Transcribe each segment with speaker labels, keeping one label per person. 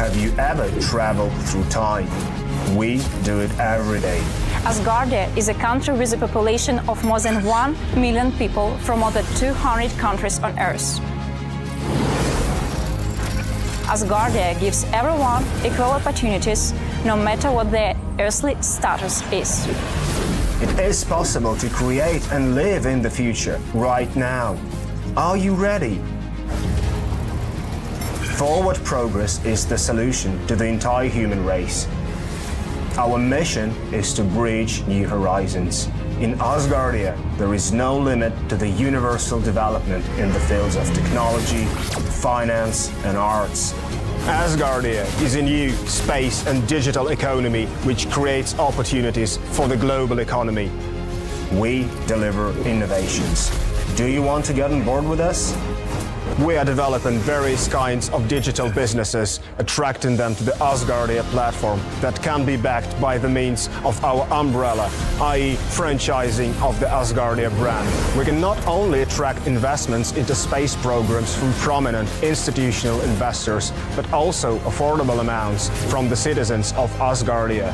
Speaker 1: Have you ever traveled through time? We do it every day.
Speaker 2: Asgardia is a country with a population of more than 1 million people from more than 200 countries on Earth. Asgardia gives everyone equal opportunities, no matter what their earthly status is.
Speaker 1: It is possible to create and live in the future right now. Are you ready? Forward progress is the solution to the entire human race. Our mission is to bridge new horizons. In Asgardia, there is no limit to the universal development in the fields of technology, finance, and arts. Asgardia is a new space and digital economy which creates opportunities for the global economy. We deliver innovations. Do you want to get on board with us? We are developing various kinds of digital businesses, attracting them to the Asgardia platform that can be backed by the means of our umbrella, i.e. franchising of the Asgardia brand. We can not only attract investments into space programs from prominent institutional investors, but also affordable amounts from the citizens of Asgardia.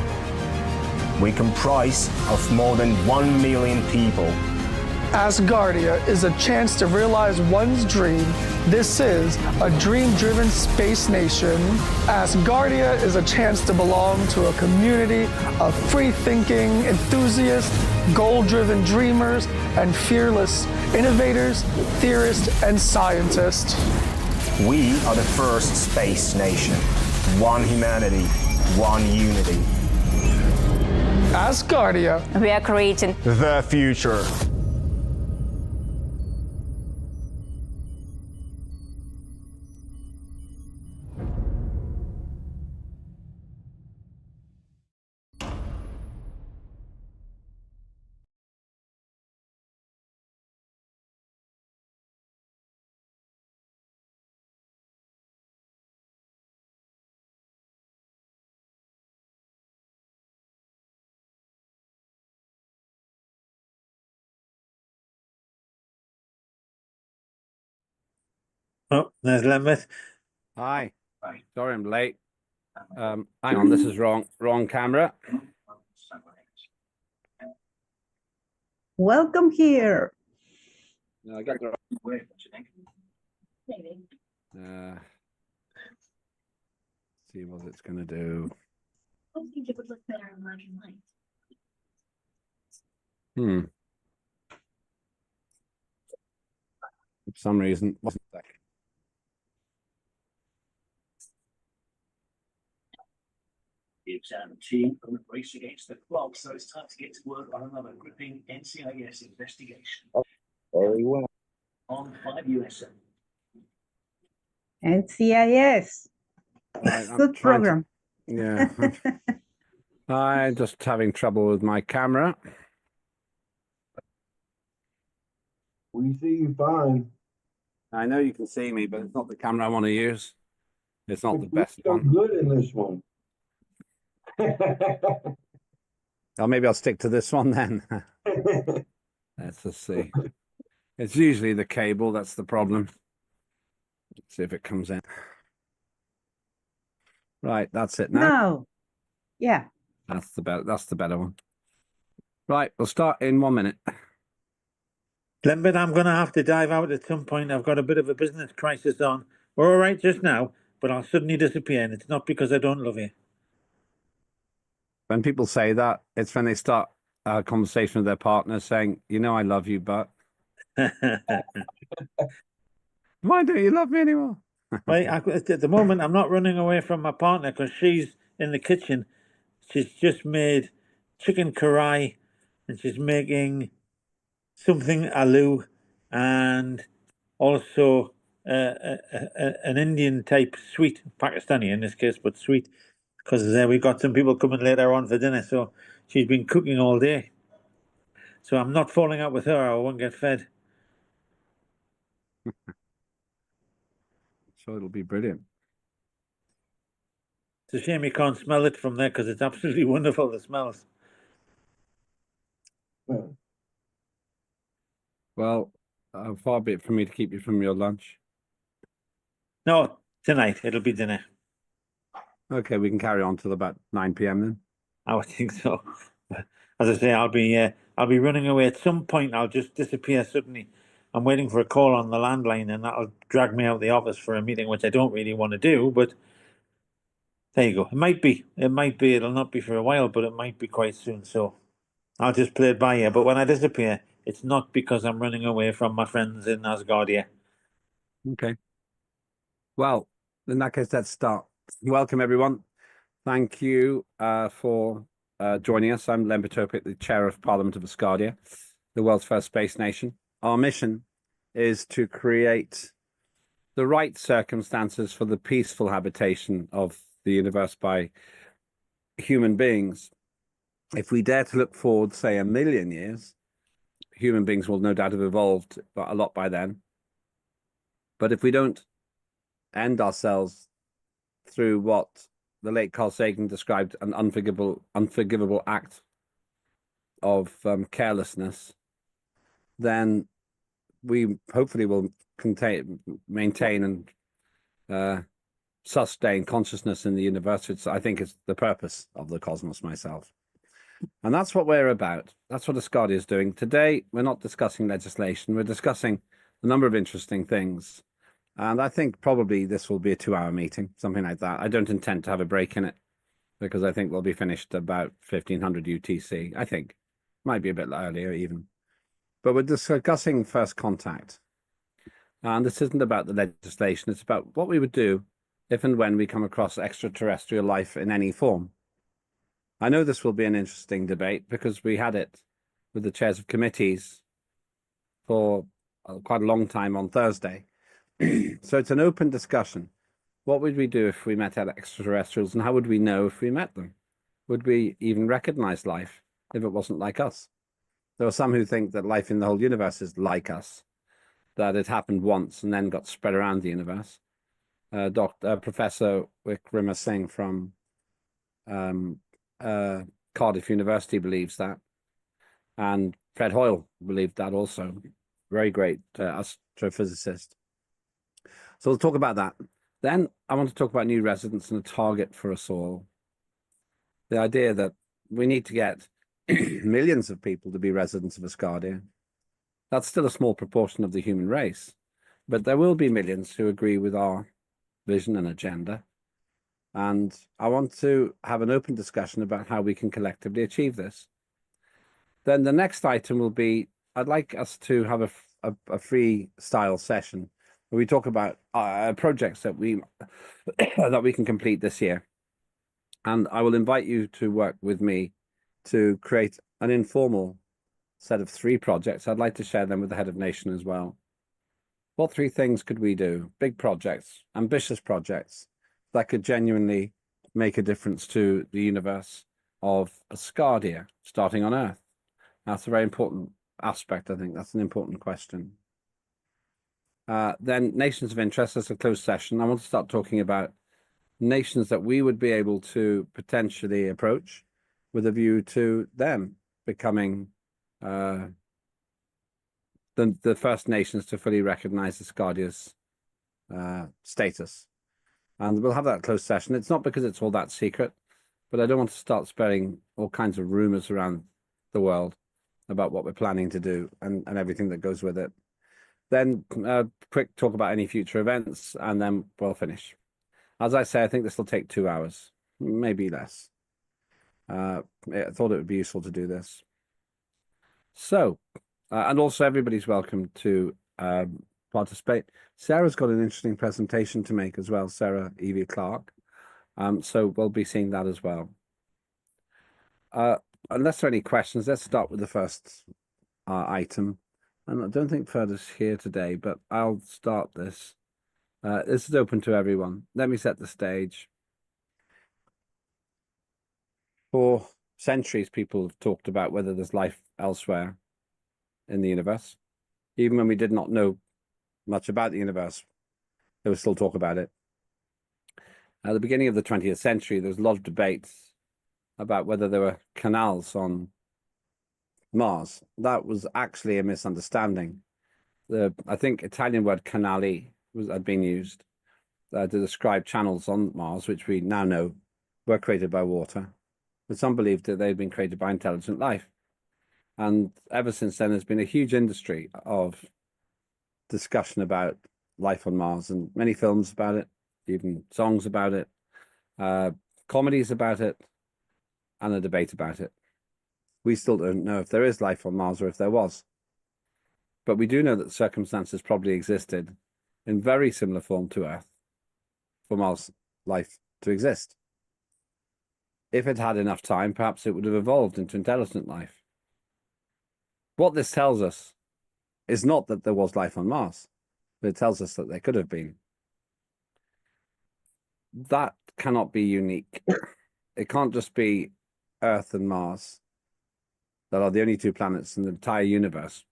Speaker 1: We comprise of more than 1 million people.
Speaker 3: Asgardia is a chance to realize one's dream. This is a dream-driven space nation. Asgardia is a chance to belong to a community of free-thinking enthusiasts, goal-driven dreamers, and fearless innovators, theorists, and scientists.
Speaker 1: We are the first space nation. One humanity, one unity.
Speaker 3: Asgardia.
Speaker 2: We are creating
Speaker 1: The future.
Speaker 4: Oh, there's Lambeth.
Speaker 5: Hi. Sorry I'm late. Hang on, this is wrong camera.
Speaker 6: Welcome here.
Speaker 5: No, I got the see what it's gonna do.
Speaker 7: I think it would look better in black and white.
Speaker 5: For some reason, wasn't that.
Speaker 8: The exam team are in a race against the clock, so it's time to get to work on another gripping NCIS investigation.
Speaker 5: Very well.
Speaker 8: On 5 USA.
Speaker 6: NCIS. Good program.
Speaker 5: Yeah. I'm just having trouble with my camera.
Speaker 4: We see you fine.
Speaker 5: I know you can see me, but it's not the camera I want to use. It's not the
Speaker 4: You
Speaker 5: best
Speaker 4: look
Speaker 5: one.
Speaker 4: good in this one.
Speaker 5: Oh, maybe I'll stick to this one then. Let's just see. It's usually the cable that's the problem. Let's see if it comes in. Right, that's it now.
Speaker 6: No. Yeah.
Speaker 5: That's the better one. Right, we'll start in 1 minute.
Speaker 4: Lambeth, I'm going to have to dive out at some point. I've got a bit of a business crisis on. We're all right just now, but I'll suddenly disappear, and it's not because I don't love you.
Speaker 5: When people say that, it's when they start a conversation with their partner saying, you know, I love you, but why don't you love me anymore?
Speaker 4: Well, at the moment, I'm not running away from my partner because she's in the kitchen. She's just made chicken karai, and she's making something aloo, and also an Indian type sweet, Pakistani in this case, but sweet, because we've got some people coming later on for dinner. So she's been cooking all day. So I'm not falling out with her, or I won't get fed.
Speaker 5: So it'll be brilliant.
Speaker 4: It's a shame you can't smell it from there because it's absolutely wonderful, the smells.
Speaker 5: Well, far be it from me to keep you from your lunch.
Speaker 4: No, tonight. It'll be dinner.
Speaker 5: Okay, we can carry on till about 9 p.m. then.
Speaker 4: I would think so. But as I say, I'll be running away at some point. I'll just disappear suddenly. I'm waiting for a call on the landline, and that'll drag me out of the office for a meeting, which I don't really want to do. But there you go. It might be. It might be. It'll not be for a while, but it might be quite soon. So I'll just play it by ear. But when I disappear, it's not because I'm running away from my friends in Asgardia.
Speaker 5: Okay. Well, in that case, let's start. Welcome, everyone. Thank you for joining us. I'm Len Batopic, the chair of Parliament of Asgardia, the world's first space nation. Our mission is to create the right circumstances for the peaceful habitation of the universe by human beings. If we dare to look forward, say, 1 million years, human beings will no doubt have evolved a lot by then. But if we don't end ourselves through what the late Carl Sagan described an unforgivable act of carelessness, then we hopefully will maintain and sustain consciousness in the universe, which I think is the purpose of the cosmos myself. And that's what we're about. That's what Asgardia is doing. Today, we're not discussing legislation. We're discussing a number of interesting things. And I think probably this will be a 2-hour meeting, something like that. I don't intend to have a break in it because I think we'll be finished about 1500 UTC. I think might be a bit earlier even. But we're discussing first contact. And this isn't about the legislation. It's about what we would do if and when we come across extraterrestrial life in any form. I know this will be an interesting debate because we had it with the chairs of committees for quite a long time on Thursday. So it's an open discussion. What would we do if we met extraterrestrials, and how would we know if we met them? Would we even recognize life if it wasn't like us? There are some who think that life in the whole universe is like us, that it happened once and then got spread around the universe. Professor Wickramer Singh from Cardiff University believes that, and Fred Hoyle believed that also. Very great astrophysicist. So we'll talk about that. Then I want to talk about new residents and a target for us all. The idea that we need to get millions of people to be residents of Asgardia. That's still a small proportion of the human race, but there will be millions who agree with our vision and agenda. And I want to have an open discussion about how we can collectively achieve this. Then the next item will be, I'd like us to have a freestyle session where we talk about projects that we that we can complete this year. And I will invite you to work with me to create an informal set of 3 projects. I'd like to share them with the head of nation as well. What 3 things could we do? Big projects, ambitious projects that could genuinely make a difference to the universe of Asgardia, starting on Earth. That's a very important aspect, I think. That's an important question. Then nations of interest as a closed session. I want to start talking about nations that we would be able to potentially approach with a view to them becoming the first nations to fully recognize Asgardia's status. And we'll have that closed session. It's not because it's all that secret, but I don't want to start spreading all kinds of rumors around the world about what we're planning to do and everything that goes with it. Then quick talk about any future events, and then we'll finish. As I say, I think this will take 2 hours, maybe less. I thought it would be useful to do this. So, and also everybody's welcome to participate. Sarah's got an interesting presentation to make as well, Sarah Evie Clark. So we'll be seeing that as well. Unless there are any questions, let's start with the first item. And I don't think Ferda's here today, but I'll start this. This is open to everyone. Let me set the stage. For centuries, people have talked about whether there's life elsewhere in the universe. Even when we did not know much about the universe, there was still talk about it. At the beginning of the 20th century, there was a lot of debates about whether there were canals on Mars. That was actually a misunderstanding. I think Italian word canali had been used, to describe channels on Mars, which we now know were created by water. But some believed that they'd been created by intelligent life. And ever since then, there's been a huge industry of discussion about life on Mars, and many films about it, even songs about it, comedies about it, and a debate about it. We still don't know if there is life on Mars or if there was. But we do know that circumstances probably existed in very similar form to Earth for Mars life to exist. If it had enough time, perhaps it would have evolved into intelligent life. What this tells us is not that there was life on Mars, but it tells us that there could have been. That cannot be unique. It can't just be Earth and Mars that are the only two planets in the entire universe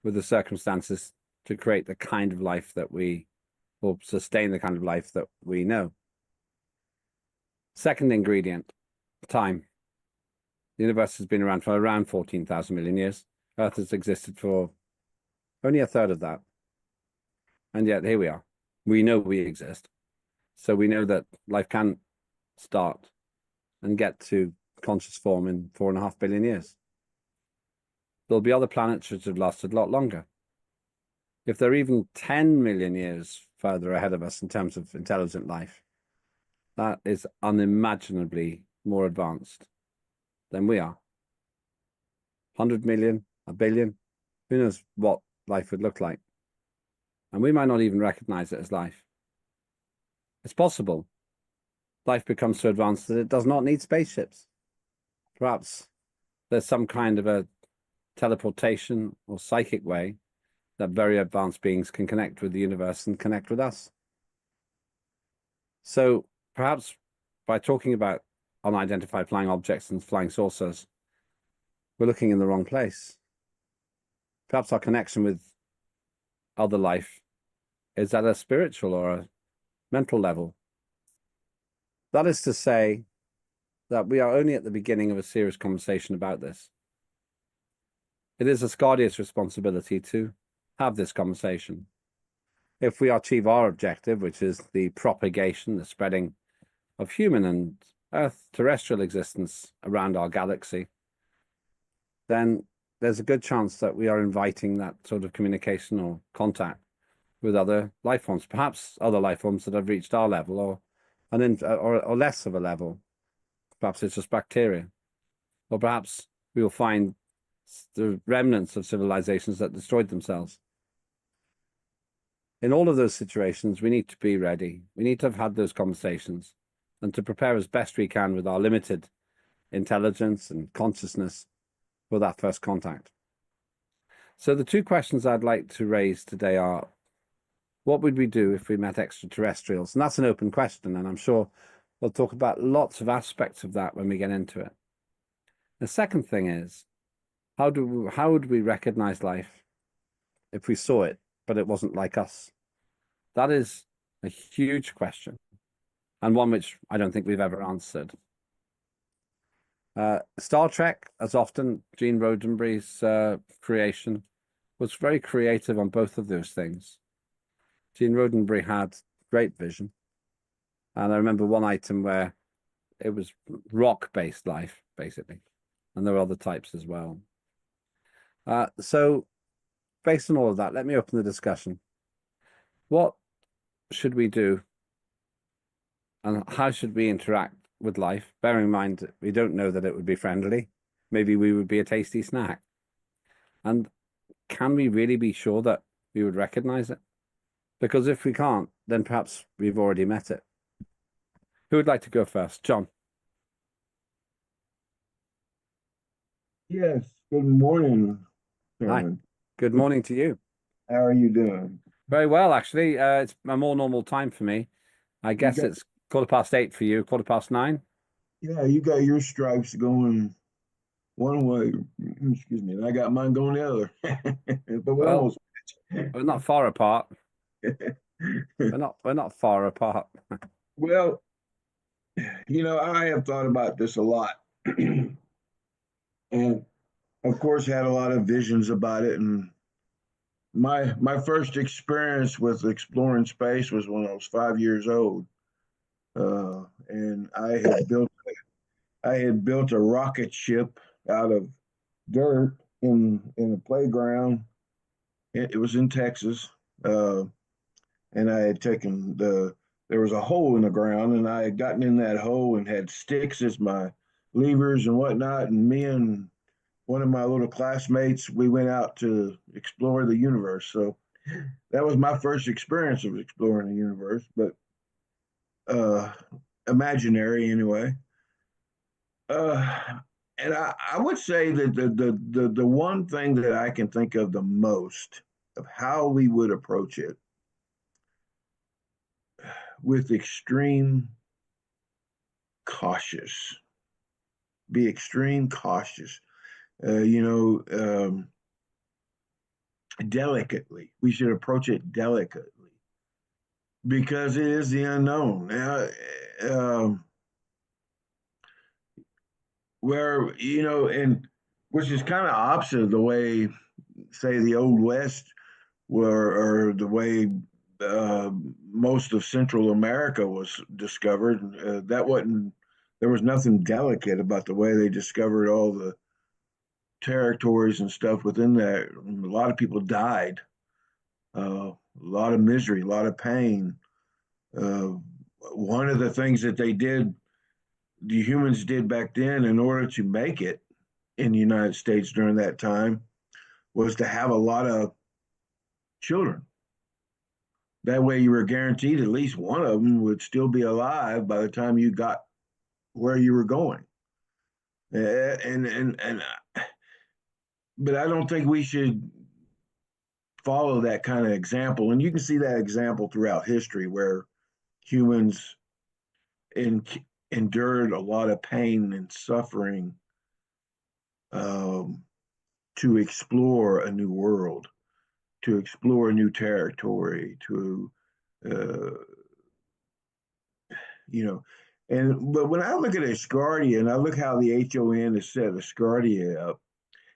Speaker 5: with the circumstances to create the kind of life that we, or sustain the kind of life that we know. Second ingredient, time. The universe has been around for around 14,000 million years. Earth has existed for only a third of that. And yet here we are. We know we exist. So we know that life can start and get to conscious form in 4.5 billion years. There'll be other planets which have lasted a lot longer. If they're even 10 million years further ahead of us in terms of intelligent life, that is unimaginably more advanced than we are. 100 million, a billion, who knows what life would look like. And we might not even recognize it as life. It's possible life becomes so advanced that it does not need spaceships. Perhaps there's some kind of a teleportation or psychic way that very advanced beings can connect with the universe and connect with us. So perhaps by talking about unidentified flying objects and flying saucers, we're looking in the wrong place. Perhaps our connection with other life is at a spiritual or a mental level. That is to say that we are only at the beginning of a serious conversation about this. It is Asgardia's responsibility to have this conversation. If we achieve our objective, which is the propagation, the spreading of human and Earth terrestrial existence around our galaxy, then there's a good chance that we are inviting that sort of communication or contact with other life forms, perhaps other life forms that have reached our level or less of a level. Perhaps it's just bacteria, or perhaps we will find the remnants of civilizations that destroyed themselves. In all of those situations, we need to be ready. We need to have had those conversations and to prepare as best we can with our limited intelligence and consciousness for that first contact. So the two questions I'd like to raise today are, what would we do if we met extraterrestrials? And that's an open question, and I'm sure we'll talk about lots of aspects of that when we get into it. The second thing is, how would we recognize life if we saw it, but it wasn't like us? That is a huge question, and one which I don't think we've ever answered. Star Trek, as often, Gene Roddenberry's creation, was very creative on both of those things. Gene Roddenberry had great vision. And I remember one item where it was rock-based life, basically. And there were other types as well. So based on all of that, let me open the discussion. What should we do? And how should we interact with life? Bearing in mind that we don't know that it would be friendly. Maybe we would be a tasty snack. And can we really be sure that we would recognize it? Because if we can't, then perhaps we've already met it. Who would like to go first? John.
Speaker 9: Yes, good morning, Chairman.
Speaker 5: Hi. Good morning to you.
Speaker 9: How are you doing?
Speaker 5: Very well, actually. It's a more normal time for me. I guess it's 8:15 for you, 9:15.
Speaker 9: Yeah, you got your stripes going one way, excuse me, and I got mine going the other. But we're almost.
Speaker 5: We're not far apart. We're not far apart.
Speaker 9: Well, I have thought about this a lot. And of course had a lot of visions about it, and my first experience with exploring space was when I was 5 years old, and I had built a rocket ship out of dirt in a playground. It was in Texas, uh, and I had taken there was a hole in the ground, and I had gotten in that hole and had sticks as my levers and whatnot. And me and one of my little classmates, we went out to explore the universe. So that was my first experience of exploring the universe, but uh, imaginary anyway. Uh, and I would say that the one thing that I can think of the most of how we would approach it with extreme cautious, be extreme cautious, you know, delicately. We should approach it delicately because it is the unknown. Now, um, where, you know, and which is kind of opposite of the way, say, the Old West were, or the way uh, most of Central America was discovered. That wasn't, there was nothing delicate about the way they discovered all the territories and stuff within there. A lot of people died, a lot of misery, a lot of pain. Uh, One of the things that the humans did back then in order to make it in the United States during that time was to have a lot of children. That way, you were guaranteed at least one of them would still be alive by the time you got where you were going. And but I don't think we should follow that kind of example. And you can see that example throughout history where humans in, endured a lot of pain and suffering um, to explore a new world, to explore a new territory, to uh, you know. And but when I look at Asgardia and I look how the HON has set Asgardia up,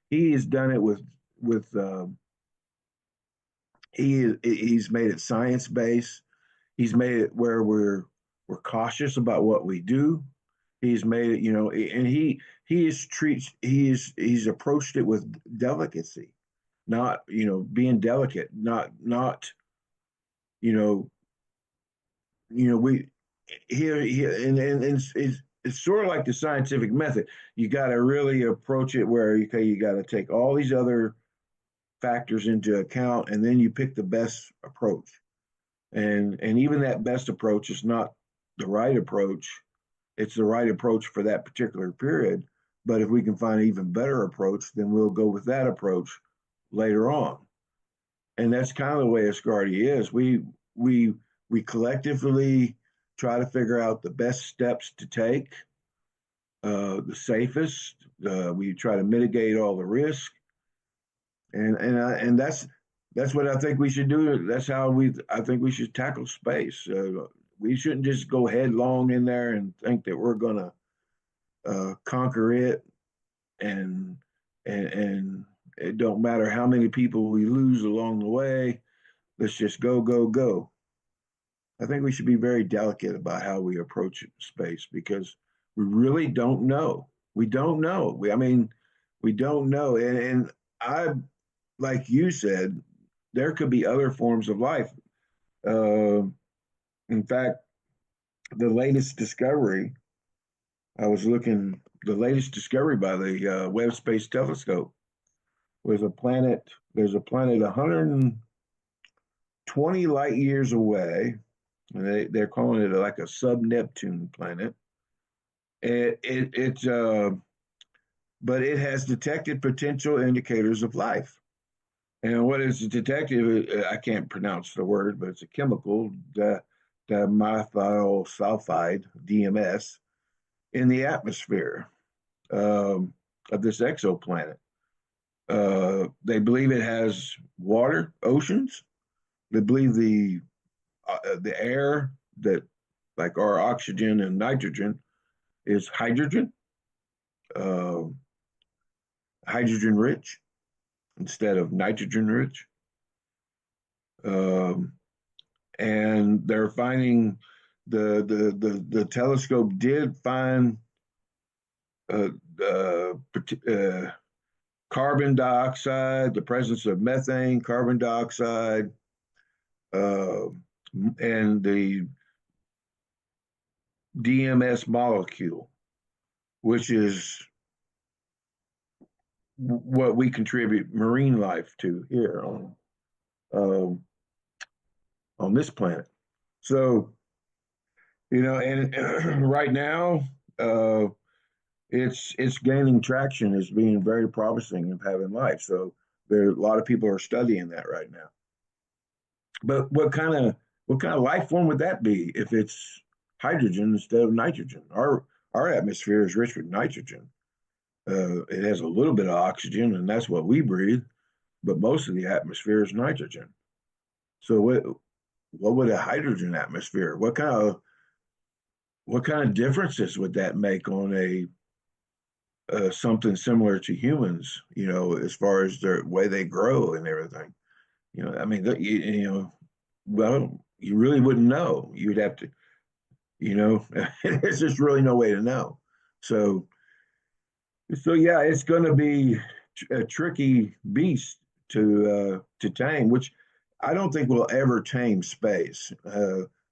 Speaker 9: he has done it with he's made it science based. He's made it where we're cautious about what we do. He's made it, you know, and he's approached it with delicacy, not, you know, being delicate, not you know we here and it's sort of like the scientific method. You got to really approach it where, okay, you got to take all these other factors into account, and then you pick the best approach. And even that best approach is not the right approach. It's the right approach for that particular period. But if we can find an even better approach, then we'll go with that approach later on. And that's kind of the way Asgardia is. We we collectively try to figure out the best steps to take, the safest. We try to mitigate all the risk, and that's what I think we should do. That's how I think we should tackle space. We shouldn't just go headlong in there and think that we're gonna conquer it, and and it don't matter how many people we lose along the way. Let's just go, go, go. I think we should be very delicate about how we approach space because we really don't know. We don't know. I mean, we don't know. And I, like you said, there could be other forms of life. Uh, in fact, the latest discovery, the latest discovery by the Webb Space Telescope was a planet. There's a planet 120 light years away. And they're calling it like a sub-Neptune planet. It's but it has detected potential indicators of life. And what is detected? I can't pronounce the word, but it's a chemical, dimethyl sulfide (DMS) in the atmosphere of this exoplanet. They believe it has water, oceans. They believe the air that, like our oxygen and nitrogen, is hydrogen rich instead of nitrogen rich. And they're finding the telescope did find carbon dioxide, the presence of methane, carbon dioxide, and the DMS molecule, which is what we contribute marine life to here on this planet. So, and right now, it's gaining traction as being very promising of having life. So there a lot of people are studying that right now. But what kind of life form would that be if it's hydrogen instead of nitrogen? Our atmosphere is rich with nitrogen. It has a little bit of oxygen, and that's what we breathe. But most of the atmosphere is nitrogen. So what would a hydrogen atmosphere? What kind of differences would that make on a something similar to humans? As far as their way they grow and everything. I mean, well, you really wouldn't know. You'd have to, there's just really no way to know. So yeah, it's going to be a tricky beast to tame, which I don't think we'll ever tame space.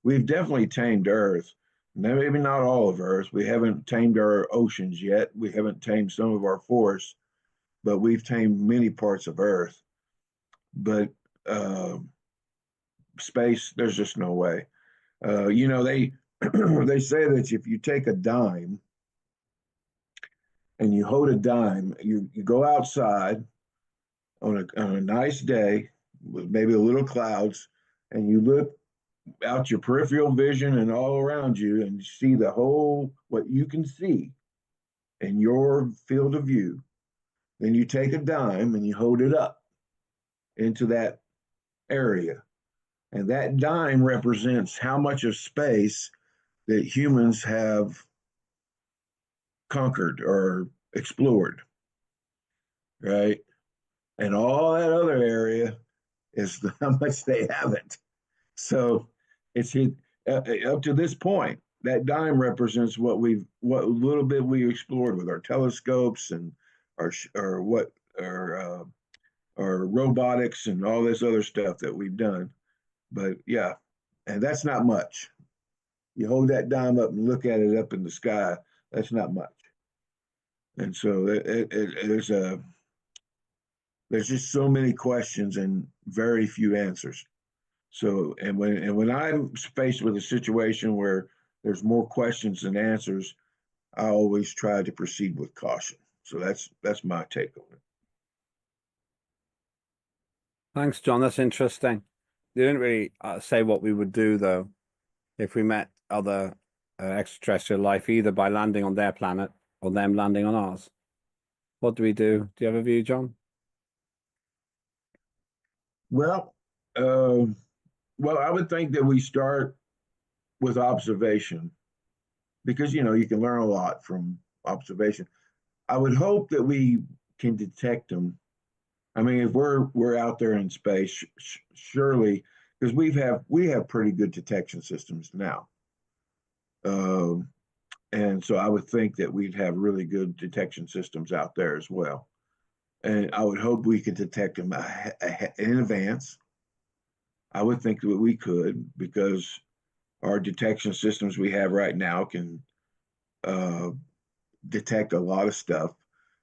Speaker 9: We've definitely tamed Earth. Maybe not all of Earth. We haven't tamed our oceans yet. We haven't tamed some of our forests, but we've tamed many parts of Earth. But space, there's just no way. They they say that if you take a dime and you hold a dime, you go outside on a nice day with maybe a little clouds, and you look out your peripheral vision and all around you, and you see the whole what you can see in your field of view. Then you take a dime and you hold it up into that area. And that dime represents how much of space that humans have conquered or explored, right? And all that other area is how much they haven't. So it's up to this point. That dime represents what little bit we explored with our telescopes and our robotics and all this other stuff that we've done. But yeah, and that's not much. You hold that dime up and look at it up in the sky. That's not much. And so there's just so many questions and very few answers. So and when I'm faced with a situation where there's more questions than answers, I always try to proceed with caution. So that's my take on it.
Speaker 5: Thanks, John. That's interesting. They didn't really say what we would do, though, if we met other extraterrestrial life, either by landing on their planet or them landing on ours. What do we do? Do you have a view, John?
Speaker 9: Well, I would think that we start with observation because, you can learn a lot from observation. I would hope that we can detect them. I mean, if we're out there in space, surely, because we have pretty good detection systems now, and so I would think that we'd have really good detection systems out there as well. And I would hope we could detect them in advance. I would think that we could because our detection systems we have right now can detect a lot of stuff.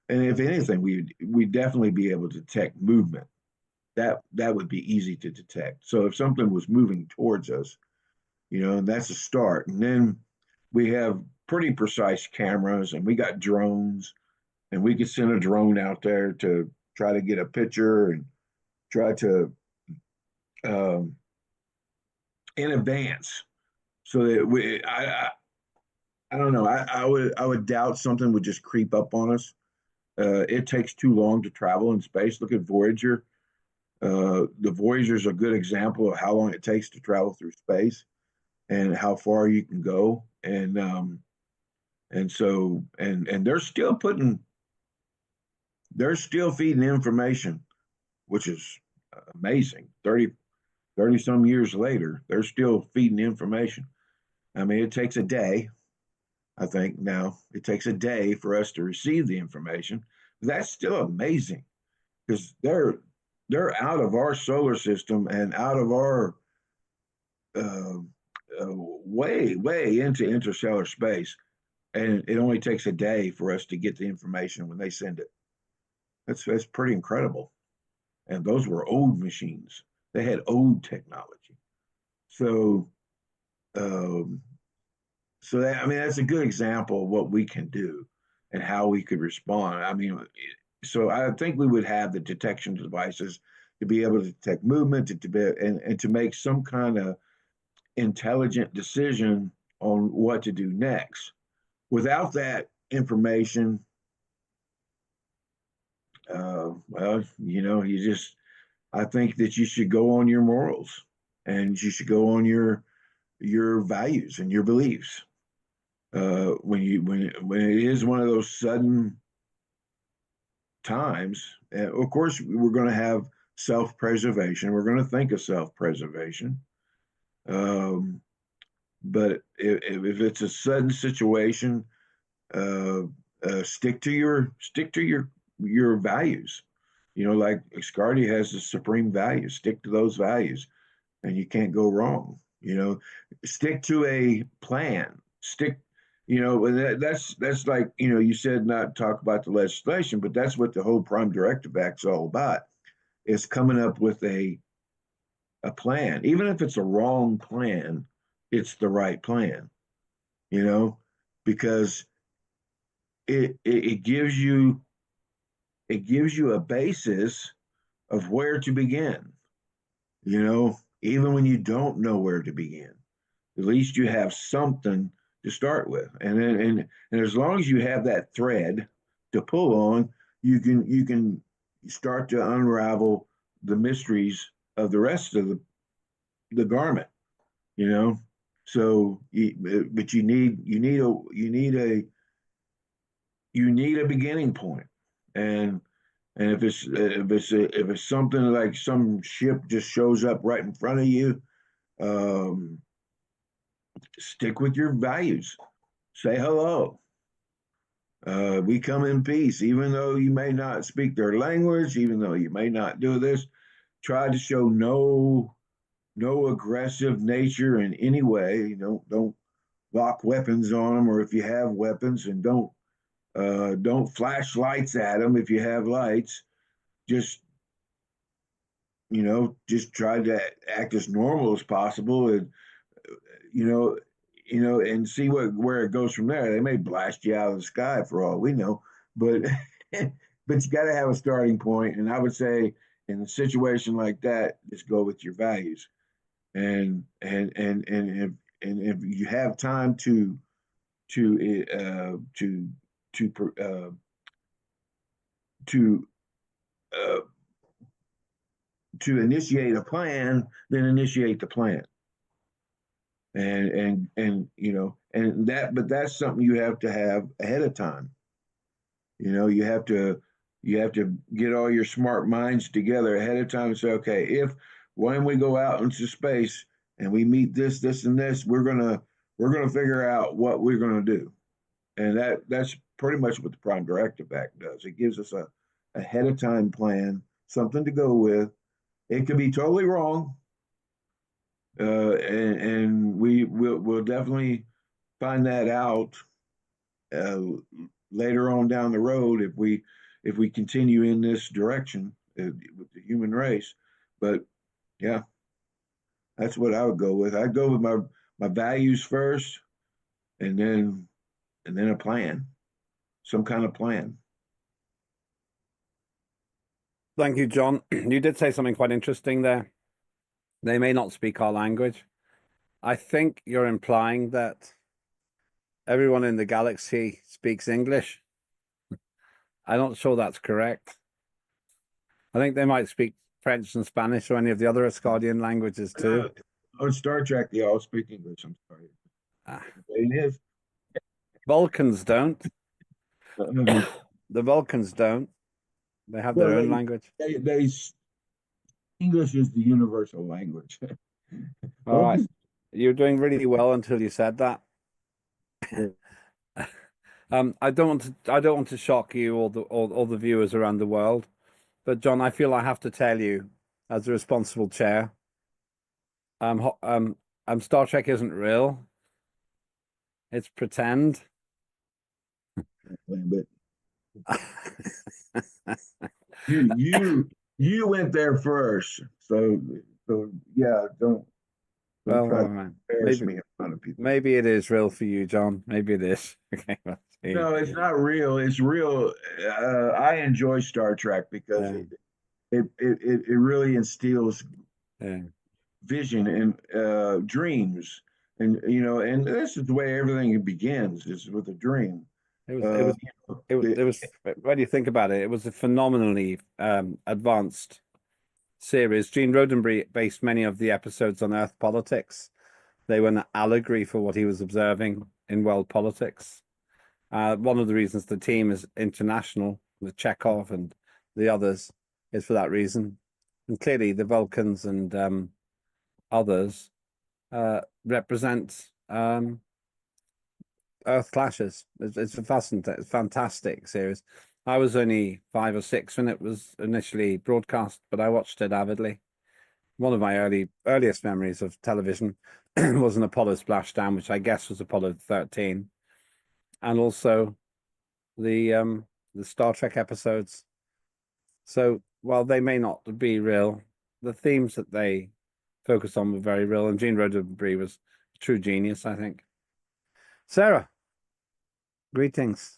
Speaker 9: And if anything, we'd definitely be able to detect movement. That would be easy to detect. So if something was moving towards us, and that's a start. And then we have pretty precise cameras, and we got drones, and we could send a drone out there to try to get a picture and try to in advance, so that I don't know. I would doubt something would just creep up on us. It takes too long to travel in space. Look at Voyager. The Voyager is a good example of how long it takes to travel through space and how far you can go. And so they're still feeding information, which is amazing. 30 30 some years later, they're still feeding information. I mean, it takes a day. I think now it takes a day for us to receive the information. That's still amazing because they're out of our solar system and out of our uh, way into interstellar space, and it only takes a day for us to get the information when they send it. That's pretty incredible. And those were old machines. They had old technology. So um, so that, I mean, that's a good example of what we can do and how we could respond. I mean, so I think we would have the detection devices to be able to detect movement, and to make some kind of intelligent decision on what to do next. Without that information, well, you just, I think that you should go on your morals, and you should go on your values and your beliefs. When it is one of those sudden times, of course we're going to have self-preservation. We're going to think of self-preservation. But if it's a sudden situation, stick to your values. Like Asgardia has the supreme values. Stick to those values, and you can't go wrong. Stick to a plan. That's like, you said not talk about the legislation, but that's what the whole Prime Directive Act's all about. Is coming up with a plan. Even if it's a wrong plan, it's the right plan. Because it gives you a basis of where to begin. Even when you don't know where to begin, at least you have something to start with. And as long as you have that thread to pull on, you can start to unravel the mysteries of the rest of the garment. So, but you need a beginning point. And if it's something like some ship just shows up right in front of you, stick with your values. Say hello. We come in peace, even though you may not speak their language, even though you may not do this. Try to show no aggressive nature in any way. Don't lock weapons on them, or if you have weapons, and don't flash lights at them if you have lights. Just try to act as normal as possible, and and see where it goes from there. They may blast you out of the sky for all we know, but but you got to have a starting point. And I would say, in a situation like that, just go with your values, and if you have time to initiate a plan, then initiate the plan. But that's something you have to have ahead of time. You have to get all your smart minds together ahead of time and say, okay, if when we go out into space and we meet this, and this, we're gonna figure out what we're gonna do. And that's pretty much what the Prime Directive Act does. It gives us a ahead of time plan, something to go with. It could be totally wrong, and we'll definitely find that out later on down the road if we continue in this direction with the human race. But yeah, that's what I would go with. I'd go with my values first, and then a plan, some kind of plan.
Speaker 5: Thank you, John. You did say something quite interesting there. They may not speak our language. I think you're implying that everyone in the galaxy speaks English. I'm not sure that's correct. I think they might speak French and Spanish or any of the other Asgardian languages too.
Speaker 9: On Star Trek, they all speak English. I'm sorry. It is.
Speaker 5: Vulcans don't. The Vulcans don't. They have their own language.
Speaker 9: English is the universal language.
Speaker 5: All right. You're doing really well until you said that. I don't want to shock you or the viewers around the world, but John, I feel I have to tell you, as a responsible chair, Star Trek isn't real. It's pretend.
Speaker 9: But you went there first, so yeah, don't
Speaker 5: Well,
Speaker 9: try
Speaker 5: all
Speaker 9: to
Speaker 5: right.
Speaker 9: embarrass me in front of people.
Speaker 5: Maybe it is real for you, John. Maybe it is. Okay, let's see.
Speaker 9: No, it's not real. It's real. I enjoy Star Trek because
Speaker 5: Yeah.
Speaker 9: it really instills
Speaker 5: Yeah.
Speaker 9: vision and dreams, and and this is the way everything begins, is with a dream.
Speaker 5: It was when you think about it, it was a phenomenally advanced series. Gene Roddenberry based many of the episodes on Earth politics. They were an allegory for what he was observing in world politics. One of the reasons the team is international with Chekhov and the others is for that reason. And clearly the Vulcans and others represent Earth clashes. It's a fascinating, fantastic series. I was only 5 or 6 when it was initially broadcast, but I watched it avidly. One of my earliest memories of television was an Apollo splashdown, which I guess was Apollo 13, and also the Star Trek episodes. So while they may not be real, the themes that they focused on were very real, and Gene Roddenberry was a true genius, I think. Sarah, greetings.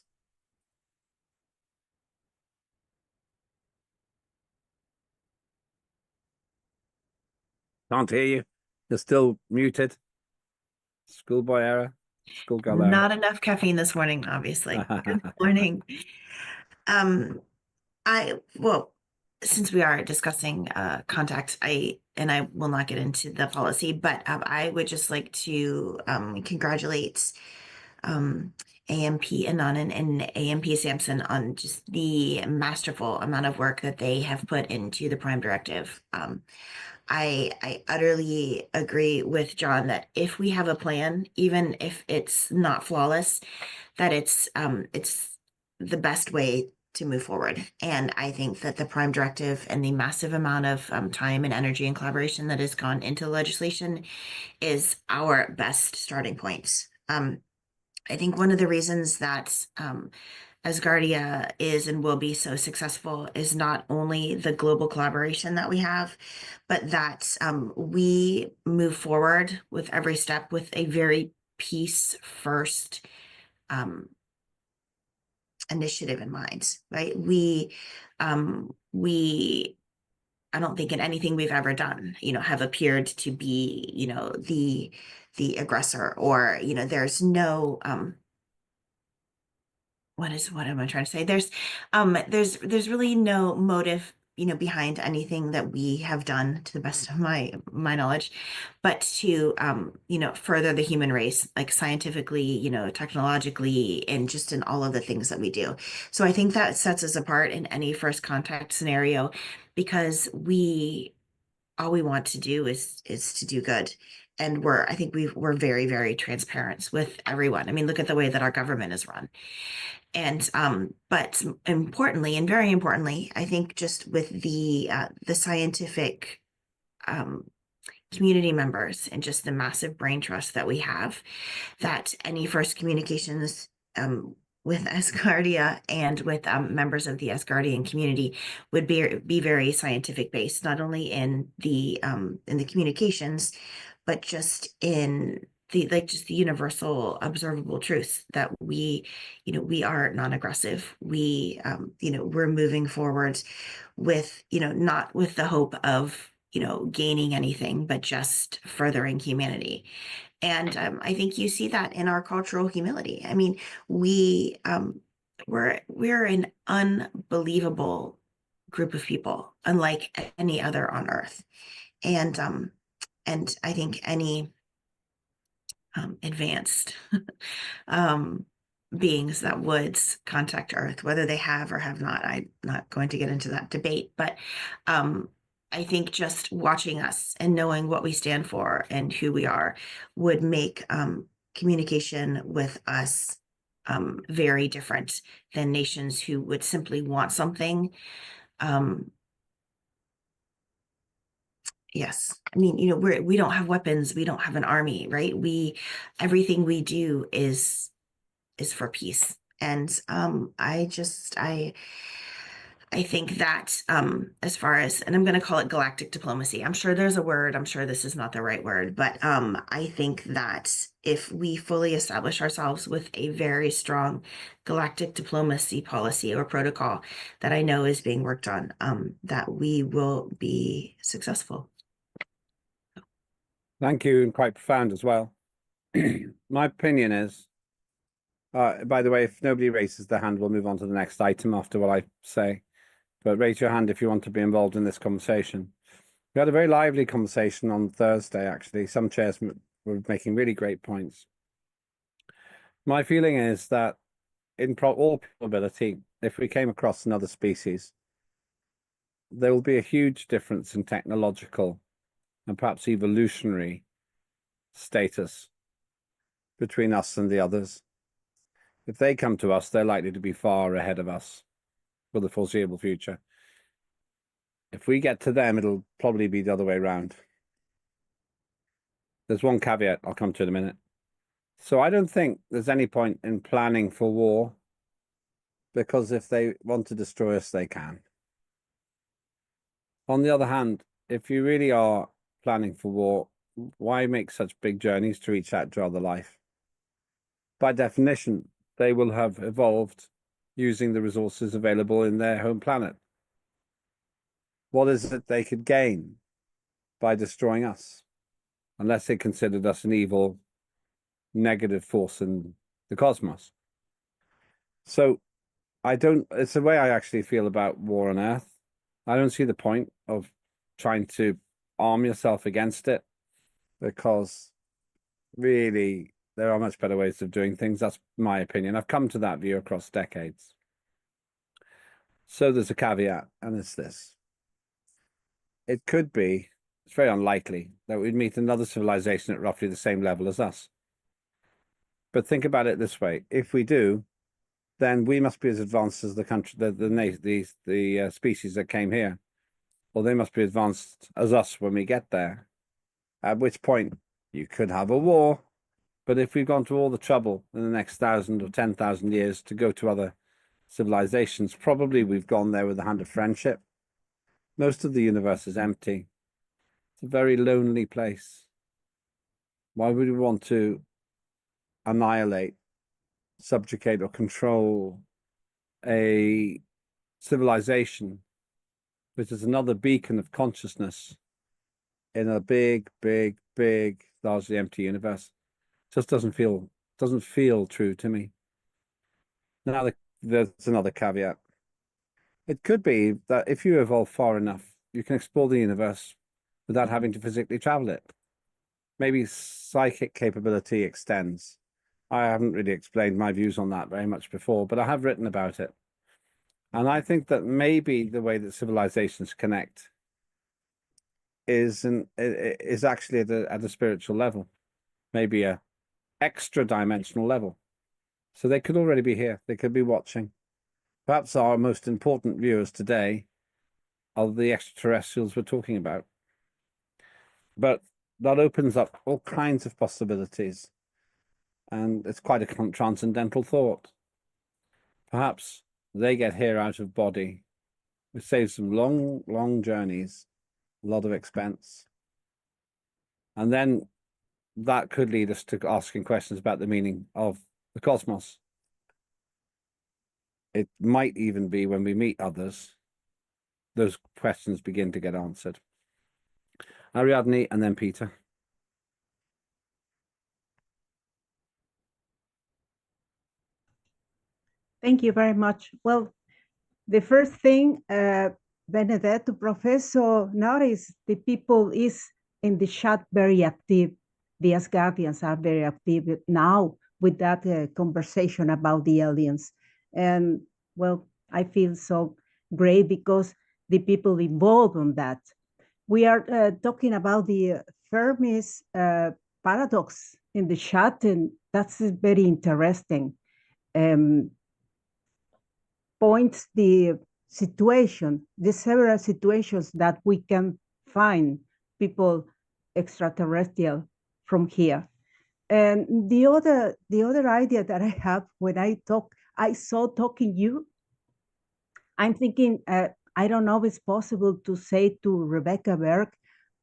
Speaker 5: Can't hear you. You're still muted. Schoolboy error. Schoolgirl error.
Speaker 10: Not enough caffeine this morning, obviously. Good morning. Well, since we are discussing contact, I will not get into the policy, but I would just like to congratulate AMP Anand and AMP Sampson on just the masterful amount of work that they have put into the Prime Directive. I utterly agree with John that if we have a plan, even if it's not flawless, that it's the best way to move forward. And I think that the Prime Directive and the massive amount of time and energy and collaboration that has gone into legislation is our best starting point. I think one of the reasons that Asgardia is and will be so successful is not only the global collaboration that we have, but that we move forward with every step with a very peace first initiative in mind, right? I don't think in anything we've ever done, have appeared to be, the aggressor, or, there's no, what am I trying to say? There's really no motive, behind anything that we have done, to the best of my knowledge, but to, further the human race, like scientifically, technologically, and just in all of the things that we do. So I think that sets us apart in any first contact scenario, because all we want to do is to do good. And I think we're very, very transparent with everyone. I mean, look at the way that our government is run. And but importantly, and very importantly, I think just with the scientific community members and just the massive brain trust that we have, that any first communications with Asgardia and with members of the Asgardian community would be very scientific based, not only in the communications, but just in the universal observable truth that we are non-aggressive. We're moving forward with, not with the hope of, gaining anything, but just furthering humanity. And I think you see that in our cultural humility. I mean, we're an unbelievable group of people, unlike any other on Earth. And I think any advanced beings that would contact Earth, whether they have or have not, I'm not going to get into that debate, but I think just watching us and knowing what we stand for and who we are would make communication with us very different than nations who would simply want something. Yes, I mean, you know, we don't have weapons, we don't have an army, right? Everything we do is for peace. And I think that as far as, and I'm going to call it galactic diplomacy. I'm sure there's a word. I'm sure this is not the right word, but I think that if we fully establish ourselves with a very strong galactic diplomacy policy or protocol that I know is being worked on, that we will be successful.
Speaker 5: Thank you, and quite profound as well. My opinion is, by the way, if nobody raises their hand, we'll move on to the next item after what I say. But raise your hand if you want to be involved in this conversation. We had a very lively conversation on Thursday, actually. Some chairs were making really great points. My feeling is that in all probability, if we came across another species, there will be a huge difference in technological and perhaps evolutionary status between us and the others. If they come to us, they're likely to be far ahead of us for the foreseeable future. If we get to them, it'll probably be the other way around. There's one caveat I'll come to in a minute. So I don't think there's any point in planning for war, because if they want to destroy us, they can. On the other hand, if you really are planning for war, why make such big journeys to reach out to other life? By definition, they will have evolved using the resources available in their home planet. What is it they could gain by destroying us? Unless they considered us an evil, negative force in the cosmos. So it's the way I actually feel about war on Earth. I don't see the point of trying to arm yourself against it, because really there are much better ways of doing things. That's my opinion. I've come to that view across decades. So there's a caveat, and it's this. It could be, it's very unlikely, that we'd meet another civilization at roughly the same level as us. But think about it this way. If we do, then we must be as advanced as the country, the species that came here. Or they must be advanced as us when we get there. At which point you could have a war. But if we've gone to all the trouble in the next 1,000 or 10,000 years to go to other civilizations, probably we've gone there with a hand of friendship. Most of the universe is empty. It's a very lonely place. Why would we want to annihilate, subjugate, or control a civilization which is another beacon of consciousness in a big, big, big, largely empty universe? Just doesn't feel true to me. Now, there's another caveat. It could be that if you evolve far enough, you can explore the universe without having to physically travel it. Maybe psychic capability extends. I haven't really explained my views on that very much before, but I have written about it. And I think that maybe the way that civilizations connect is actually at a spiritual level, maybe a extra dimensional level. So they could already be here. They could be watching. Perhaps our most important viewers today are the extraterrestrials we're talking about. But that opens up all kinds of possibilities. And it's quite a transcendental thought. Perhaps they get here out of body, which saves them long, long journeys, a lot of expense. And then that could lead us to asking questions about the meaning of the cosmos. It might even be when we meet others, those questions begin to get answered. Ariadne and then Peter.
Speaker 6: Thank you very much. Well, the first thing, Benedetto, Professor, notice the people is in the chat very active. The Asgardians are very active now with that conversation about the aliens. And well, I feel so great because the people involved on that. we are talking about the Fermi's paradox in the chat, and that's very interesting. Points the situation, the several situations that we can find people extraterrestrial from here. And the other idea that I have when I saw talking you, I'm thinking, I don't know if it's possible to say to Rebecca Berg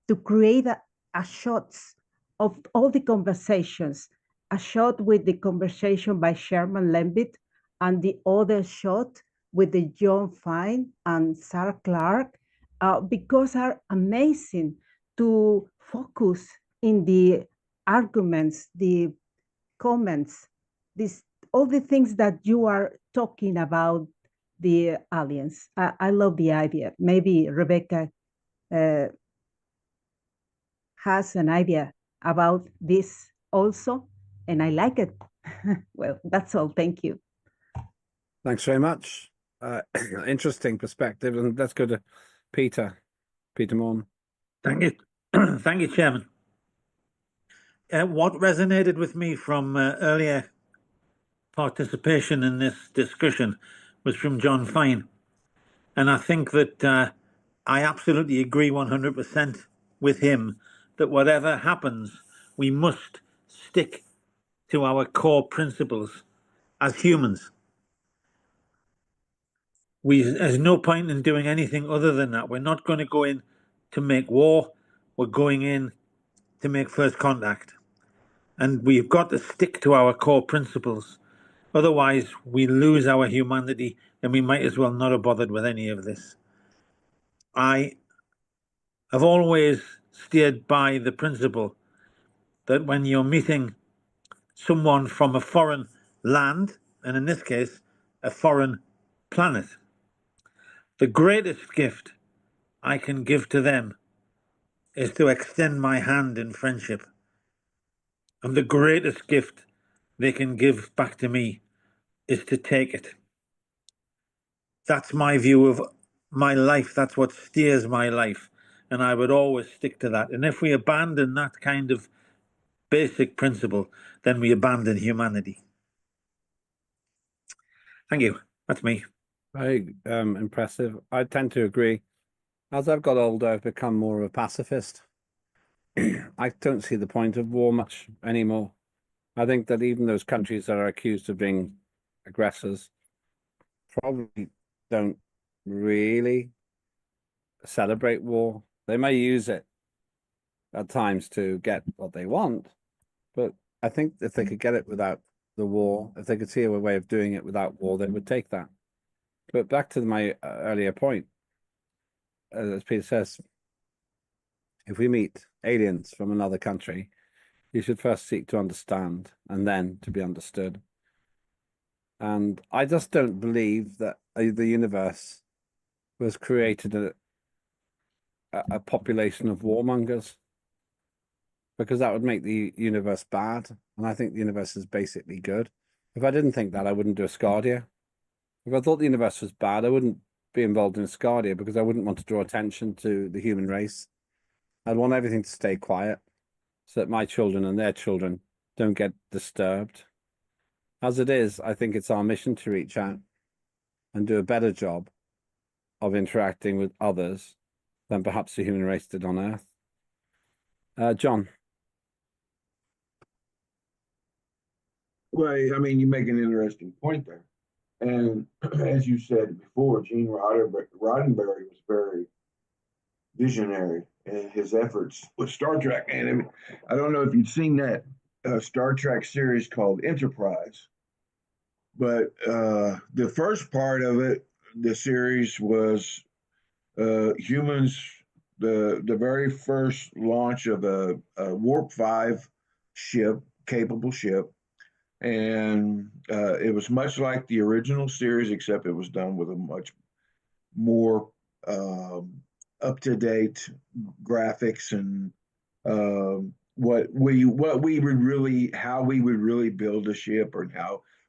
Speaker 6: to create a shots of all the conversations, a shot with the conversation by Sherman Lembitt and the other shot with the John Fine and Sarah Clark, because are amazing to focus in the arguments, the comments, this all the things that you are talking about the aliens. I love the idea. Maybe Rebecca has an idea about this also, and I like it. Well, that's all. Thank you.
Speaker 5: Thanks very much. Interesting perspective. And let's go to Peter Morn.
Speaker 4: Thank you. Thank you, Chairman. What resonated with me from earlier participation in this discussion was from John Fine. And I think that I absolutely agree 100% with him that whatever happens, we must stick to our core principles as humans. There's no point in doing anything other than that. We're not going to go in to make war. We're going in to make first contact. And we've got to stick to our core principles. Otherwise, we lose our humanity and we might as well not have bothered with any of this. I have always steered by the principle that when you're meeting someone from a foreign land, and in this case, a foreign planet, the greatest gift I can give to them is to extend my hand in friendship. And the greatest gift they can give back to me is to take it. That's my view of my life. That's what steers my life. And I would always stick to that. And if we abandon that kind of basic principle, then we abandon humanity. Thank you. That's me.
Speaker 5: Very impressive. I tend to agree. As I've got older, I've become more of a pacifist. I don't see the point of war much anymore. I think that even those countries that are accused of being aggressors probably don't really celebrate war. They may use it at times to get what they want, but I think if they could get it without the war, if they could see a way of doing it without war, they would take that. But back to my earlier point, as Peter says, if we meet aliens from another country, you should first seek to understand and then to be understood. And I just don't believe that the universe was created a population of warmongers, because that would make the universe bad. And I think the universe is basically good. If I didn't think that, I wouldn't do Asgardia. If I thought the universe was bad, I wouldn't be involved in Asgardia, because I wouldn't want to draw attention to the human race. I'd want everything to stay quiet so that my children and their children don't get disturbed. As it is, I think it's our mission to reach out and do a better job of interacting with others than perhaps the human race did on Earth. John.
Speaker 9: Well, I mean, you make an interesting point there. And as you said before, Gene Roddenberry was very visionary in his efforts with Star Trek. And I don't know if you've seen that Star Trek series called Enterprise, but the first part of it, the series was humans, the very first launch of a Warp 5 ship, capable ship. And it was much like the original series, except it was done with a much more up-to-date graphics and how we would really build a ship, or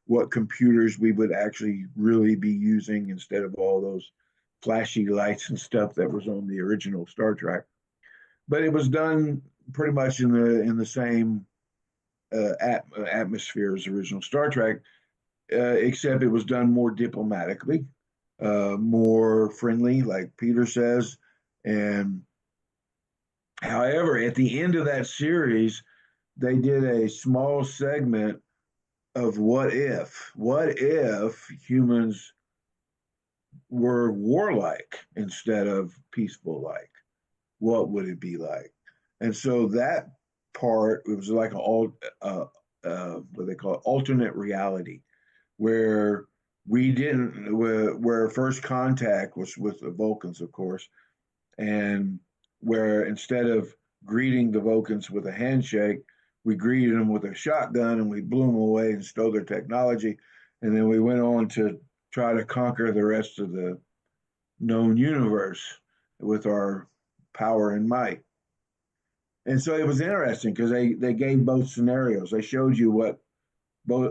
Speaker 9: what computers we would actually really be using instead of all those flashy lights and stuff that was on the original Star Trek. but it was done pretty much in the same atmosphere as the original Star Trek, except it was done more diplomatically, more friendly, like Peter says. And however, at the end of that series, they did a small segment of what if humans were warlike instead of peaceful like? What would it be like? And so that part, it was like what they call it, alternate reality, where we didn't, where first contact was with the Vulcans, of course, and where instead of greeting the Vulcans with a handshake, we greeted them with a shotgun and we blew them away and stole their technology. And then we went on to try to conquer the rest of the known universe with our power and might. And so it was interesting because they gave both scenarios. They showed you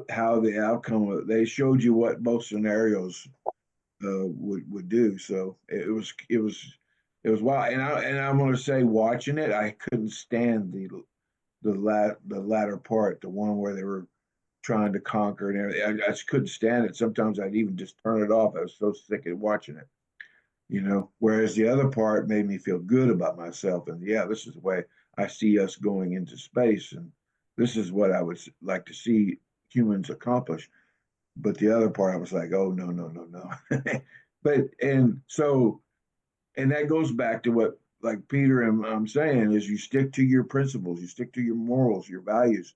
Speaker 9: how the outcome. They showed you what both scenarios would do. So it was wild. And I'm going to say, watching it, I couldn't stand the latter part, the one where they were trying to conquer and everything. I just couldn't stand it. Sometimes I'd even just turn it off. I was so sick of watching it. Whereas the other part made me feel good about myself. And yeah, this is the way I see us going into space. And this is what I would like to see humans accomplish. But the other part, I was like, oh, no, no, no, no. And that goes back to what, like Peter and I'm saying, is you stick to your principles, you stick to your morals, your values,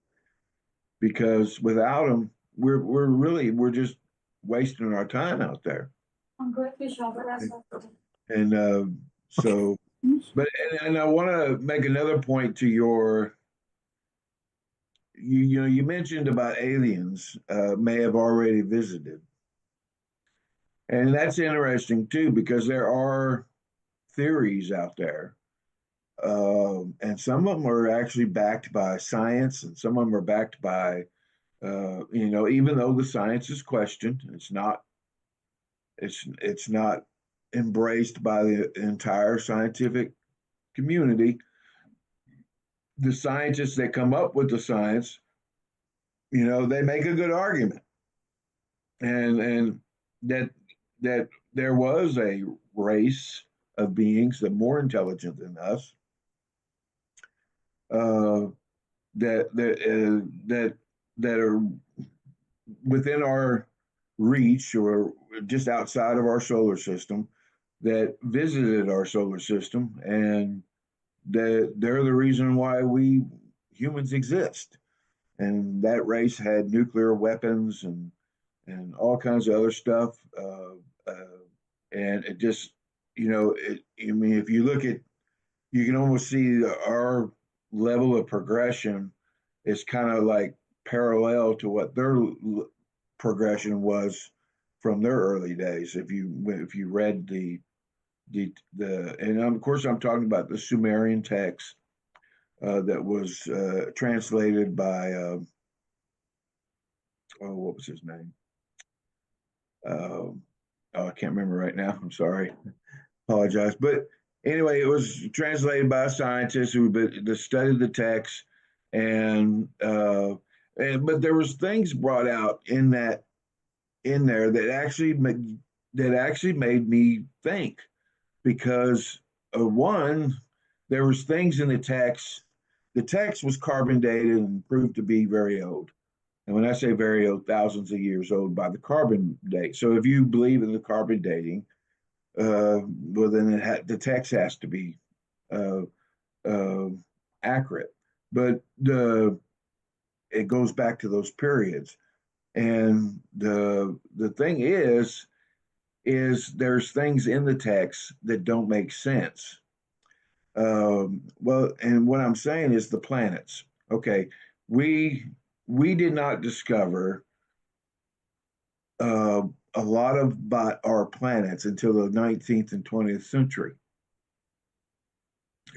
Speaker 9: because without them, we're just wasting our time out there. And so, but and I want to make another point to you mentioned about aliens may have already visited, and that's interesting too because there are theories out there, and some of them are actually backed by science, and some of them are backed by even though the science is questioned, it's not embraced by the entire scientific community. The scientists that come up with the science, they make a good argument, and that there was a race of beings that more intelligent than us, that are within our reach or just outside of our solar system, that visited our solar system, and that they're the reason why we humans exist. And that race had nuclear weapons and all kinds of other stuff. And it just, I mean, if you look at, you can almost see our level of progression is kind of like parallel to what their progression was from their early days. If you read and of course I'm talking about the Sumerian text that was translated by what was his name? I can't remember right now. I'm sorry. Apologize. But anyway, it was translated by a scientist who studied the text, but there was things brought out in there that actually made me think, because one, there was things in the text. The text was carbon dated and proved to be very old. And when I say very old, thousands of years old by the carbon date. So if you believe in the carbon dating, well, then the text has to be accurate. But it goes back to those periods. And the thing is there's things in the text that don't make sense. Well, and what I'm saying is the planets. Okay, we did not discover a lot about our planets until the 19th and 20th century,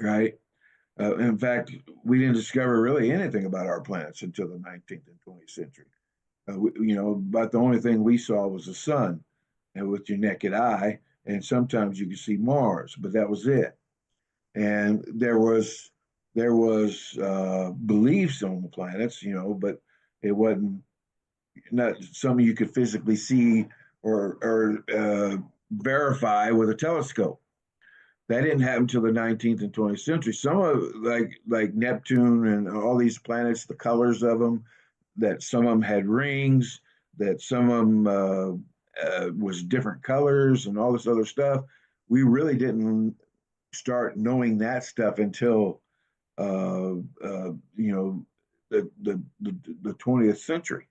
Speaker 9: right? In fact, we didn't discover really anything about our planets until the 19th and 20th century. About the only thing we saw was the sun, and with your naked eye, and sometimes you could see Mars, but that was it. and there was beliefs on the planets, but it wasn't not something you could physically see or verify with a telescope. That didn't happen until the 19th and 20th century. Some of like Neptune and all these planets, the colors of them, that some of them had rings, that some of them was different colors and all this other stuff. We really didn't start knowing that stuff until the 20th century.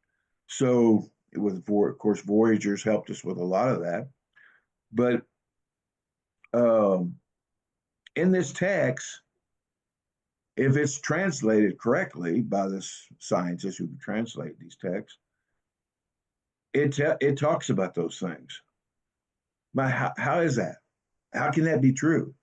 Speaker 9: So of course, Voyagers helped us with a lot of that. But in this text, if it's translated correctly by the scientists who translate these texts, it talks about those things. But how is that? How can that be true?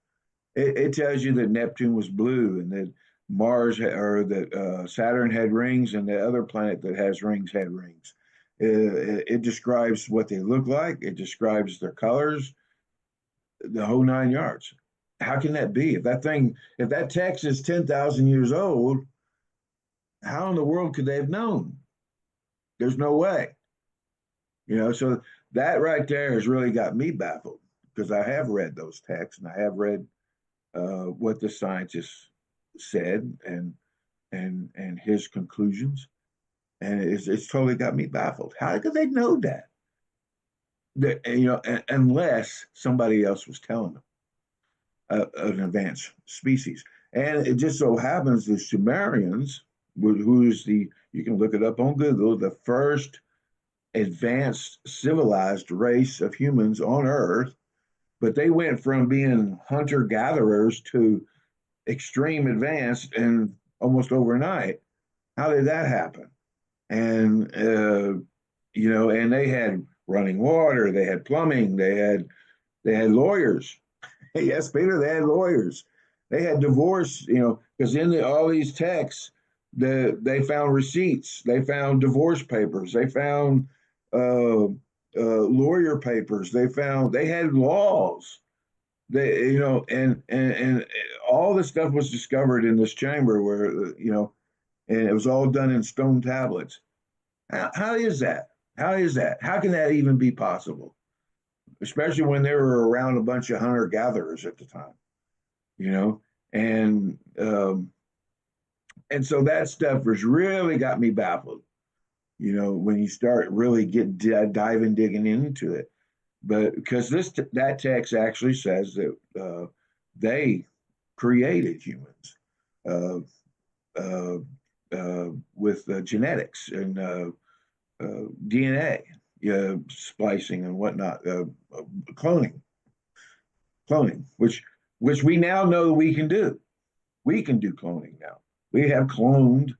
Speaker 9: It tells you that Neptune was blue and that Mars or that Saturn had rings and the other planet that has rings had rings. It describes what they look like. It describes their colors, the whole 9 yards. How can that be? If that text is 10,000 years old, how in the world could they have known? There's no way. So that right there has really got me baffled, because I have read those texts and I have read what the scientists said and his conclusions, and it's totally got me baffled. How could they know that? Unless somebody else was telling them, an advanced species. And it just so happens the Sumerians, you can look it up on Google, the first advanced civilized race of humans on Earth, but they went from being hunter-gatherers to extreme advanced and almost overnight. How did that happen? And and they had running water, they had plumbing, they had lawyers. Yes, Peter, they had lawyers. They had divorce, because in all these texts, they found receipts, they found divorce papers, they found lawyer papers, they had laws. And all this stuff was discovered in this chamber where, and it was all done in stone tablets. How is that? How is that? How can that even be possible? Especially when they were around a bunch of hunter-gatherers at the time, and so that stuff has really got me baffled, when you start really digging into it. But because that text actually says that they created humans with genetics and DNA splicing and whatnot, cloning, which we now know we can do. We can do cloning now. We have cloned,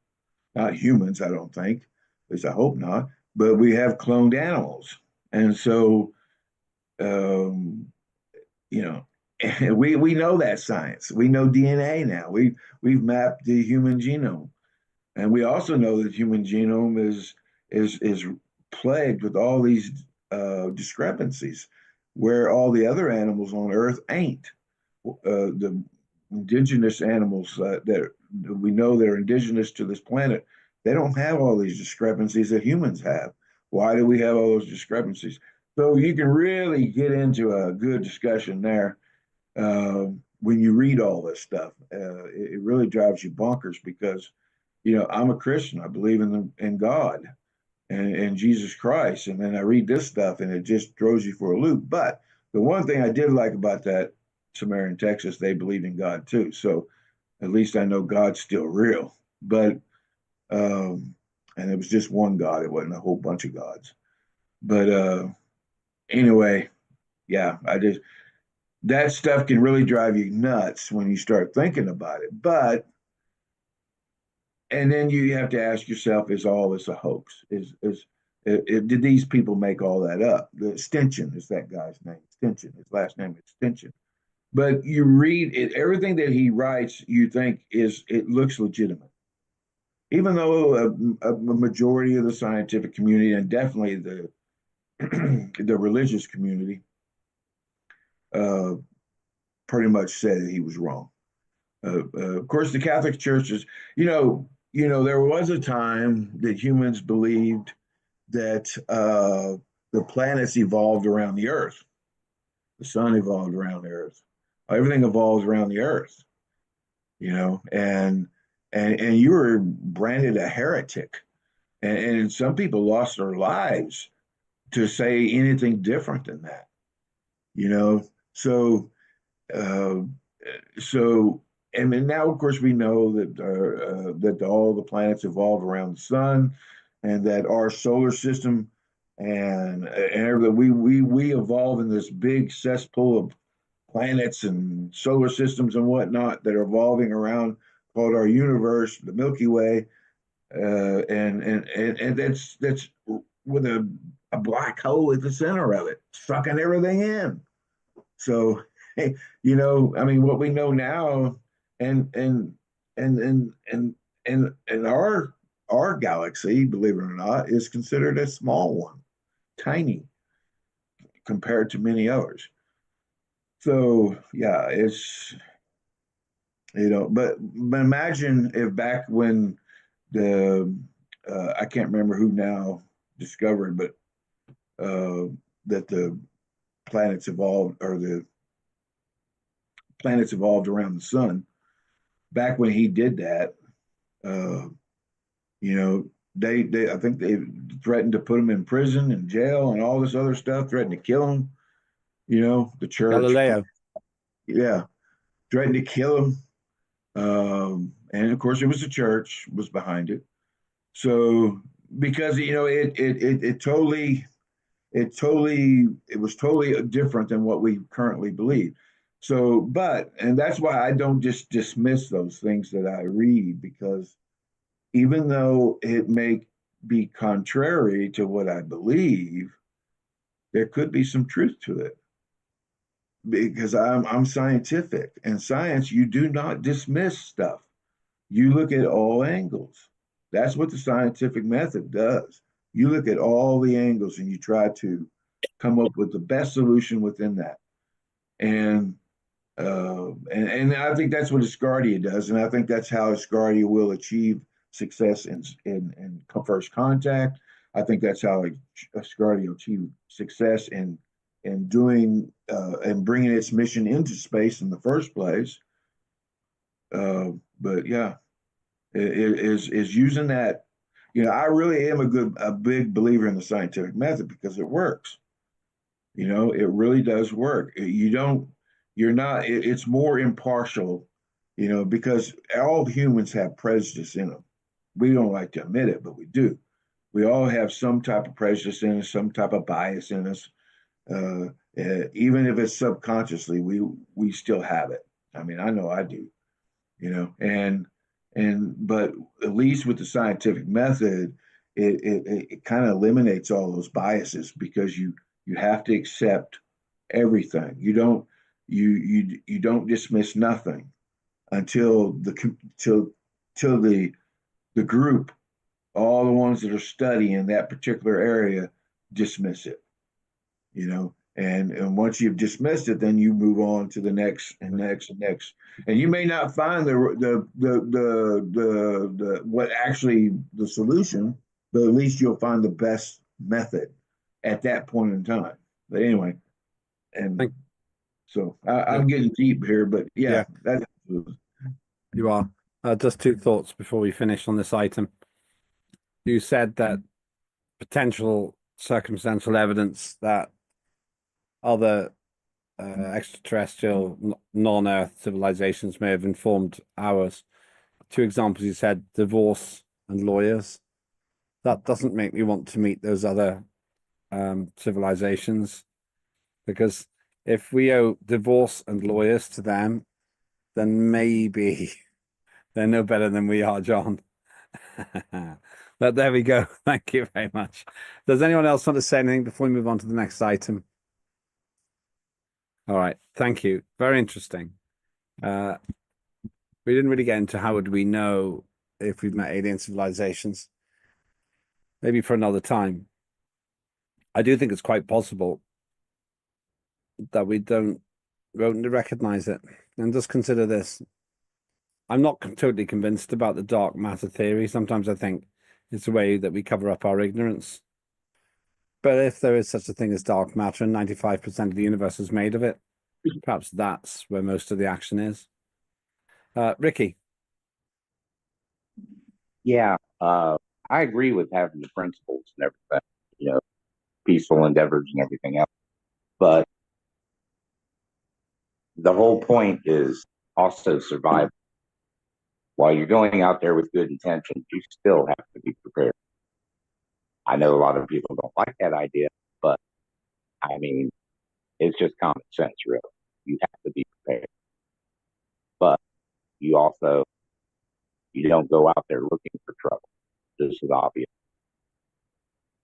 Speaker 9: not humans, I don't think, at least I hope not, but we have cloned animals. And so, we know that science. We know DNA now. We've mapped the human genome, and we also know that the human genome is plagued with all these discrepancies, where all the other animals on Earth ain't. The indigenous animals that we know that are indigenous to this planet, they don't have all these discrepancies that humans have. Why do we have all those discrepancies? So you can really get into a good discussion there when you read all this stuff. It really drives you bonkers because, I'm a Christian. I believe in God and Jesus Christ. And then I read this stuff and it just throws you for a loop. But the one thing I did like about that Sumerian Texas, they believed in God too. So at least I know God's still real. But and it was just one God. It wasn't a whole bunch of gods. But anyway, yeah, that stuff can really drive you nuts when you start thinking about it. And then you have to ask yourself, is all this a hoax? Did these people make all that up? The Stenchen is that guy's name. Stenchen, his last name is Stenchen. But you read it, everything that he writes, you think it looks legitimate. Even though a majority of the scientific community and definitely the religious community pretty much said that he was wrong. Of course, the Catholic Church is, there was a time that humans believed that the planets evolved around the Earth, the sun evolved around the Earth, everything evolves around the Earth, and you were branded a heretic, and some people lost their lives to say anything different than that, you know. So, uh, so, and then now, of course, we know that all the planets evolved around the sun, and that our solar system and everything we evolve in this big cesspool of planets and solar systems and whatnot that are evolving around, called our universe, the Milky Way, and that's with a black hole at the center of it, sucking everything in. So, I mean, what we know now, and and and our galaxy, believe it or not, is considered a small one, tiny compared to many others. So yeah, it's but imagine if back when the I can't remember who now discovered, but that the planets evolved or the planets evolved around the sun. Back when he did that, uh, they I think they threatened to put him in prison and jail and all this other stuff, threatened to kill him. The church,
Speaker 5: Galileo.
Speaker 9: yeah, threatened to kill him. And of course, it was the church was behind it. So because it was totally different than what we currently believe. So, and that's why I don't just dismiss those things that I read, because even though it may be contrary to what I believe, there could be some truth to it, because I'm scientific, and science, you do not dismiss stuff. You look at all angles. That's what the scientific method does. You look at all the angles and you try to come up with the best solution within that. And I think that's what Asgardia does, and I think that's how Asgardia will achieve success in first contact. I think that's how Asgardia will achieve success in doing and bringing its mission into space in the first place. But yeah, is using that. I really am a big believer in the scientific method because it works. It really does work. It's more impartial, because all humans have prejudice in them. We don't like to admit it, but we do. We all have some type of prejudice in us, some type of bias in us. Even if it's subconsciously, we still have it. I mean, I know I do, but at least with the scientific method, it kind of eliminates all those biases, because you have to accept everything. You don't dismiss nothing until the group, all the ones that are studying that particular area, dismiss it. And once you've dismissed it, then you move on to the next and next and next. And you may not find the what actually the solution, but at least you'll find the best method at that point in time. But anyway, and so I'm getting deep here, but yeah. That's
Speaker 5: You are. Just two thoughts before we finish on this item. You said that potential circumstantial evidence that other extraterrestrial, non-Earth civilizations may have informed ours. Two examples you said: divorce and lawyers. That doesn't make me want to meet those other civilizations, because if we owe divorce and lawyers to them, then maybe they're no better than we are, John. But there we go. Thank you very much. Does anyone else want to say anything before we move on to the next item? All right. Thank you. Very interesting. We didn't really get into how would we know if we've met alien civilizations. Maybe for another time. I do think it's quite possible that we won't recognize it. And just consider this. I'm not totally convinced about the dark matter theory. Sometimes I think it's a way that we cover up our ignorance. But if there is such a thing as dark matter and 95% of the universe is made of it, perhaps that's where most of the action is. Ricky.
Speaker 11: Yeah, I agree with having the principles and everything, peaceful endeavors and everything else. But the whole point is also survival. While you're going out there with good intentions, you still have to be prepared. I know a lot of people don't like that idea, but I mean, it's just common sense, really. You have to be prepared. But you also, you don't go out there looking for trouble. This is obvious.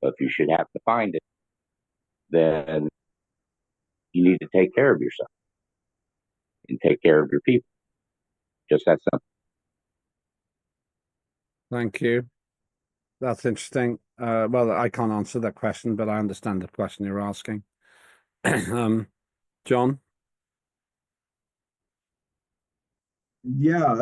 Speaker 11: But if you should have to find it, then you need to take care of yourself and take care of your people. Just that simple.
Speaker 5: Thank you. That's interesting. Well, I can't answer that question, but I understand the question you're asking. John?
Speaker 9: Yeah,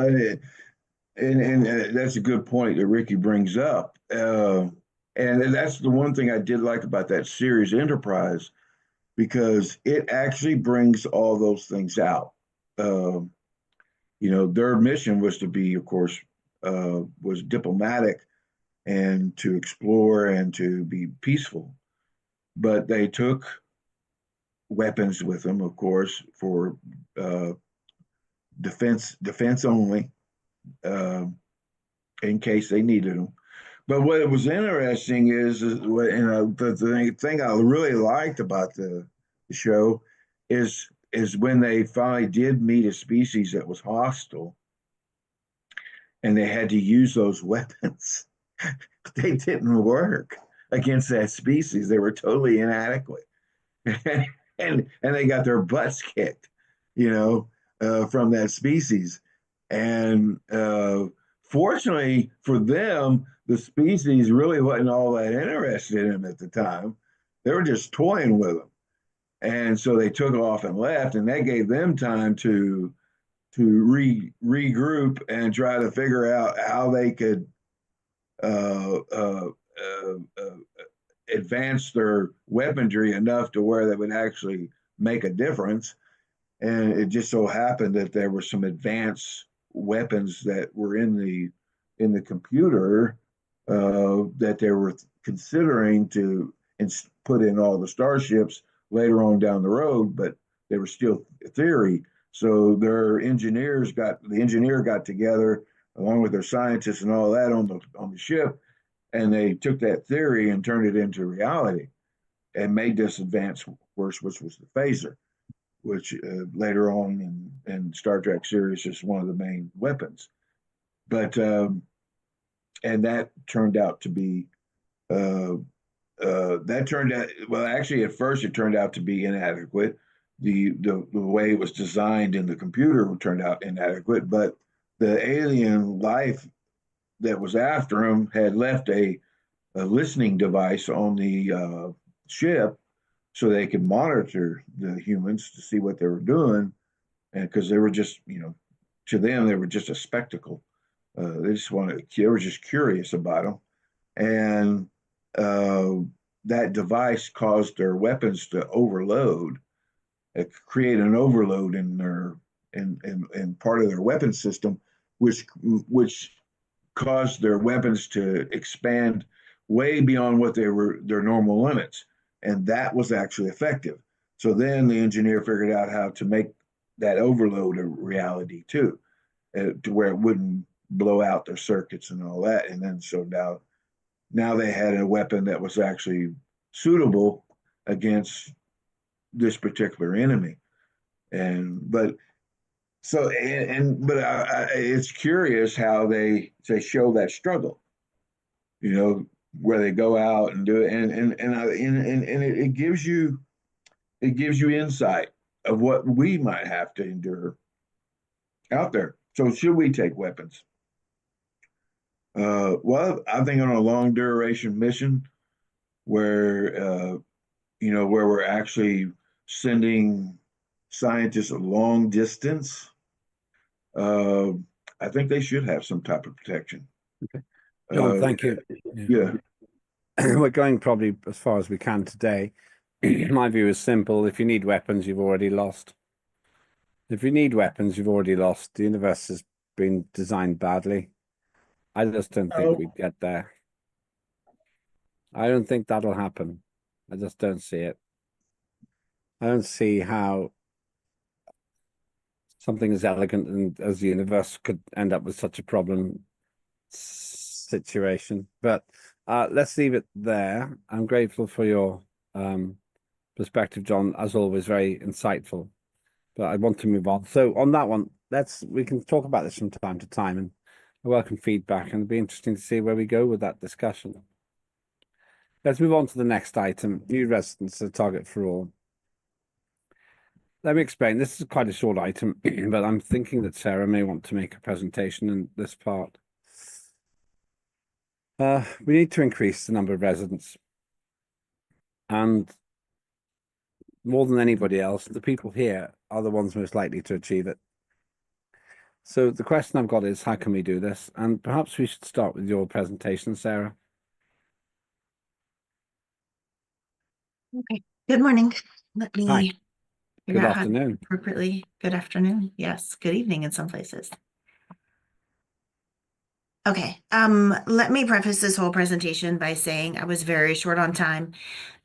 Speaker 9: and that's a good point that Ricky brings up. And that's the one thing I did like about that series, Enterprise, because it actually brings all those things out. Their mission was to be, of course, was diplomatic and to explore and to be peaceful. But they took weapons with them, of course, for defense only, in case they needed them. But what was interesting is the thing I really liked about the show is when they finally did meet a species that was hostile, and they had to use those weapons. They didn't work against that species. They were totally inadequate, and they got their butts kicked, from that species. And fortunately for them, the species really wasn't all that interested in them at the time. They were just toying with them. And so they took off and left, and that gave them time to regroup and try to figure out how they could uh, uh, advance their weaponry enough to where they would actually make a difference. And it just so happened that there were some advanced weapons that were in the computer that they were considering to put in all the starships later on down the road, but they were still theory. So the engineer got together along with their scientists and all that on the ship, and they took that theory and turned it into reality and made this advanced force, which was the phaser, which later on in Star Trek series is one of the main weapons. But and that turned out to be actually at first it turned out to be inadequate. The way it was designed in the computer turned out inadequate, but the alien life that was after him had left a listening device on the ship so they could monitor the humans to see what they were doing. And because they were just, to them, they were just a spectacle. They were just curious about them. And that device caused their weapons to overload, create an overload in in part of their weapon system, which caused their weapons to expand way beyond what their normal limits, and that was actually effective. So then the engineer figured out how to make that overload a reality too, to where it wouldn't blow out their circuits and all that. And then so now they had a weapon that was actually suitable against this particular enemy. It's curious how they show that struggle, where they go out and do it, and it gives you insight of what we might have to endure out there. So should we take weapons? Well, I think on a long duration mission where where we're actually sending scientists a long distance, I think they should have some type of protection.
Speaker 5: Okay. John,
Speaker 9: Uh,
Speaker 5: thank you.
Speaker 9: yeah.
Speaker 5: We're going probably as far as we can today. My view is simple. If you need weapons, you've already lost. If you need weapons, you've already lost. The universe has been designed badly. I just don't think we'd get there. I don't think that'll happen. I just don't see it. I don't see how something as elegant and as the universe could end up with such a problem situation. But let's leave it there. I'm grateful for your perspective, John, as always, very insightful. But I want to move on. So on that one, we can talk about this from time to time, and I welcome feedback, and it'll be interesting to see where we go with that discussion. Let's move on to the next item, new residents, a target for all. Let me explain. This is quite a short item, but I'm thinking that Sarah may want to make a presentation in this part. We need to increase the number of residents. And more than anybody else, the people here are the ones most likely to achieve it. So the question I've got is, how can we do this? And perhaps we should start with your presentation, Sarah.
Speaker 10: Okay. Good morning. Let me
Speaker 5: Hi.
Speaker 10: figure
Speaker 5: Good
Speaker 10: out how to
Speaker 5: afternoon.
Speaker 10: appropriately. Good afternoon. Yes. Good evening in some places. Okay. Let me preface this whole presentation by saying I was very short on time.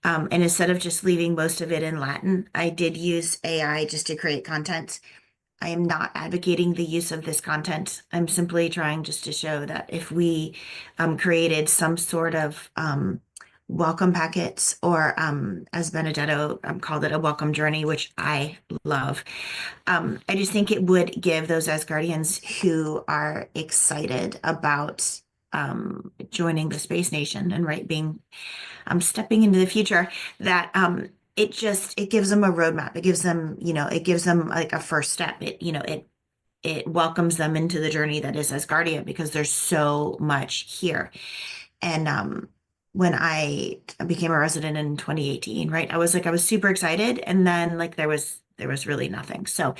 Speaker 10: And instead of just leaving most of it in Latin, I did use AI just to create content. I am not advocating the use of this content. I'm simply trying just to show that if we created some sort of welcome packets, or as Benedetto called it, a welcome journey, which I love. I just think it would give those Asgardians who are excited about joining the Space Nation and being stepping into the future, that it gives them a roadmap. It gives them, like a first step. It welcomes them into the journey that is Asgardia, because there's so much here. And when I became a resident in 2018, right, I was super excited, and then there was really nothing. So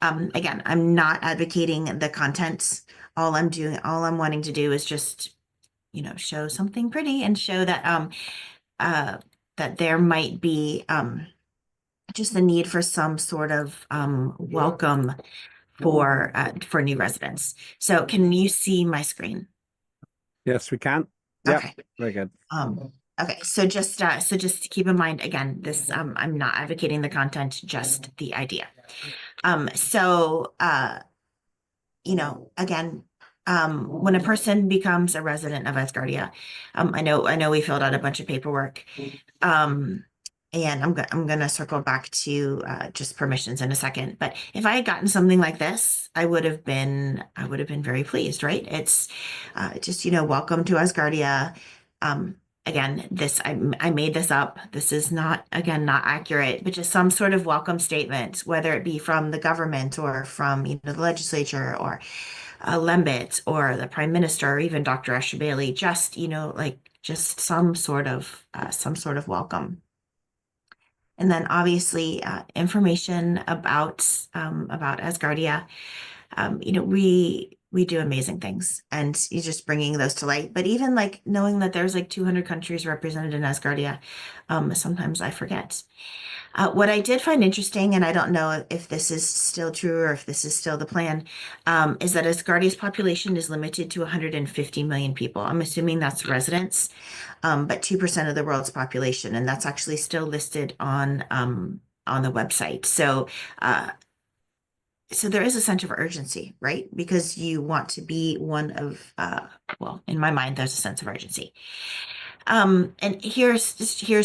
Speaker 10: again, I'm not advocating the content. All I'm wanting to do is just, show something pretty, and show that that there might be just the need for some sort of welcome for new residents. So can you see my screen?
Speaker 5: Yes, we can. Yeah,
Speaker 10: okay.
Speaker 5: Very good.
Speaker 10: Okay, so just keep in mind, again, this I'm not advocating the content, just the idea. Again, when a person becomes a resident of Asgardia, I know we filled out a bunch of paperwork, and I'm gonna circle back to just permissions in a second. But if I had gotten something like this, I would have been very pleased, right? It's just, welcome to Asgardia. Again, I made this up. This is not accurate, but just some sort of welcome statement, whether it be from the government or from the legislature, or Lembit or the Prime Minister, or even Dr. Asher Bailey. Just just some sort of welcome. And then obviously information about Asgardia. We do amazing things, and you're just bringing those to light. But even knowing that there's 200 countries represented in Asgardia, sometimes I forget. What I did find interesting, and I don't know if this is still true or if this is still the plan, is that Asgardia's population is limited to 150 million people. I'm assuming that's residents, but 2% of the world's population, and that's actually still listed on the website. So there is a sense of urgency, right? Because you want to be one of, in my mind, there's a sense of urgency. And here's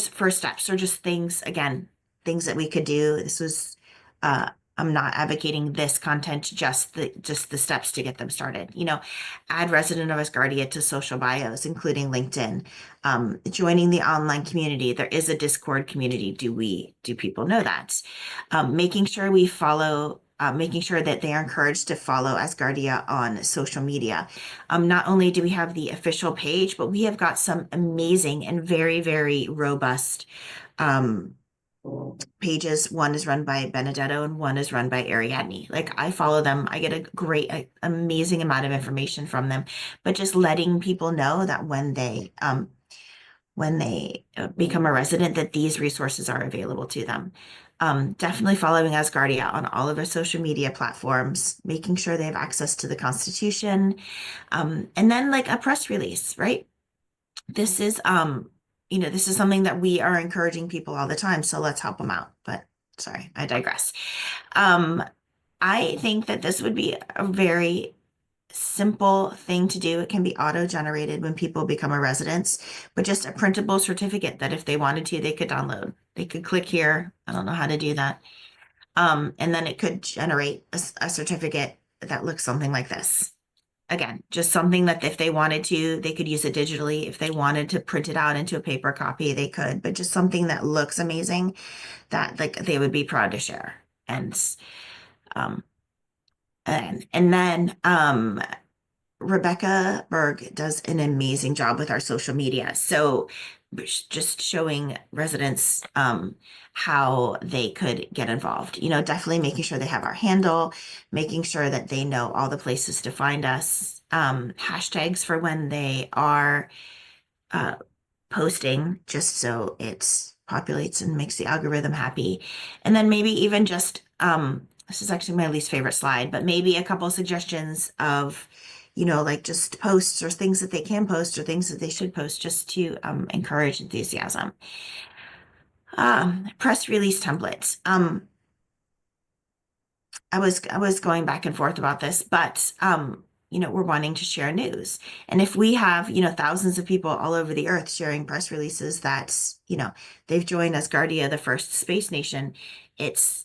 Speaker 10: first steps, or just things that we could do. This was, I'm not advocating this content, just the steps to get them started. Add resident of Asgardia to social bios, including LinkedIn. Joining the online community. There is a Discord community. Do people know that? Making sure we follow. Making sure that they are encouraged to follow Asgardia on social media. Not only do we have the official page, but we have got some amazing and very, very robust pages. One is run by Benedetto and one is run by Ariadne. Like I follow them. I get amazing amount of information from them, but just letting people know that when they become a resident, that these resources are available to them. Definitely following Asgardia on all of our social media platforms, making sure they have access to the Constitution, and then like a press release, right? This is this is something that we are encouraging people all the time, so let's help them out. But sorry, I digress. I think that this would be a very simple thing to do. It can be auto-generated when people become a resident, but just a printable certificate that if they wanted to, they could download. They could click here. I don't know how to do that. And then it could generate a certificate that looks something like this. Again, just something that if they wanted to, they could use it digitally. If they wanted to print it out into a paper copy, they could, but just something that looks amazing that like they would be proud to share. And then Rebecca Berg does an amazing job with our social media. So just showing residents how they could get involved. Definitely making sure they have our handle, making sure that they know all the places to find us, hashtags for when they are posting, just so it populates and makes the algorithm happy. And then maybe even just, this is actually my least favorite slide, but maybe a couple suggestions of like just posts or things that they can post or things that they should post just to encourage enthusiasm. Press release templates. I was going back and forth about this, but we're wanting to share news. And if we have, thousands of people all over the earth sharing press releases that, they've joined Asgardia, the first space nation, it's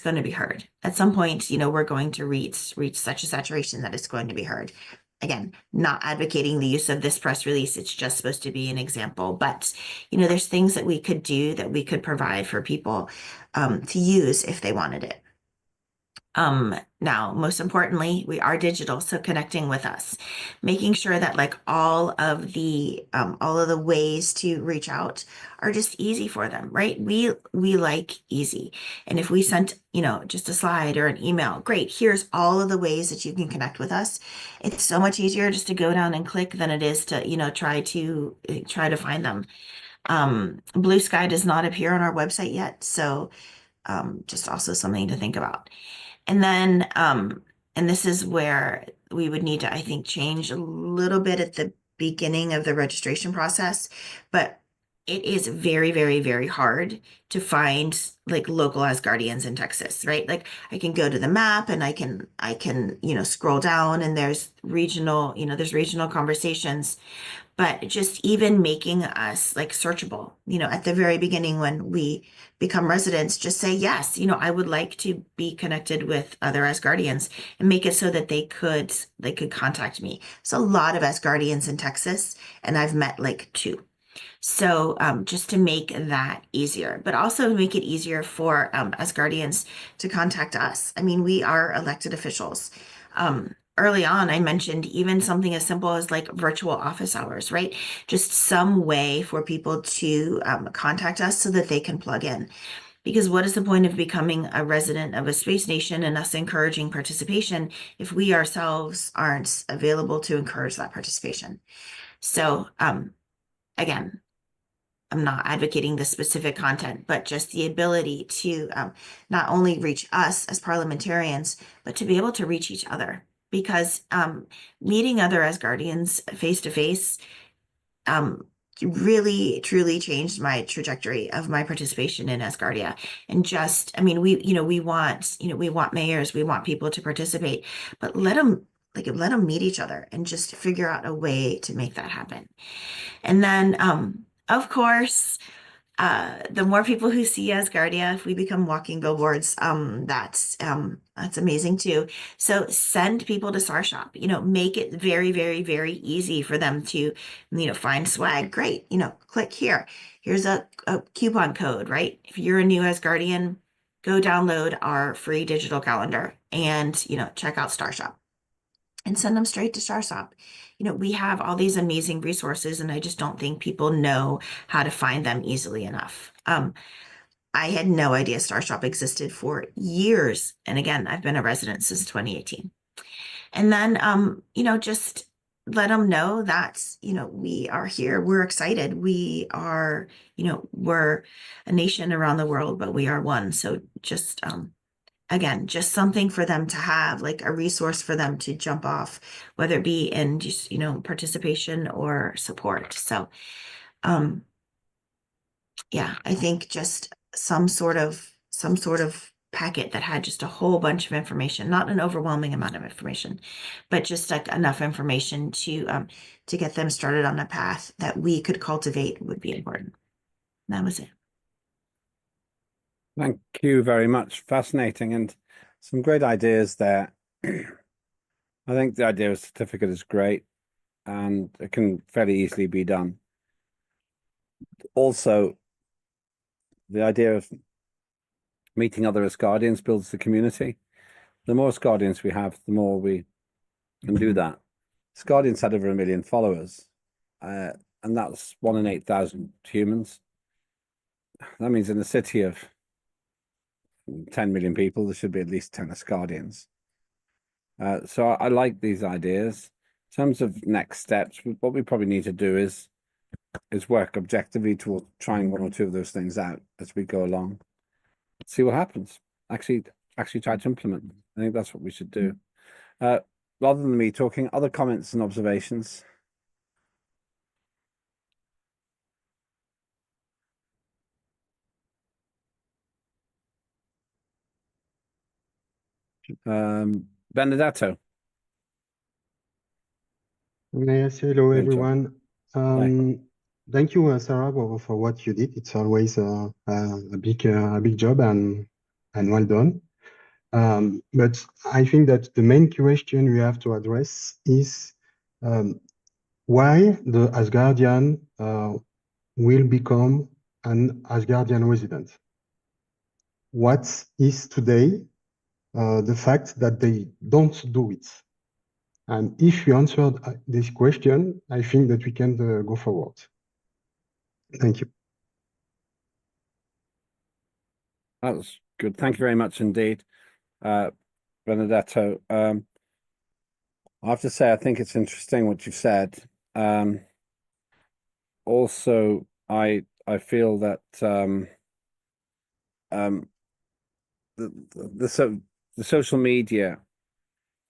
Speaker 10: going to be heard. At some point, we're going to reach such a saturation that it's going to be heard. Again, not advocating the use of this press release. It's just supposed to be an example. But, there's things that we could do that we could provide for people to use if they wanted it. Now, most importantly, we are digital, so connecting with us, making sure that like all of the ways to reach out are just easy for them, right? We like easy. And if we sent, just a slide or an email, great, here's all of the ways that you can connect with us. It's so much easier just to go down and click than it is to, try to find them. Blue Sky does not appear on our website yet, so just also something to think about. And then, and this is where we would need to, I think, change a little bit at the beginning of the registration process, but it is very, very, very hard to find like local Asgardians in Texas, right? Like I can go to the map and I can, scroll down and there's regional conversations. But just even making us like searchable, at the very beginning when we become residents, just say, yes, I would like to be connected with other Asgardians and make it so that they could contact me. So a lot of Asgardians in Texas, and I've met like 2. So just to make that easier, but also make it easier for Asgardians to contact us. I mean, we are elected officials. Early on, I mentioned even something as simple as like virtual office hours, right? Just some way for people to contact us so that they can plug in. Because what is the point of becoming a resident of a space nation and us encouraging participation if we ourselves aren't available to encourage that participation? So again, I'm not advocating the specific content, but just the ability to not only reach us as parliamentarians, but to be able to reach each other. Because meeting other Asgardians face to face really truly changed my trajectory of my participation in Asgardia. And just, I mean, we want mayors, we want people to participate, but let them meet each other and just figure out a way to make that happen. And then, of course, the more people who see Asgardia, if we become walking billboards, that's amazing too. So send people to Starshop, make it very, very, very easy for them to, find swag. Great. Click here. Here's a coupon code, right? If you're a new Asgardian, go download our free digital calendar and, check out Starshop and send them straight to Starshop. We have all these amazing resources, and I just don't think people know how to find them easily enough. I had no idea Star Shop existed for years. And again, I've been a resident since 2018. And then, just let them know that, we are here. We're excited. We are, we're a nation around the world, but we are one. So just, again, just something for them to have, like a resource for them to jump off, whether it be in just, participation or support. So, yeah, I think just some sort of packet that had just a whole bunch of information, not an overwhelming amount of information, but just like enough information to get them started on a path that we could cultivate would be important. That was it.
Speaker 5: Thank you very much. Fascinating and some great ideas there. I think the idea of a certificate is great and it can fairly easily be done. Also, the idea of meeting other Asgardians builds the community. The more Asgardians we have, the more we can do that. Asgardians had over 1 million followers, and that's 1 in 8,000 humans. That means in a city of 10 million people, there should be at least 10 Asgardians. So I like these ideas. In terms of next steps, what we probably need to do is work objectively towards trying 1 or 2 of those things out as we go along. See what happens. Actually try to implement them. I think that's what we should do. Rather than me talking, other comments and observations? Benedetto.
Speaker 12: Yes, hello
Speaker 5: Hey,
Speaker 12: everyone. Thank you, Sarah, for what you did. It's always a big job and well done. But I think that the main question we have to address is why the Asgardian will become an Asgardian resident. What is today the fact that they don't do it? And if you answered this question, I think that we can go forward. Thank you.
Speaker 5: That's good. Thank you very much indeed, Benedetto. I have to say, I think it's interesting what you've said. Also, I feel that the social media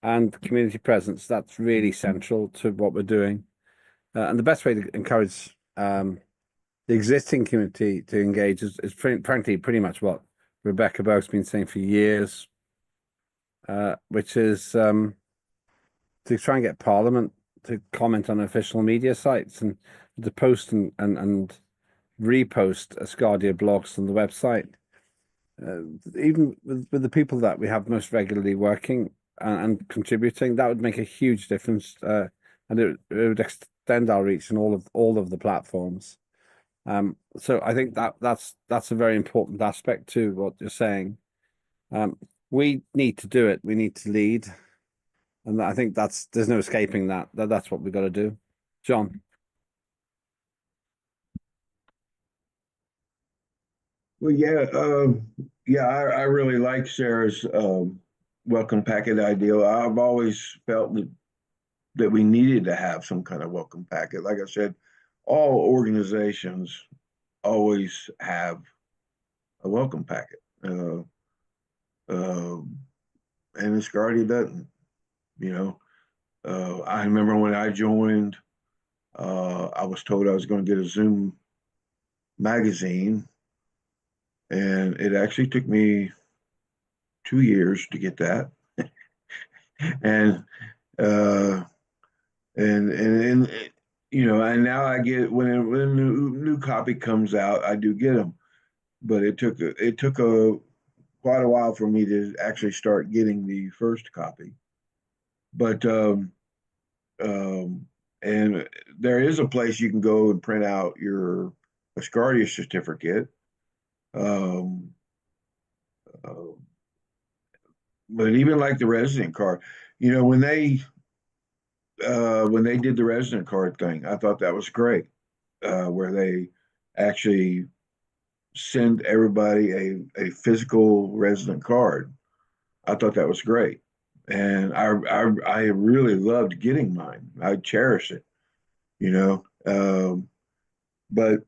Speaker 5: and community presence, that's really central to what we're doing. And the best way to encourage the existing community to engage is frankly pretty much what Rebecca Boak's been saying for years, which is to try and get Parliament to comment on official media sites and to post and repost Asgardia blogs on the website. Even with the people that we have most regularly working and contributing, that would make a huge difference, and it would extend our reach in all of the platforms. So I think that's a very important aspect to what you're saying. We need to do it. We need to lead, and I think there's no escaping that. That's what we've got to do. John.
Speaker 9: Well, I really like Sarah's welcome packet idea. I've always felt that we needed to have some kind of welcome packet. Like I said, all organizations always have a welcome packet, and Asgardia doesn't. I remember when I joined, I was told I was going to get a Zoom magazine, and it actually took me 2 years to get that. and and now I get when a new copy comes out, I do get them, but it took quite a while for me to actually start getting the first copy. But and there is a place you can go and print out your Asgardia certificate. But even like the resident card, when they did the resident card thing, I thought that was great, where they actually send everybody a physical resident card. I thought that was great. And I really loved getting mine. I cherish it, you know. But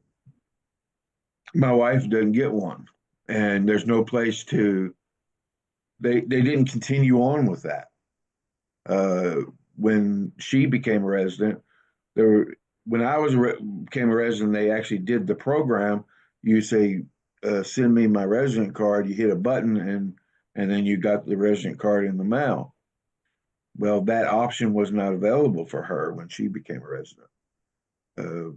Speaker 9: my wife doesn't get one, and there's no place to. They didn't continue on with that. When she became a resident, there were when I was became a resident, they actually did the program. You say, "Send me my resident card." You hit a button, and then you got the resident card in the mail. Well, that option was not available for her when she became a resident. Uh,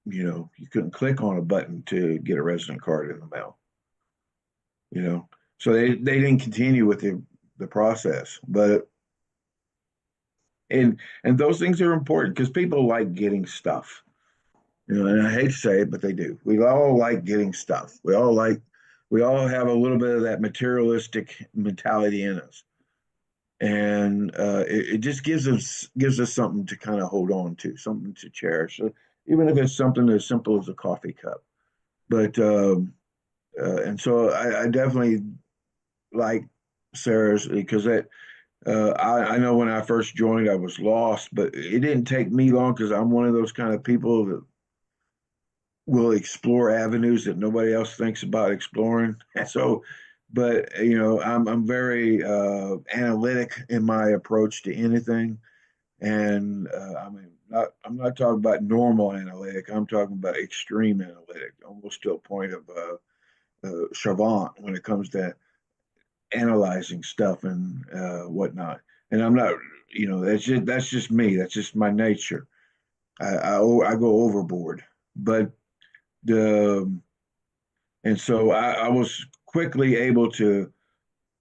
Speaker 9: you couldn't click on a button to get a resident card in the mail. So they didn't continue with the process, but and those things are important because people like getting stuff. And I hate to say it, but they do. We all like getting stuff. We all have a little bit of that materialistic mentality in us, and it just gives us something to kind of hold on to, something to cherish, so even if it's something as simple as a coffee cup. But and so I definitely like Sarah's because I know when I first joined I was lost, but it didn't take me long because I'm one of those kind of people that will explore avenues that nobody else thinks about exploring. So, but I'm very analytic in my approach to anything, and I'm not talking about normal analytic. I'm talking about extreme analytic, almost to a point of savant when it comes to analyzing stuff and whatnot. And I'm not, that's just me. That's just my nature. I go overboard, but the and so I was quickly able to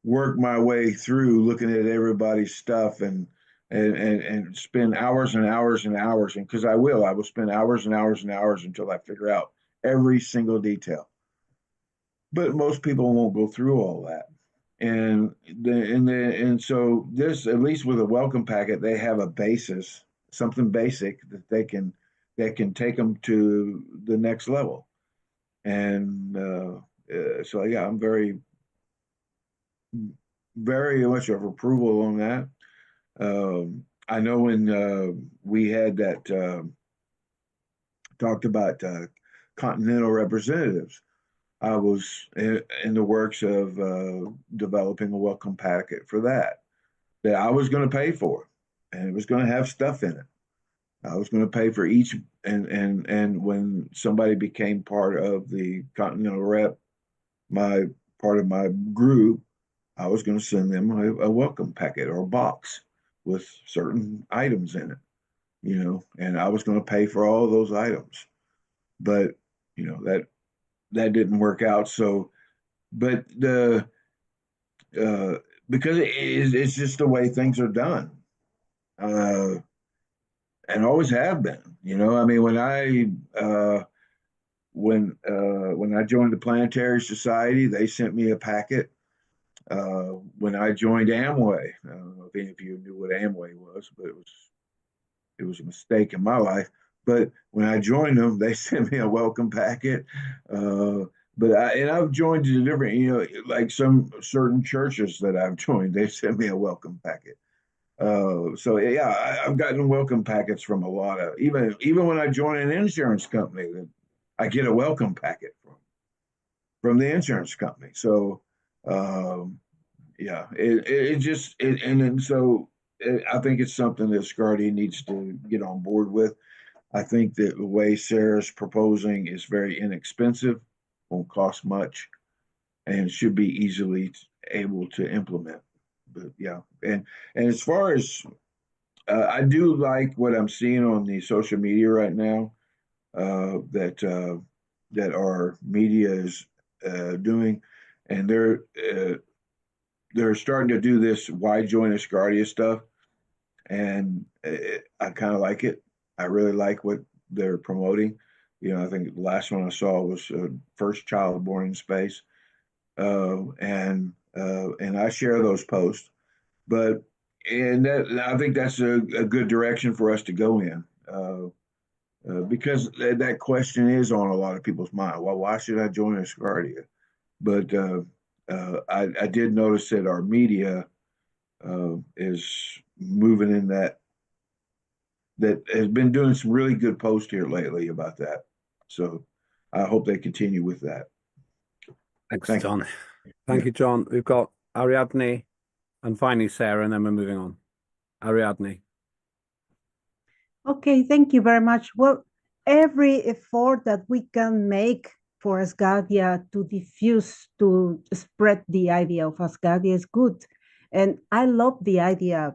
Speaker 9: work my way through looking at everybody's stuff and spend hours and hours and hours. And because I will spend hours and hours and hours until I figure out every single detail. But most people won't go through all that. And so this, at least with a welcome packet, they have a basis, something basic that can take them to the next level. And so yeah, I'm very much of approval on that. I know when we had that talked about continental representatives, I was in the works of developing a welcome packet for that I was going to pay for, and it was going to have stuff in it. I was going to pay for each, and when somebody became part of the Continental Rep, my part of my group, I was going to send them a welcome packet or a box with certain items in it, and I was going to pay for all those items. But that didn't work out. So, but because it's just the way things are done, and always have been. I mean, when I joined the Planetary Society, they sent me a packet. When I joined Amway, I don't know if any of you knew what Amway was, but it was a mistake in my life. But when I joined them, they sent me a welcome packet. But I've joined the different, like some certain churches that I've joined, they sent me a welcome packet. So yeah, I've gotten welcome packets from a lot of, even when I join an insurance company, that I get a welcome packet from the insurance company. So yeah, I think it's something that Asgardia needs to get on board with. I think that the way Sarah's proposing is very inexpensive, won't cost much, and should be easily able to implement. But yeah, and as far as I do like what I'm seeing on the social media right now, that our media is doing, and they're starting to do this why join Asgardia stuff, and I kind of like it. I really like what they're promoting. I think the last one I saw was first child born in space, and I share those posts. I think that's a good direction for us to go in. because that question is on a lot of people's mind. Well, why should I join Asgardia? But I did notice that our media is moving in that has been doing some really good posts here lately about that. So I hope they continue with that.
Speaker 5: Thanks,
Speaker 9: Thank
Speaker 5: John.
Speaker 9: you.
Speaker 5: Thank you, John. We've got Ariadne and finally Sarah, and then we're moving on. Ariadne.
Speaker 6: Okay, thank you very much. Well, every effort that we can make for Asgardia to diffuse, to spread the idea of Asgardia is good. And I love the idea,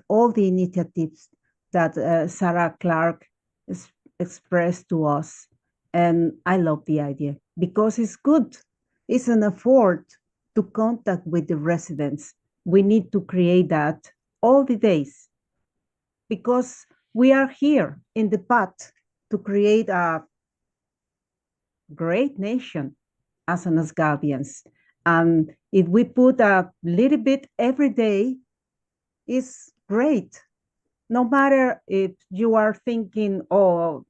Speaker 6: all the initiatives that Sarah Clark expressed to us. And I love the idea because it's good. It's an effort to contact with the residents. We need to create that all the days because we are here in the path to create a great nation as an Asgardians. And if we put a little bit every day, it's great. No matter if you are thinking, oh,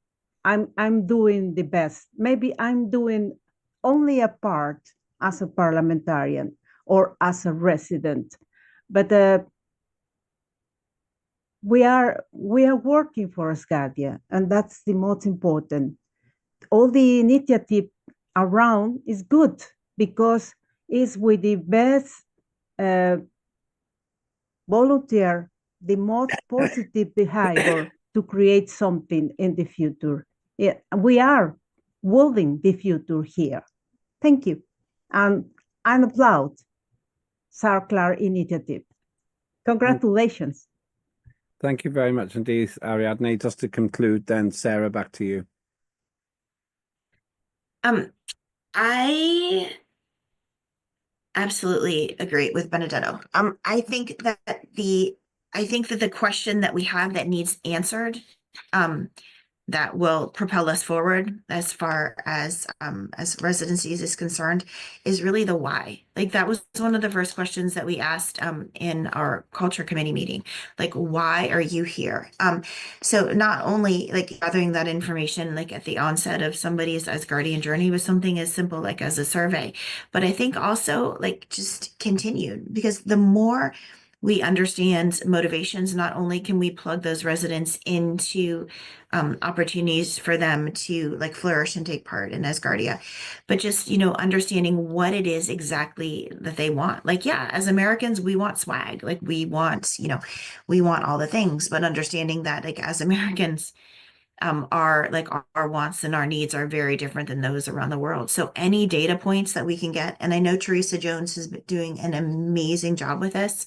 Speaker 6: I'm doing the best. Maybe I'm doing only a part as a parliamentarian or as a resident. But we are working for Asgardia, and that's the most important. All the initiative around is good because it's with the best volunteer, the most positive behavior to create something in the future. Yeah, we are building the future here. Thank you. And I applaud Sarah Clark initiative. Congratulations.
Speaker 5: Thank you very much indeed, Ariadne. Just to conclude then, Sarah, back to you.
Speaker 10: I absolutely agree with Benedetto. I think that the question that we have that needs answered, that will propel us forward as far as residencies is concerned, is really the why. Like that was one of the first questions that we asked in our culture committee meeting. Like, why are you here? So not only like gathering that information like at the onset of somebody's Asgardian journey was something as simple like as a survey, but I think also like just continued, because the more we understand motivations, not only can we plug those residents into opportunities for them to like flourish and take part in Asgardia, but just, understanding what it is exactly that they want. Like, yeah, as Americans, we want swag, like we want all the things, but understanding that like as Americans, our wants and our needs are very different than those around the world. So any data points that we can get, and I know Teresa Jones has been doing an amazing job with this,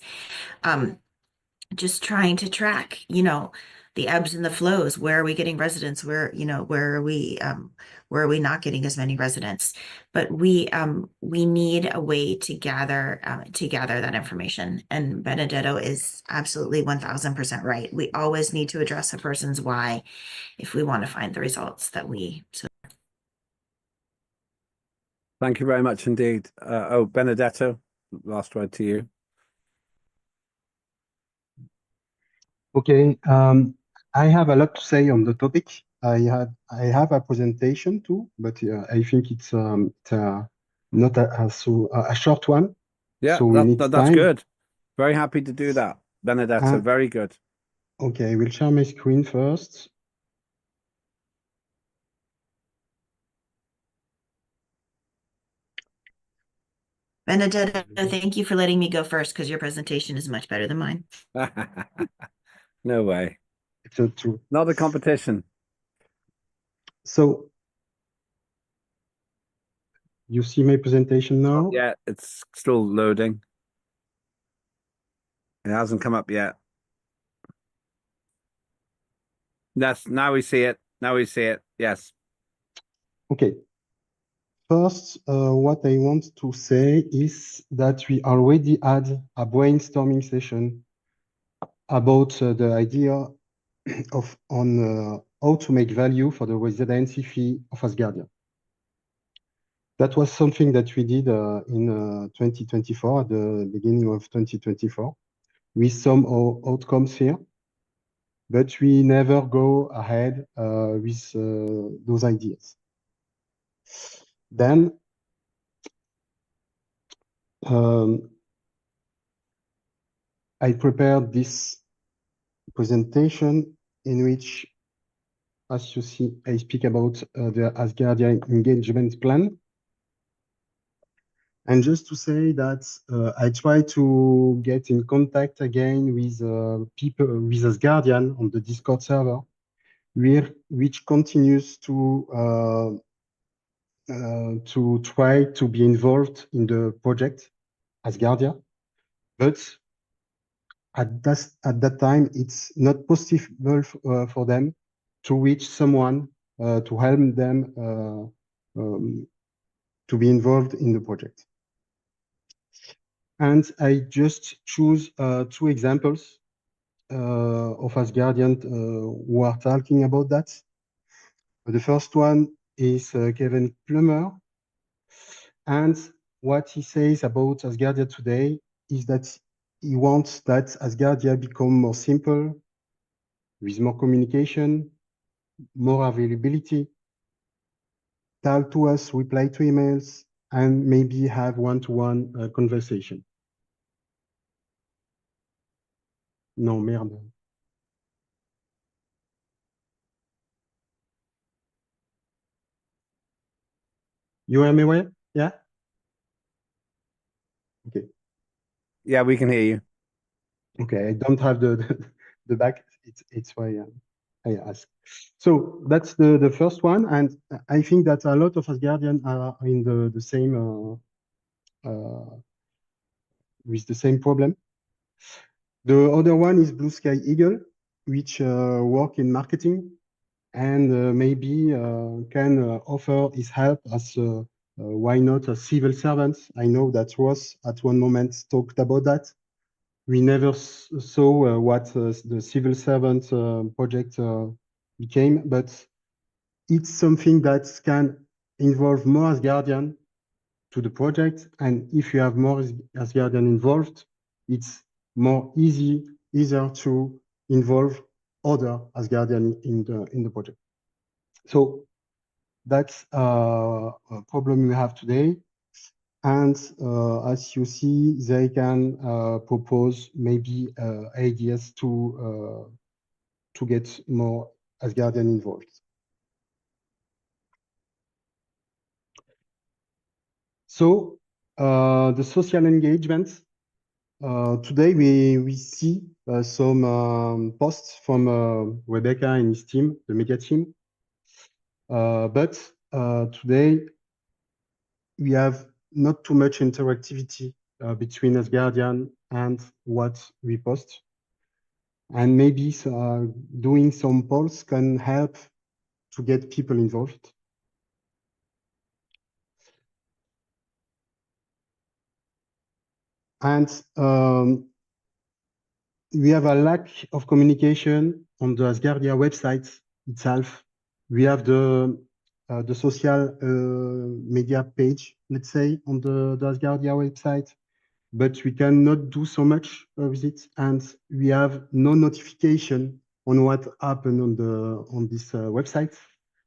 Speaker 10: just trying to track, the ebbs and the flows. Where are we getting residents? Where are we not getting as many residents? But we need a way to gather that information. And Benedetto is absolutely 1000% right. We always need to address a person's why if we want to find the results that we.
Speaker 5: Thank you very much indeed. Benedetto, last word to you.
Speaker 12: Okay, I have a lot to say on the topic. I have a presentation too, but I think it's not a short one.
Speaker 5: Yeah,
Speaker 12: so we need
Speaker 5: that's
Speaker 12: time.
Speaker 5: good. Very happy to do that, Benedetto. Very good.
Speaker 12: Okay, I will share my screen first.
Speaker 10: Benedetto, thank you for letting me go first because your presentation is much better than mine.
Speaker 5: No way.
Speaker 12: It's not true.
Speaker 5: Not a competition.
Speaker 12: So you see my presentation now?
Speaker 5: Yeah, it's still loading. It hasn't come up yet. Yes, now we see it. Now we see it. Yes.
Speaker 12: Okay. First, what I want to say is that we already had a brainstorming session about the idea on how to make value for the residency fee of Asgardia. That was something that we did in 2024, at the beginning of 2024, with some outcomes here. but we never go ahead with those ideas. Then I prepared this presentation in which, as you see, I speak about the Asgardia engagement plan. And just to say that I try to get in contact again with people, with Asgardian on the Discord server, which continues to try to be involved in the project Asgardia. But at that time, it's not possible for them to reach someone to help them to be involved in the project. And I just choose 2 examples of Asgardians who are talking about that. The first one is Kevin Plummer. And what he says about Asgardia today is that he wants that Asgardia become more simple, with more communication, more availability, talk to us, reply to emails, and maybe have one-to-one conversation. Non, merde. You hear me well? Yeah? Okay.
Speaker 5: Yeah, we can hear you.
Speaker 12: Okay, I don't have the back. It's why I ask. So that's the first one, and I think that a lot of Asgardians are in the same with the same problem. The other one is Blue Sky Eagle, which work in marketing and maybe can offer his help as why not a civil servant. I know that Ross at one moment talked about that. We never saw what the civil servant project became, but it's something that can involve more Asgardian to the project. And if you have more Asgardian involved, it's more easier to involve other Asgardian in the project. So that's a problem we have today. And as you see, they can propose maybe ideas to get more Asgardian involved. So the social engagement. Today we see some posts from Rebecca and his team, the media team. But today we have not too much interactivity between Asgardian and what we post. And maybe doing some polls can help to get people involved. And we have a lack of communication on the Asgardia website itself. We have the social media page, let's say, on the Asgardia website, but we cannot do so much with it, and we have no notification on what happened on this website.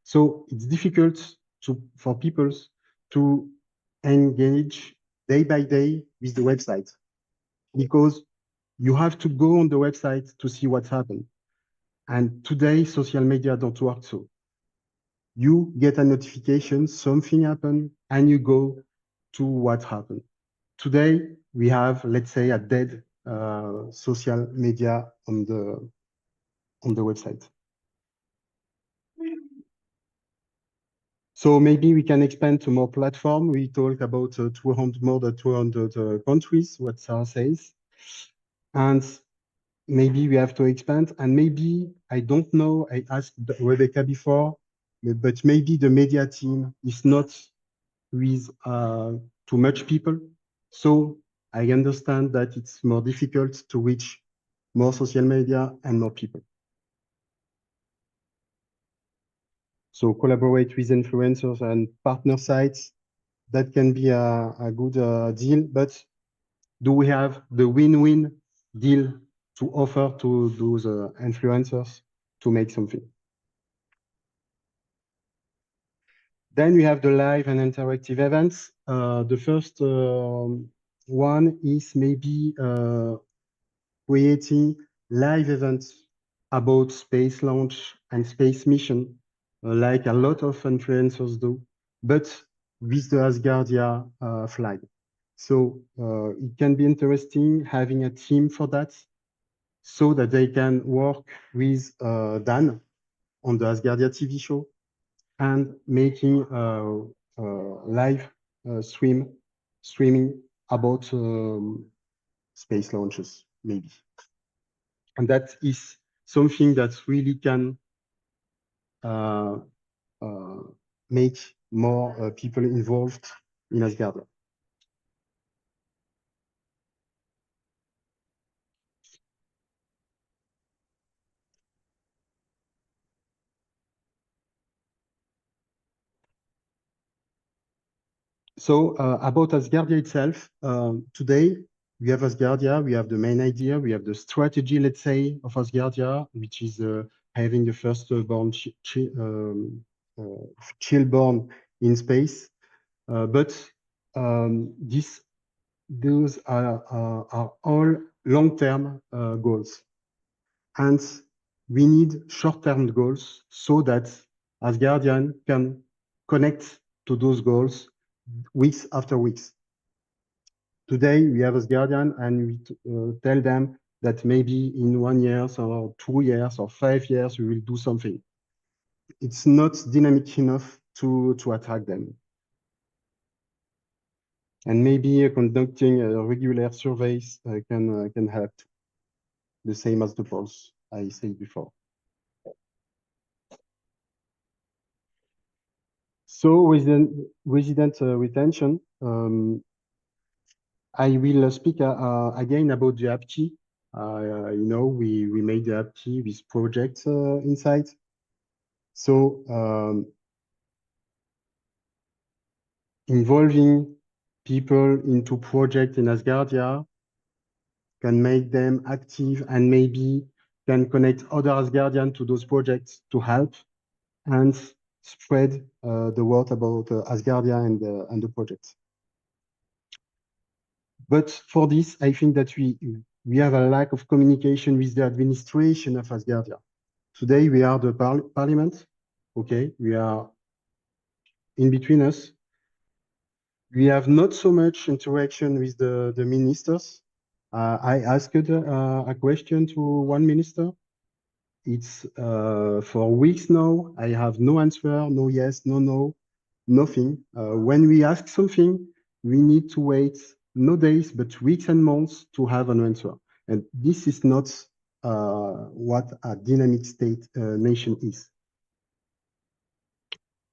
Speaker 12: So it's difficult for people to engage day by day with the website, because you have to go on the website to see what's happened. And today, social media don't work so. You get a notification, something happened, and you go to what happened. Today, we have, let's say, a dead social media on the website. So maybe we can expand to more platform. We talk about more than 200 countries, what Sarah says. And maybe we have to expand, and maybe, I don't know, I asked Rebecca before, but maybe the media team is not with too much people. So I understand that it's more difficult to reach more social media and more people. So collaborate with influencers and partner sites. That can be a good deal, but do we have the win-win deal to offer to those influencers to make something. Then we have the live and interactive events. The first one is maybe creating live events about space launch and space mission, like a lot of influencers do, but with the Asgardia flag. So it can be interesting having a team for that, so that they can work with Dan on the Asgardia TV show and making live streaming about space launches, maybe. And that is something that really can make more people involved in Asgardia. So about Asgardia itself, today we have Asgardia, we have the main idea, we have the strategy, let's say, of Asgardia, which is having the firstborn childborn in space. But those are all long-term goals. And we need short-term goals so that Asgardian can connect to those goals weeks after weeks. Today we have Asgardian and we tell them that maybe in 1 year or 2 years or 5 years we will do something. It's not dynamic enough to attract them. And maybe conducting regular surveys can help. The same as the polls I said before. So resident retention, I will speak again about the app key. You know, we made the app key with projects inside. So involving people into project in Asgardia can make them active and maybe can connect other Asgardians to those projects to help and spread the word about Asgardia and the project. But for this, I think that we have a lack of communication with the administration of Asgardia. Today, we are the parliament. Okay, we are in between us. We have not so much interaction with the ministers. I asked a question to one minister. It's for weeks now. I have no answer, no yes, no, nothing. When we ask something, we need to wait no days, but weeks and months to have an answer. And this is not what a dynamic state nation is.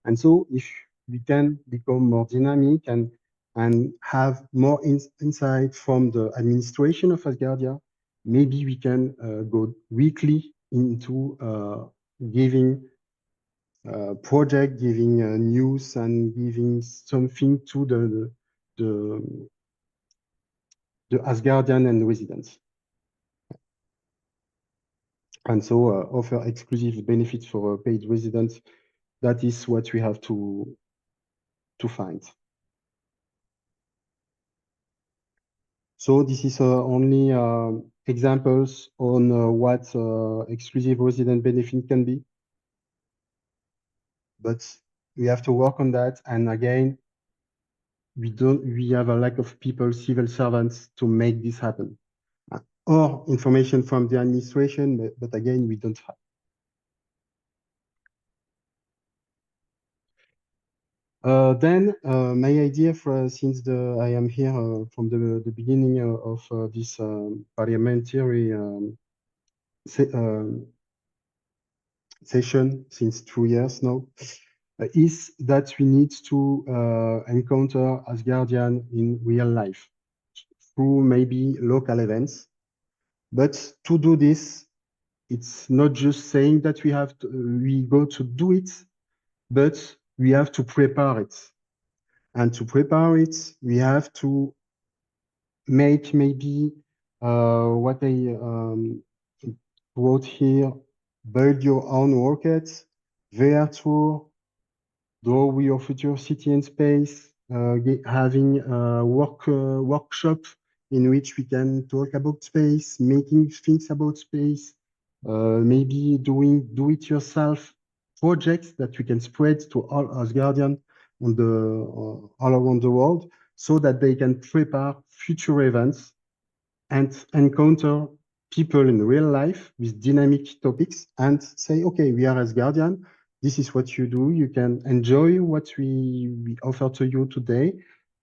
Speaker 12: And so if we can become more dynamic and have more insight from the administration of Asgardia, maybe we can go weekly into giving project, giving news and giving something to the Asgardian and the residents. And so offer exclusive benefits for paid residents. That is what we have to find. So this is only examples on what exclusive resident benefit can be. But we have to work on that. And again, we have a lack of people, civil servants, to make this happen. Or information from the administration, but again, we don't have. Then my idea since I am here from the beginning of this parliamentary session since 2 years now, is that we need to encounter Asgardian in real life through maybe local events. But to do this, it's not just saying that we go to do it, but we have to prepare it. And to prepare it, we have to make maybe what I wrote here: build your own rockets, VR tour, draw your future city in space, having a workshop in which we can talk about space, making things about space, maybe doing do-it-yourself projects that we can spread to all Asgardian on the all around the world, so that they can prepare future events and encounter people in real life with dynamic topics and say, okay, we are Asgardian. This is what you do. You can enjoy what we offer to you today.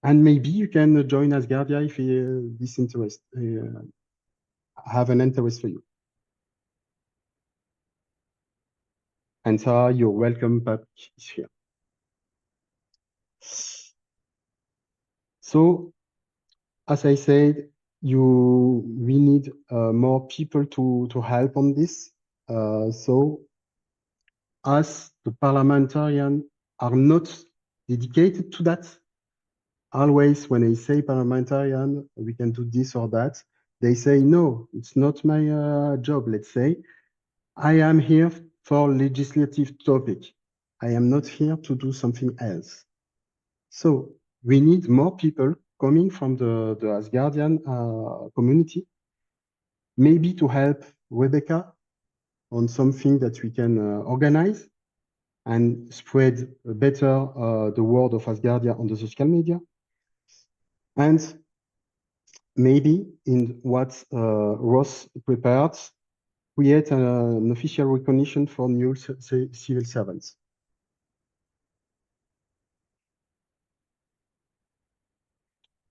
Speaker 12: And maybe you can join Asgardia if this interest have an interest for you. And Sarah, you're welcome back here. So, as I said, we need more people to help on this. So us, the parliamentarians, are not dedicated to that. Always, when I say parliamentarian, we can do this or that, they say, no, it's not my job, let's say. I am here for legislative topic. I am not here to do something else. So we need more people coming from the Asgardian community, maybe to help Rebecca on something that we can organize and spread better the word of Asgardia on the social media. And maybe in what Ross prepared, create an official recognition for new civil servants.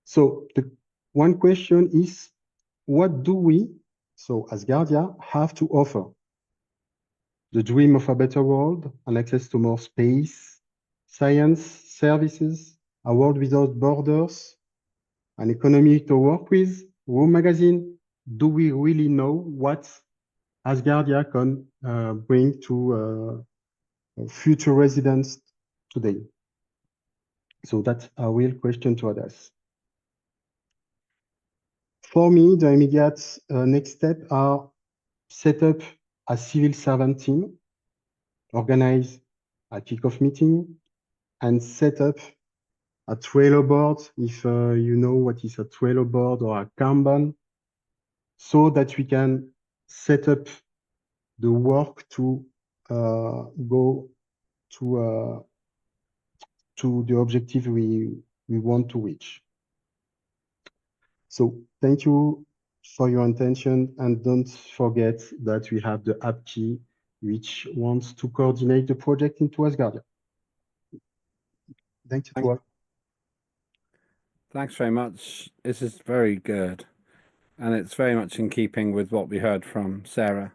Speaker 12: So the one question is, what do we, so Asgardia, have to offer? The dream of a better world and access to more space, science, services, a world without borders, an economy to work with, Room Magazine. Do we really know what Asgardia can bring to future residents today? So that's a real question to address. For me, the immediate next step are set up a civil servant team, organize a kickoff meeting, and set up a Trello board, if you know what is a Trello board or a Kanban, so that we can set up the work to go to the objective we want to reach. So thank you for your attention, and don't forget that we have the app key, which wants to coordinate the project into Asgardia. Thank you to all.
Speaker 5: Thanks very much. This is very good. And it's very much in keeping with what we heard from Sarah.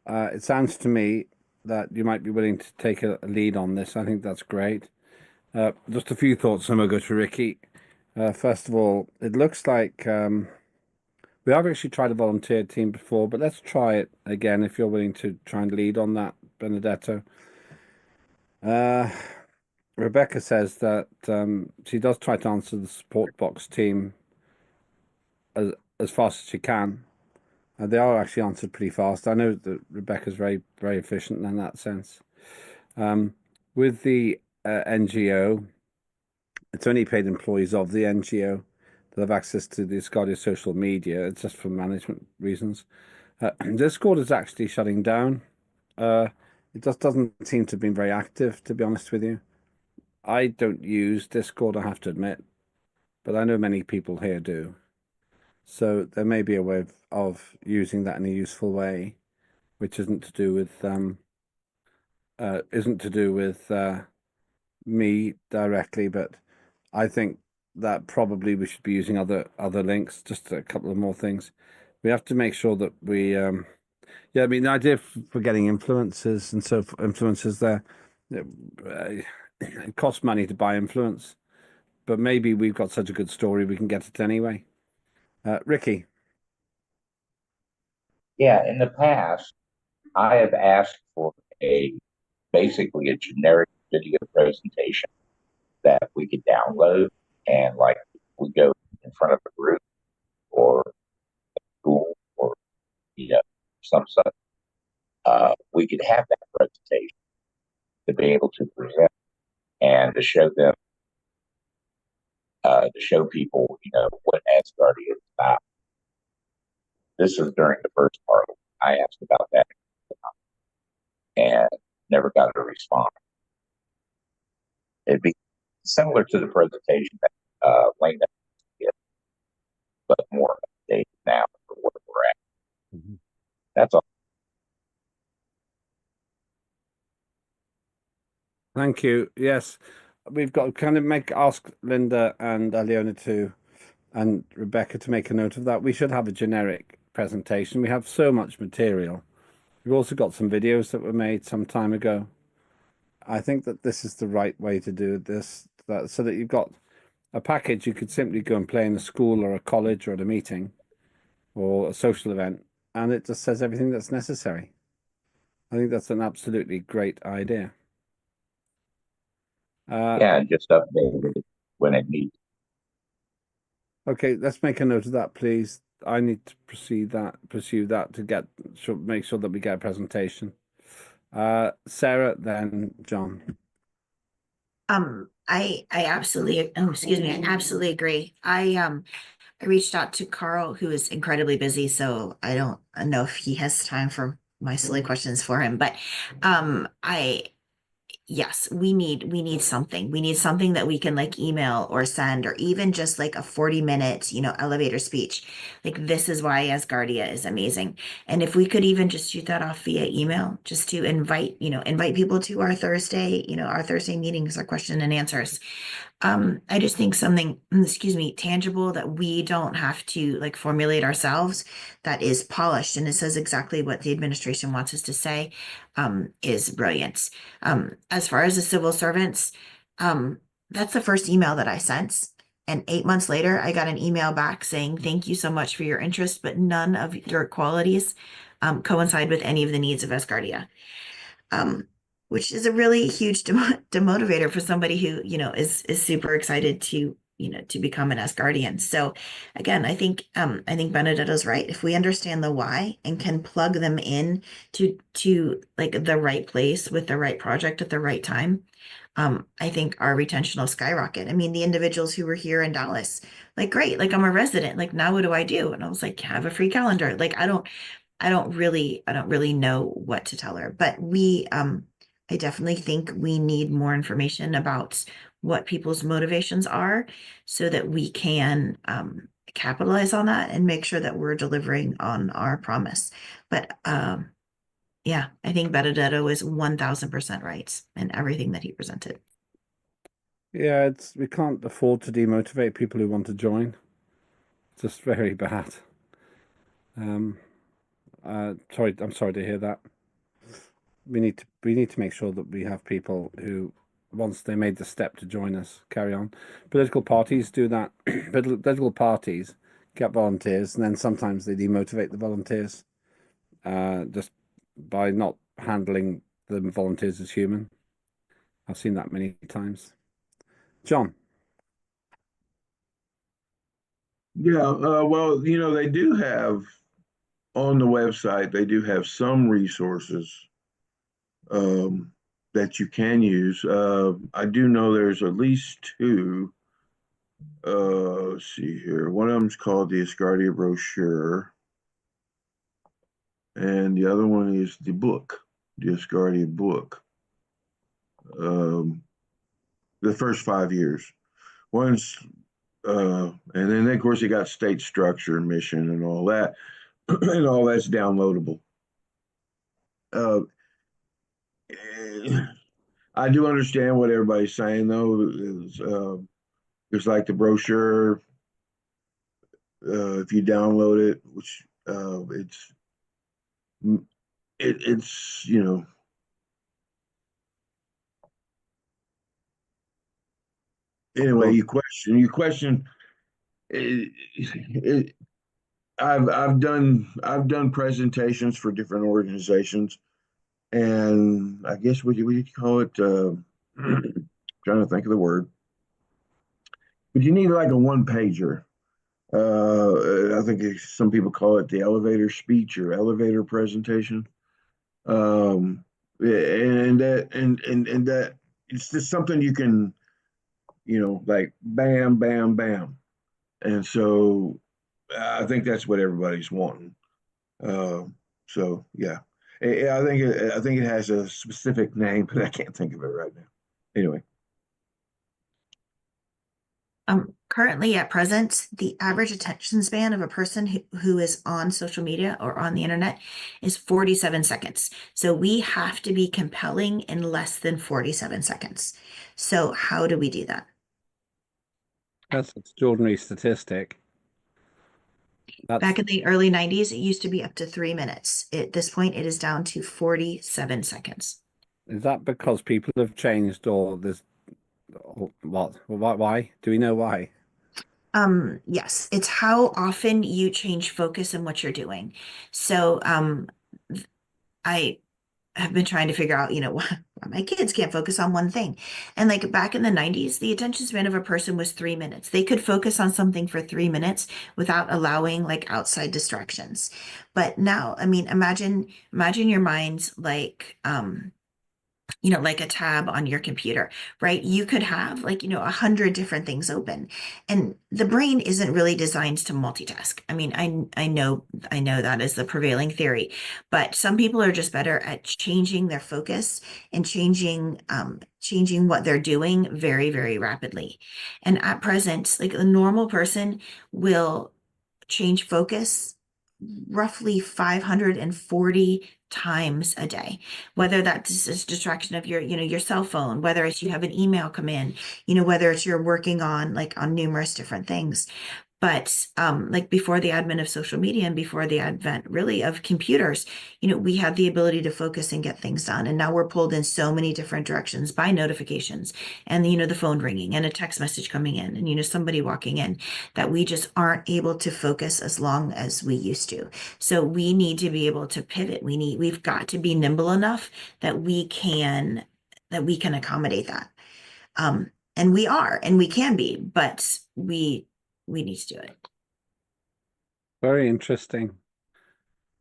Speaker 5: It sounds to me that you might be willing to take a lead on this. I think that's great. Just a few thoughts, and we'll go to Ricky. First of all, it looks like we have actually tried a volunteer team before, but let's try it again if you're willing to try and lead on that, Benedetto. Rebecca says that she does try to answer the support box team as fast as she can. They are actually answered pretty fast. I know that Rebecca's very, very efficient in that sense. With the NGO, it's only paid employees of the NGO that have access to the Asgardia social media. It's just for management reasons. Discord is actually shutting down. It just doesn't seem to have been very active, to be honest with you. I don't use Discord, I have to admit, but I know many people here do. So there may be a way of using that in a useful way, which isn't to do with me directly, but I think that probably we should be using other links. Just a couple of more things. We have to make sure that we yeah, I mean, the idea for getting influencers and so influencers there, it costs money to buy influence, but maybe we've got such a good story we can get it anyway. Ricky.
Speaker 11: Yeah, in the past, I have asked for basically a generic video presentation that we could download, and like we go in front of a group or some such, we could have that presentation to be able to present and to show them, to show people, what Asgardia is about. This was during the first part. I asked about that and never got a response. It'd be similar to the presentation that Lena did, but more updated now for where we're at.
Speaker 5: Mm-hmm.
Speaker 11: That's all.
Speaker 5: Thank you. Yes, we've got to kind of ask Linda and Leona and Rebecca to make a note of that. We should have a generic presentation. We have so much material. We've also got some videos that were made some time ago. I think that this is the right way to do this, so that you've got a package you could simply go and play in a school or a college or at a meeting or a social event, and it just says everything that's necessary. I think that's an absolutely great idea.
Speaker 11: Yeah, just update it when it needs.
Speaker 5: Okay, let's make a note of that, please. I need to pursue that to make sure that we get a presentation. Sarah, then John.
Speaker 10: I absolutely, oh, excuse me, I absolutely agree. I reached out to Carl, who is incredibly busy, so I don't know if he has time for my silly questions for him, but yes, we need something. We need something that we can like email or send, or even just like a 40-minute, elevator speech. Like, this is why Asgardia is amazing. And if we could even just shoot that off via email, just to invite people to our Thursday meetings, our question and answers. I just think something, tangible that we don't have to like formulate ourselves, that is polished and it says exactly what the administration wants us to say, is brilliant. As far as the civil servants, that's the first email that I sent. And 8 months later, I got an email back saying, thank you so much for your interest, but none of your qualities coincide with any of the needs of Asgardia. Which is a really huge demotivator for somebody who, is super excited to, to become an Asgardian. So again, I think Benedetto's right. If we understand the why and can plug them in to like the right place with the right project at the right time, I think our retention will skyrocket. I mean, the individuals who were here in Dallas, like, great, like, I'm a resident, like, now what do I do? And I was like, have a free calendar. Like, I don't really know what to tell her, but I definitely think we need more information about what people's motivations are so that we can capitalize on that and make sure that we're delivering on our promise. But yeah, I think Benedetto is 1000% right in everything that he presented.
Speaker 5: Yeah, we can't afford to demotivate people who want to join. It's just very bad. I'm sorry to hear that. We need to make sure that we have people who, once they made the step to join us, carry on. Political parties do that. Political parties get volunteers, and then sometimes they demotivate the volunteers just by not handling the volunteers as human. I've seen that many times. John.
Speaker 9: Yeah, well, they do have on the website, they do have some resources that you can use. I do know there's at least two. Let's see here. One of them's called the Asgardia brochure, and the other one is the book, the Asgardia book. The first 5 years. One's and then of course you got state structure and mission and all that, and all that's downloadable. I do understand what everybody's saying though. It's like the brochure. If you download it, which it's anyway. You question. I've done presentations for different organizations, and I guess what you call it? Trying to think of the word, but you need like a one pager I think some people call it the elevator speech or elevator presentation. And that it's just something you can, like bam, bam, bam. And so I think that's what everybody's wanting. Uh, so yeah, I think it has a specific name, but I can't think of it right now. Anyway.
Speaker 10: Currently at present, the average attention span of a person who is on social media or on the internet is 47 seconds. So we have to be compelling in less than 47 seconds. So how do we do that?
Speaker 5: That's an extraordinary statistic.
Speaker 10: Back in the early 90s, it used to be up to 3 minutes. At this point, it is down to 47 seconds.
Speaker 5: Is that because people have changed, or there's what? Why? Do we know why?
Speaker 10: Yes, it's how often you change focus in what you're doing. So, I have been trying to figure out, why my kids can't focus on one thing. And like back in the 90s, the attention span of a person was 3 minutes. They could focus on something for 3 minutes without allowing like outside distractions. But now, I mean, imagine your mind's like, like a tab on your computer, right? You could have like, 100 different things open, and the brain isn't really designed to multitask. I mean, I know that is the prevailing theory, but some people are just better at changing their focus and changing what they're doing very, very rapidly. And at present, like a normal person will change focus roughly 540 times a day, whether that's a distraction of your cell phone, whether it's you have an email come in, whether it's you're working on like on numerous different things. But like before the advent of social media and before the advent really of computers, we had the ability to focus and get things done. And now we're pulled in so many different directions by notifications and, the phone ringing and a text message coming in and, somebody walking in, that we just aren't able to focus as long as we used to. So we need to be able to pivot. We've got to be nimble enough that we can accommodate that. And we are, and we can be, but we need to do it.
Speaker 5: Very interesting.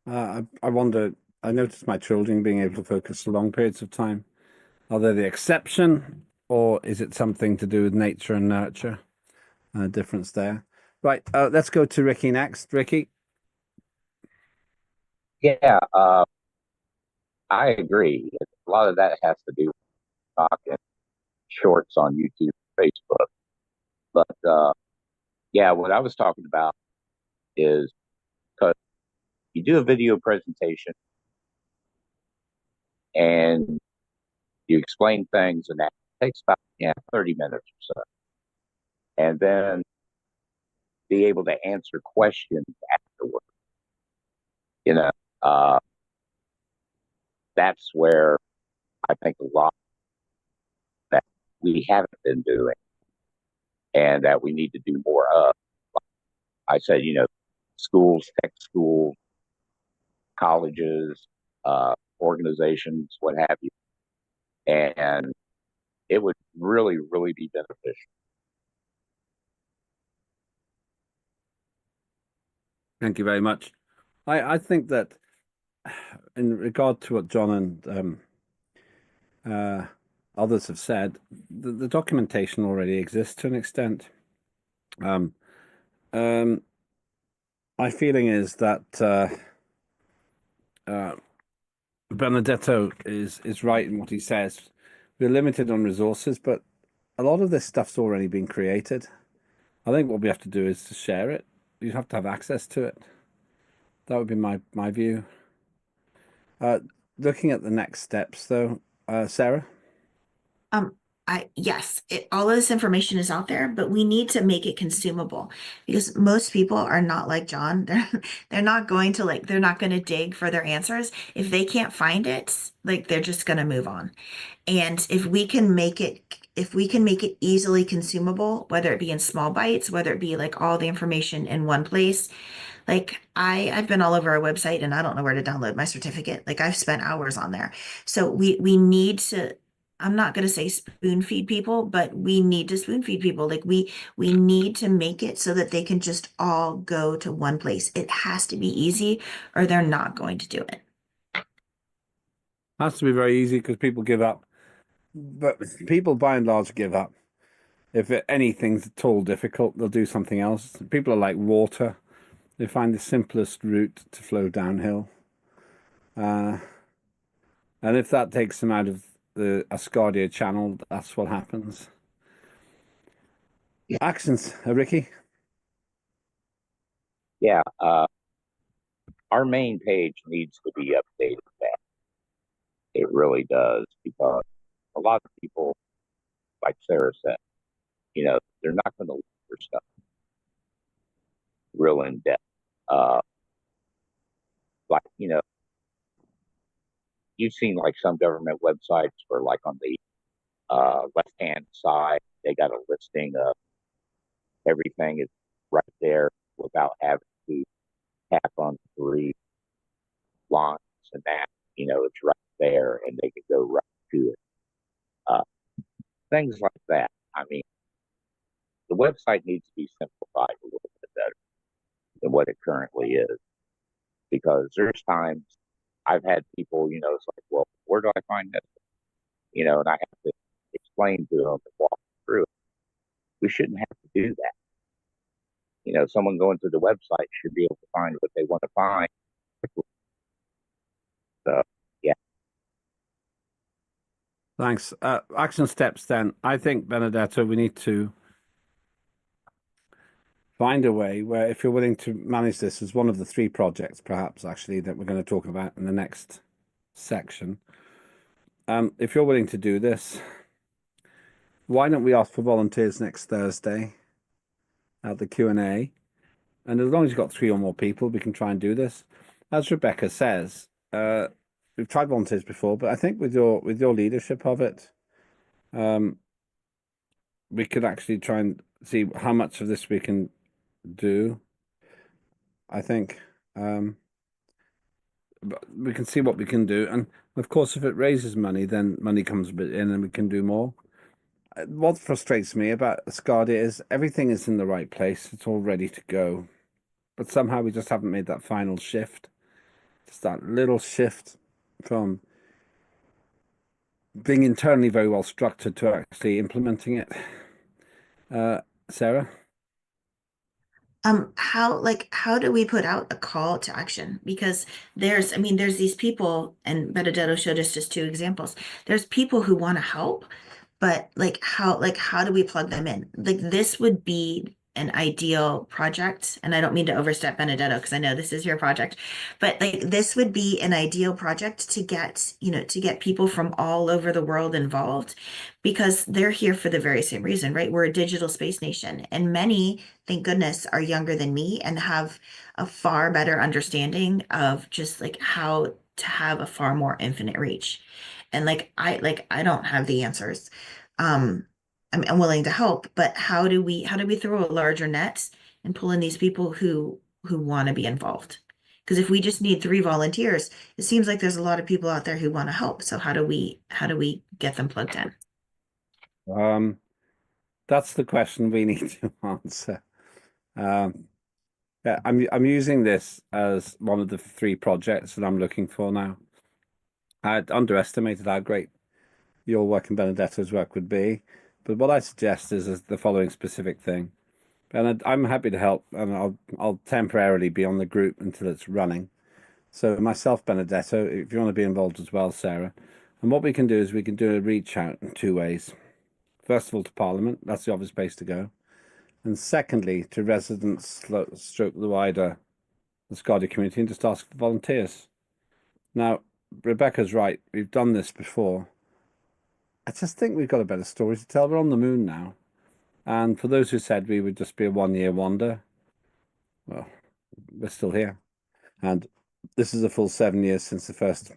Speaker 5: I wonder, I noticed my children being able to focus for long periods of time. Are they the exception, or is it something to do with nature and nurture? Difference there. Right, let's go to Ricky next. Ricky?
Speaker 11: Yeah, I agree. A lot of that has to do with TikTok and shorts on YouTube, Facebook. But yeah, what I was talking about is because you do a video presentation and you explain things, and that takes about 30 minutes or so. And then be able to answer questions afterward. Uh, that's where I think a lot that we haven't been doing and that we need to do more of. I said, schools, tech schools, colleges, organizations, what have you. And it would really, really be beneficial.
Speaker 5: Thank you very much. I think that in regard to what John and others have said, the documentation already exists to an extent. My feeling is that Benedetto is right in what he says. We're limited on resources, but a lot of this stuff's already been created. I think what we have to do is to share it. You have to have access to it. That would be my view. Looking at the next steps, though, Sarah?
Speaker 10: Yes, all of this information is out there, but we need to make it consumable because most people are not like John. They're not going to they're not going to dig for their answers. If they can't find it, like they're just going to move on. And if we can make it easily consumable, whether it be in small bites, whether it be like all the information in one place, like I've been all over our website and I don't know where to download my certificate. Like I've spent hours on there. So we need to I'm not going to say spoon feed people, but we need to spoon feed people. Like we need to make it so that they can just all go to one place. It has to be easy or they're not going to do it.
Speaker 5: Has to be very easy because people give up. But people by and large give up. If anything's at all difficult, they'll do something else. People are like water. They find the simplest route to flow downhill. And if that takes them out of the Asgardia channel, that's what happens. Actions, Ricky?
Speaker 11: Yeah, our main page needs to be updated back. It really does, because a lot of people, like Sarah said, they're not going to look for stuff real in depth. Like, you've seen like some government websites where, like, on the left-hand side, they got a listing of everything is right there without having to tap on 3 lines and that, it's right there and they can go right to it. Things like that. I mean, the website needs to be simplified a little bit better than what it currently is, because there's times I've had people, it's like, well, where do I find this? And I have to explain to them and walk through it. We shouldn't have to do that. Someone going to the website should be able to find what they want to find. So, yeah.
Speaker 5: Thanks. Action steps then. I think, Benedetto, we need to find a way where, if you're willing to manage this as one of the 3 projects, perhaps, actually, that we're going to talk about in the next section. If you're willing to do this, why don't we ask for volunteers next Thursday at the Q&A? And as long as you've got 3 or more people, we can try and do this. As Rebecca says, we've tried volunteers before, but I think with your leadership of it, we could actually try and see how much of this we can do. I think but we can see what we can do, and of course, if it raises money, then money comes a bit in, and we can do more. What frustrates me about Asgardia is everything is in the right place; it's all ready to go, but somehow we just haven't made that final shift. Just that little shift from being internally very well structured to actually implementing it. Sarah?
Speaker 10: How do we put out a call to action? Because there's these people, and Benedetto showed us just 2 examples. There's people who want to help, but how do we plug them in? Like, this would be an ideal project, and I don't mean to overstep Benedetto because I know this is your project, but like, this would be an ideal project to get people from all over the world involved, because they're here for the very same reason, right? We're a digital space nation, and many, thank goodness, are younger than me and have a far better understanding of just like how to have a far more infinite reach. And I don't have the answers. I'm willing to help, but how do we throw a larger net and pull in these people who want to be involved? Because if we just need 3 volunteers, it seems like there's a lot of people out there who want to help. So how do we get them plugged in?
Speaker 5: That's the question we need to answer. Yeah, I'm using this as one of the 3 projects that I'm looking for now. I'd underestimated how great your work and Benedetto's work would be, but what I suggest is the following specific thing. And I'm happy to help, and I'll temporarily be on the group until it's running. So myself, Benedetto, if you want to be involved as well, Sarah. And what we can do is we can do a reach out in 2 ways. First of all, to Parliament, that's the obvious place to go. And secondly, to residents, stroke the wider Asgardia community, and just ask for volunteers. Now, Rebecca's right. We've done this before. I just think we've got a better story to tell. We're on the moon now. And for those who said we would just be a 1-year wonder, well, we're still here. And this is a full 7 years since the first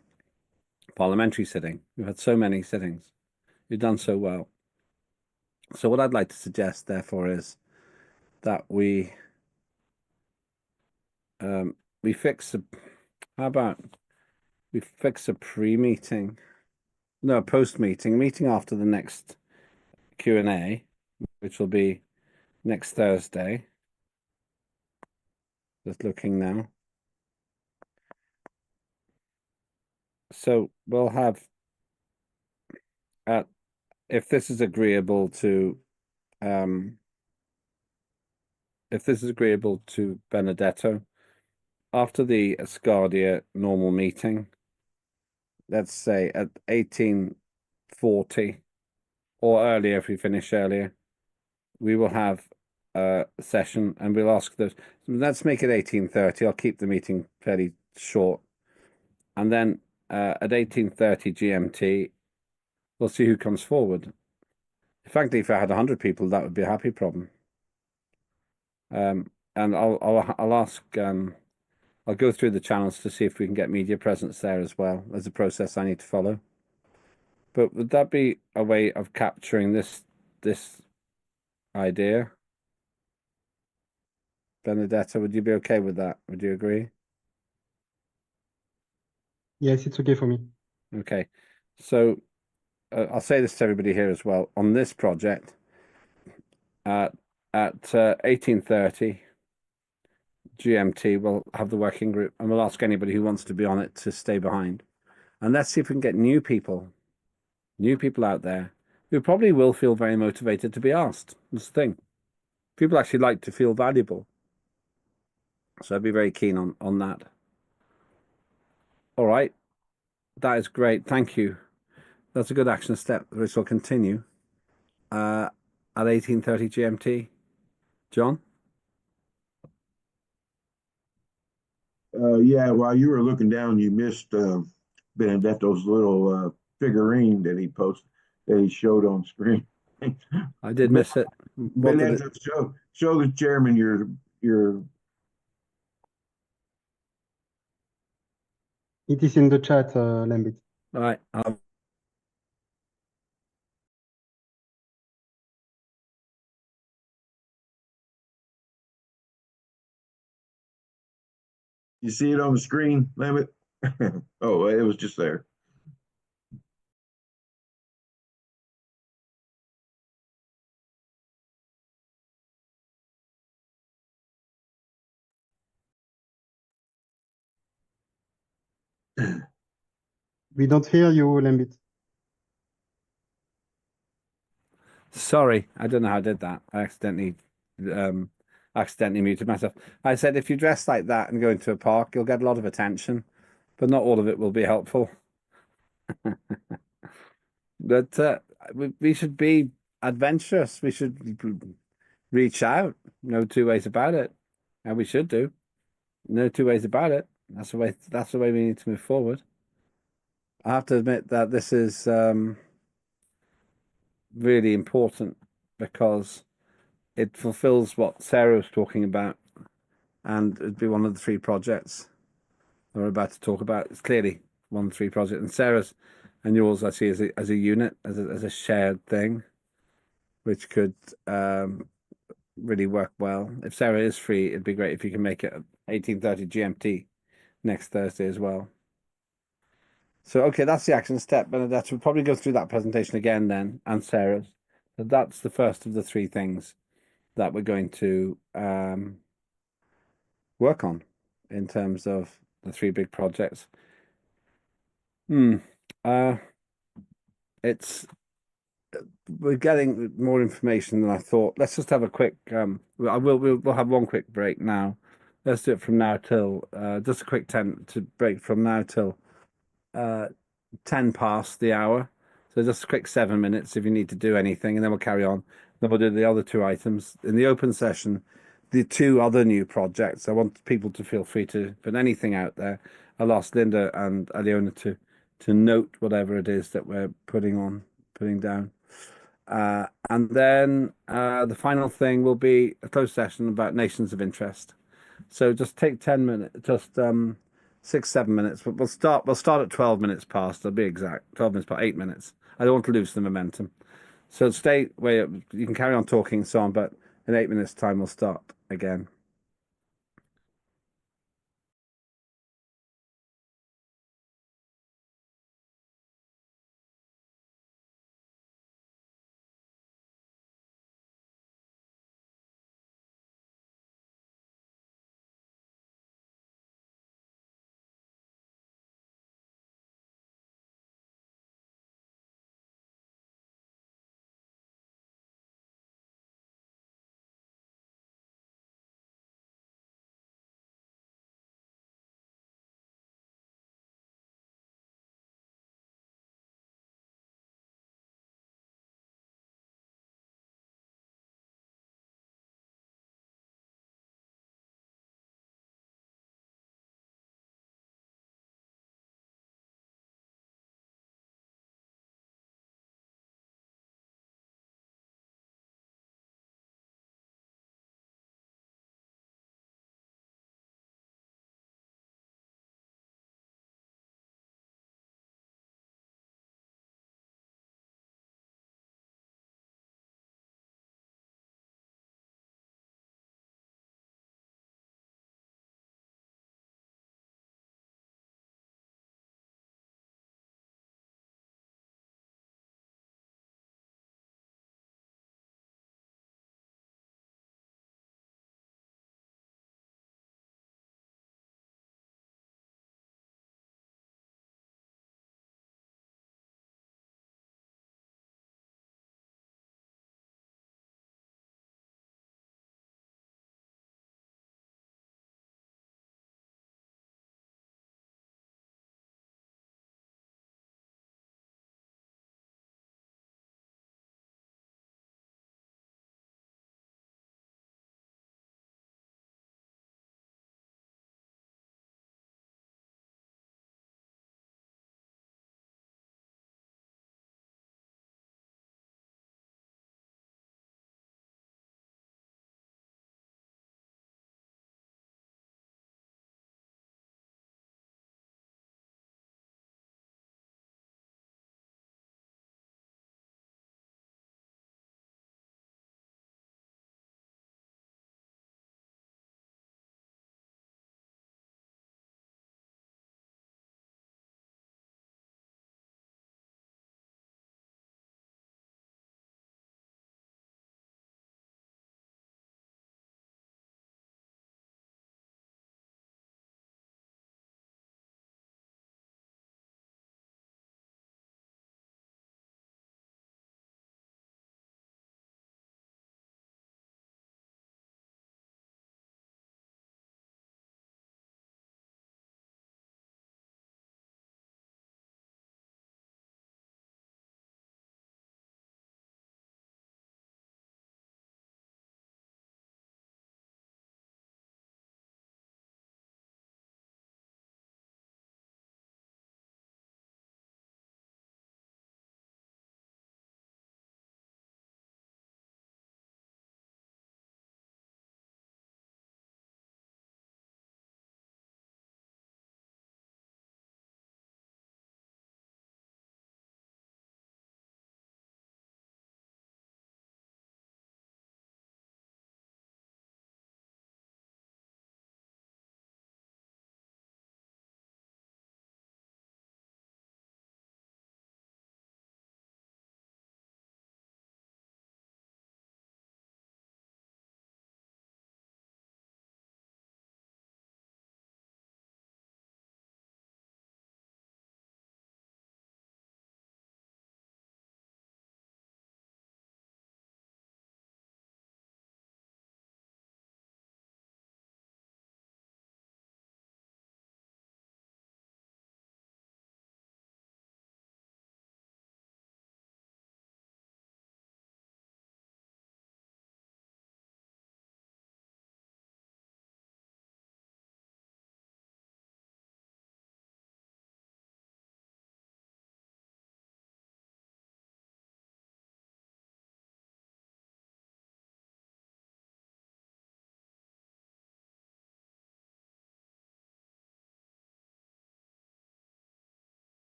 Speaker 5: parliamentary sitting. We've had so many sittings. You've done so well. So what I'd like to suggest, therefore, is that we fix a, how about we fix a pre-meeting No, meeting after the next Q&A, which will be next Thursday. Just looking now. So we'll have, if this is agreeable to, Benedetto, after the Asgardia normal meeting, let's say at 18:40 or earlier if we finish earlier, we will have a session and we'll ask those. Let's make it 18:30. I'll keep the meeting fairly short. And then at 18:30 GMT, we'll see who comes forward. Frankly, if I had 100 people, that would be a happy problem. And I'll ask. I'll go through the channels to see if we can get media presence there as well. There's a process I need to follow. But would that be a way of capturing this idea? Benedetta, would you be okay with that? Would you agree?
Speaker 12: Yes, it's okay for me.
Speaker 5: Okay. So I'll say this to everybody here as well. On this project, at 18:30 GMT, we'll have the working group and we'll ask anybody who wants to be on it to stay behind. And let's see if we can get new people out there who probably will feel very motivated to be asked. That's the thing. People actually like to feel valuable. So I'd be very keen on that. All right. That is great. Thank you. That's a good action step, which will continue at 18:30 GMT. John?
Speaker 9: Yeah, while you were looking down, you missed Benedetto's little figurine that he showed on screen.
Speaker 5: I did miss it.
Speaker 9: Benedetto, show the chairman your
Speaker 12: It is in the chat, Lambit.
Speaker 5: All right.
Speaker 9: You see it on the screen, Lambit? Oh, it was just there.
Speaker 12: We don't hear you, Lambit.
Speaker 5: Sorry, I don't know how I did that. I accidentally muted myself. I said if you dress like that and go into a park, you'll get a lot of attention, but not all of it will be helpful. But we should be adventurous. We should reach out. No two ways about it, and we should do. No two ways about it. That's the way. That's the way we need to move forward. I have to admit that this is really important because it fulfills what Sarah was talking about, and it'd be one of the three projects that we're about to talk about. It's clearly one of the three projects, and Sarah's and yours I see as a unit, as a shared thing, which could really work well. If Sarah is free, it'd be great if you can make it at 18:30 GMT next Thursday as well. So, okay, that's the action step, Benedetta. We'll probably go through that presentation again then, and Sarah's. But that's the first of the three things that we're going to work on in terms of the three big projects. We're getting more information than I thought. Let's just have a quick. We'll have one quick break now. Let's do it from now till just a quick 10 to break from now till 10 past the hour. So just a quick 7 minutes if you need to do anything, and then we'll carry on. Then we'll do the other two items in the open session. The two other new projects. I want people to feel free to put anything out there. I'll ask Linda and Aliona to note whatever it is that we're putting down. And then the final thing will be a closed session about nations of interest. So just take 10 minutes, just 6-7 minutes. But we'll start at 12 minutes past. I'll be exact. 12 minutes past 8 minutes. I don't want to lose the momentum. So stay where you can carry on talking and so on, but in 8 minutes' time we'll start again.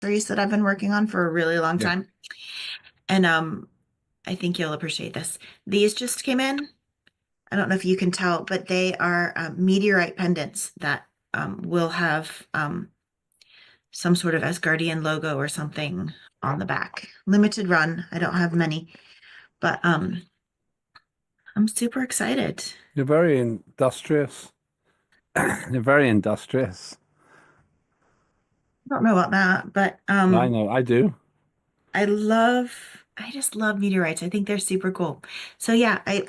Speaker 10: series that I've been working on for a really long
Speaker 5: Yeah.
Speaker 10: time. And I think you'll appreciate this. These just came in. I don't know if you can tell, but they are meteorite pendants that will have some sort of Asgardian logo or something on the back. Limited run. I don't have many, but I'm super excited.
Speaker 5: You're very industrious. You're very industrious.
Speaker 10: I don't know about that, but
Speaker 5: I know, I do.
Speaker 10: I just love meteorites. I think they're super cool. So yeah, I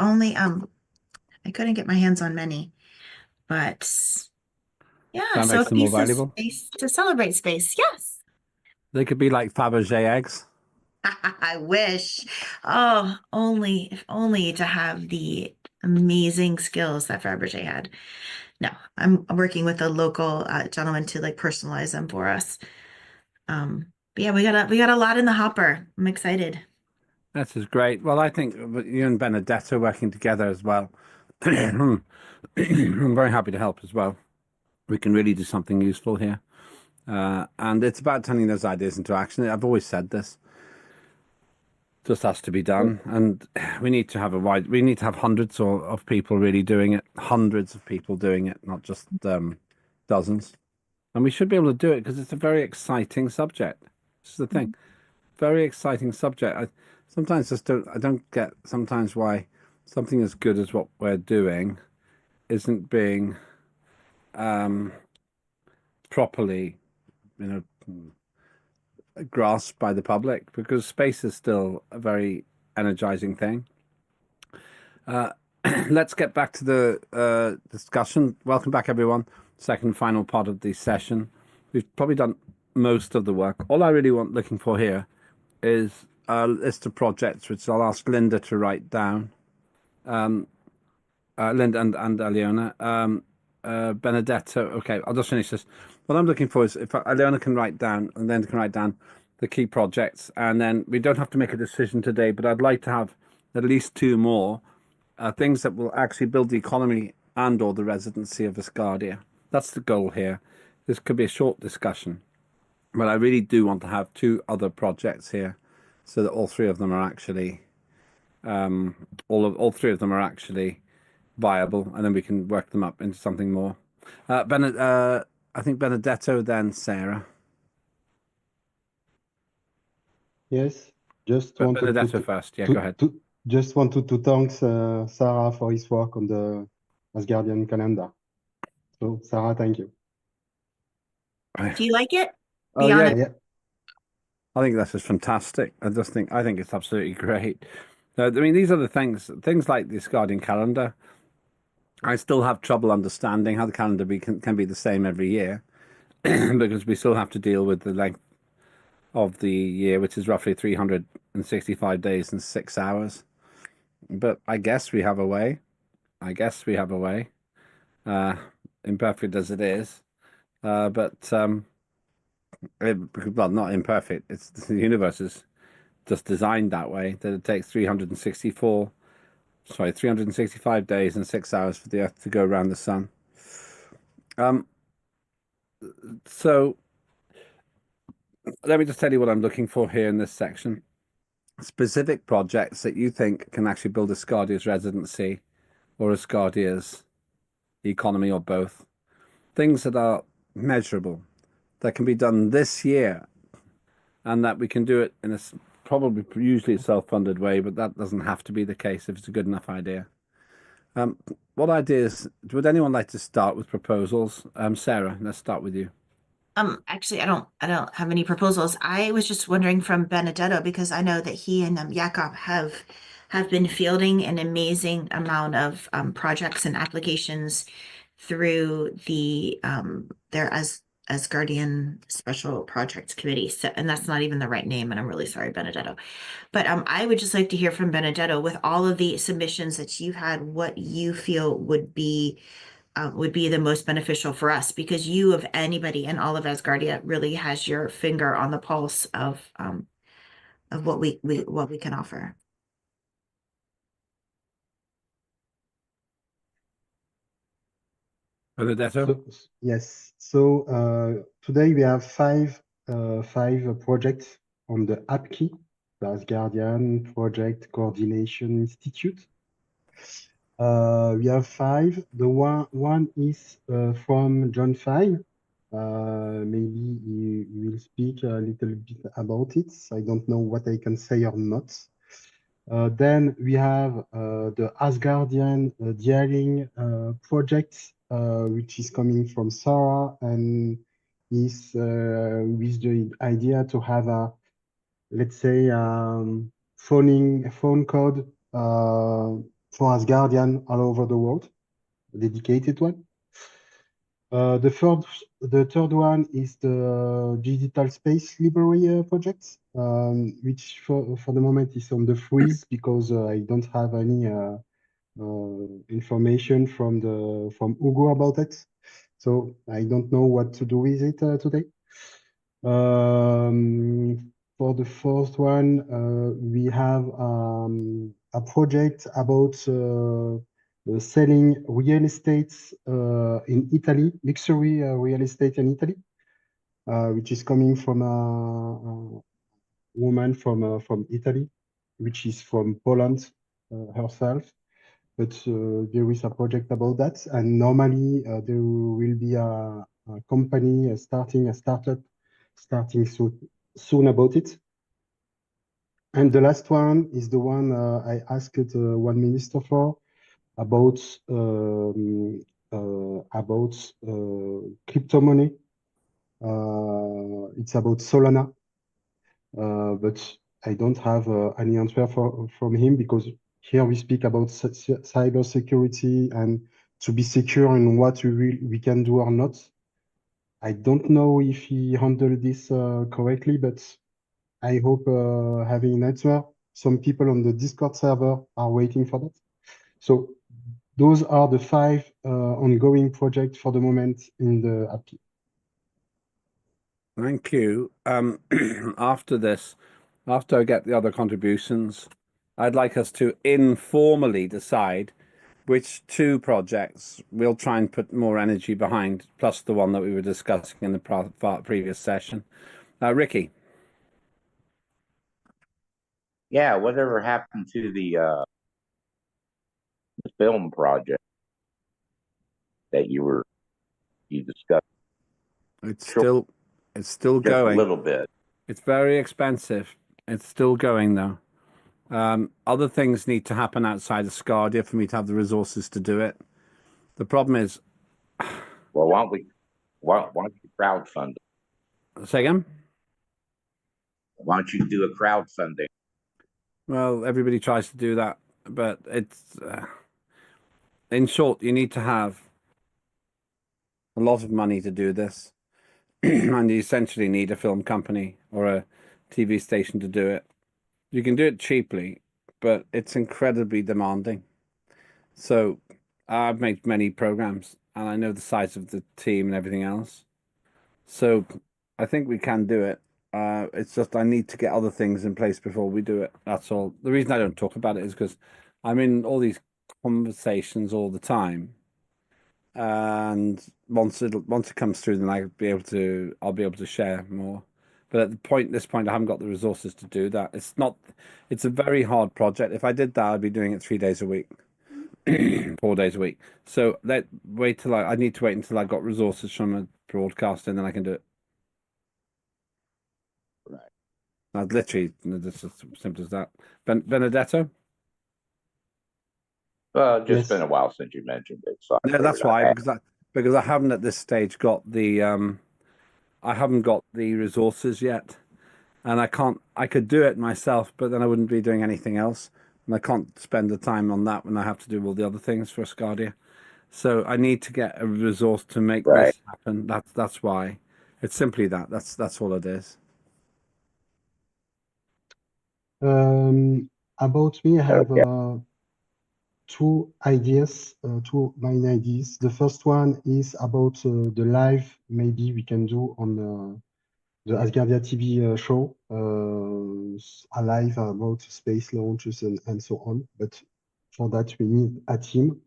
Speaker 10: couldn't get my hands on many, but yeah,
Speaker 5: That
Speaker 10: so
Speaker 5: makes
Speaker 10: a
Speaker 5: them more
Speaker 10: piece of
Speaker 5: valuable.
Speaker 10: space to celebrate space. Yes.
Speaker 5: They could be like Fabergé eggs.
Speaker 10: I wish. Oh, if only to have the amazing skills that Fabergé had. No, I'm working with a local gentleman to like personalize them for us. But yeah, we got a lot in the hopper. I'm excited.
Speaker 5: This is great. Well, I think you and Benedetto working together as well. I'm very happy to help as well. We can really do something useful here. And it's about turning those ideas into action. I've always said this. Just has to be done. And we need to have hundreds of people really doing it, hundreds of people doing it, not just dozens. And we should be able to do it because it's a very exciting subject. This is the thing. Very exciting subject. I don't get sometimes why something as good as what we're doing isn't being properly, grasped by the public, because space is still a very energizing thing. Let's get back to the discussion. Welcome back, everyone. Second final part of the session. We've probably done most of the work. All I really looking for here is a list of projects, which I'll ask Linda to write down. Linda and Aliona. Benedetto. Okay, I'll just finish this. What I'm looking for is if Aliona can write down and Linda can write down the key projects, and then we don't have to make a decision today, but I'd like to have at least two more things that will actually build the economy and or the residency of Asgardia. That's the goal here. This could be a short discussion, but I really do want to have two other projects here, so that all three of them are actually all three of them are actually viable, and then we can work them up into something more. I think Benedetto, then Sarah.
Speaker 12: Yes, just wanted
Speaker 5: Benedetto first. Yeah, go ahead.
Speaker 12: Just wanted to thank Sarah for his work on the Asgardian calendar. So, Sarah, thank you.
Speaker 10: Do you like it?
Speaker 5: Oh,
Speaker 10: Be
Speaker 5: yeah.
Speaker 10: honest.
Speaker 12: Yeah.
Speaker 5: I think this is fantastic. I think it's absolutely great. I mean, these are the things like the Asgardian calendar. I still have trouble understanding how the calendar can be the same every year, because we still have to deal with the length of the year, which is roughly 365 days and 6 hours. But I guess we have a way. Imperfect as it is. Well, not imperfect. It's the universe is just designed that way, that it takes 365 days and 6 hours for the Earth to go around the sun. So let me just tell you what I'm looking for here in this section. Specific projects that you think can actually build Asgardia's residency or Asgardia's economy, or both. Things that are measurable, that can be done this year, and that we can do it in a probably usually self-funded way, but that doesn't have to be the case if it's a good enough idea. What ideas would anyone like to start with proposals? Sarah, let's start with you.
Speaker 10: Actually, I don't have any proposals. I was just wondering from Benedetto, because I know that he and Jakob have been fielding an amazing amount of projects and applications through the their Asgardian Special Projects Committee. So, and that's not even the right name, and I'm really sorry, Benedetto. But I would just like to hear from Benedetto, with all of the submissions that you've had, what you feel would be the most beneficial for us, because you, of anybody in all of Asgardia, really has your finger on the pulse of what we can offer.
Speaker 5: Benedetto?
Speaker 12: Yes. So today we have 5 5 projects on the APKI, the Asgardian Project Coordination Institute. We have 5. The one is from John Fine. Maybe he will speak a little bit about it. I don't know what I can say or not. Then we have the Asgardian Dialing project, which is coming from Sarah and is with the idea to have a, let's say, phone code for Asgardian all over the world, a dedicated one. The third one is the Digital Space Library project, which for the moment is on the freeze because I don't have any information from Ugo about it. So I don't know what to do with it today. For the fourth one, we have a project about selling real estate in Italy, luxury real estate in Italy, which is coming from a woman from Italy, which is from Poland herself. But there is a project about that, and normally there will be a company starting a startup starting soon about it. And the last one is the one I asked one minister for about crypto money. It's about Solana, but I don't have any answer from him because here we speak about cyber security and to be secure in what we can do or not. I don't know if he handled this correctly, but I hope having an answer. Some people on the Discord server are waiting for that. So those are the 5 ongoing projects for the moment in the API.
Speaker 5: Thank you. After this, after I get the other contributions, I'd like us to informally decide which 2 projects we'll try and put more energy behind, plus the one that we were discussing in the previous session. Ricky.
Speaker 11: Yeah, whatever happened to the film project that you discussed?
Speaker 5: It's still
Speaker 11: Just
Speaker 5: going.
Speaker 11: a little bit.
Speaker 5: It's very expensive. It's still going though. Other things need to happen outside of Asgardia for me to have the resources to do it. The problem is,
Speaker 11: well, why don't you crowdfund it?
Speaker 5: Say again?
Speaker 11: Why don't you do a crowdfunding?
Speaker 5: Well, everybody tries to do that, but it's in short, you need to have a lot of money to do this, and you essentially need a film company or a TV station to do it. You can do it cheaply, but it's incredibly demanding. So I've made many programs, and I know the size of the team and everything else. So I think we can do it. It's just I need to get other things in place before we do it. That's all. The reason I don't talk about it is because I'm in all these conversations all the time, and once it comes through, then I'll be able to share more. But at this point, I haven't got the resources to do that. It's a very hard project. If I did that, I'd be doing it 3 days a week, 4 days a week. So I need to wait until I got resources from a broadcaster, and then I can do it. Right. Literally, it's as simple as that. Benedetto?
Speaker 11: Well, just
Speaker 12: Yes.
Speaker 11: been a while since you mentioned it. So
Speaker 5: Yeah, that's why, because I haven't at this stage got the I haven't got the resources yet, and I could do it myself, but then I wouldn't be doing anything else, and I can't spend the time on that when I have to do all the other things for Asgardia. So I need to get a resource to make this happen. That's why. It's simply that. That's all it is.
Speaker 12: About me, I have 2 ideas, 2 main ideas. The first one is about the live maybe we can do on the Asgardia TV show, a live about space launches and so on. But for that, we need a team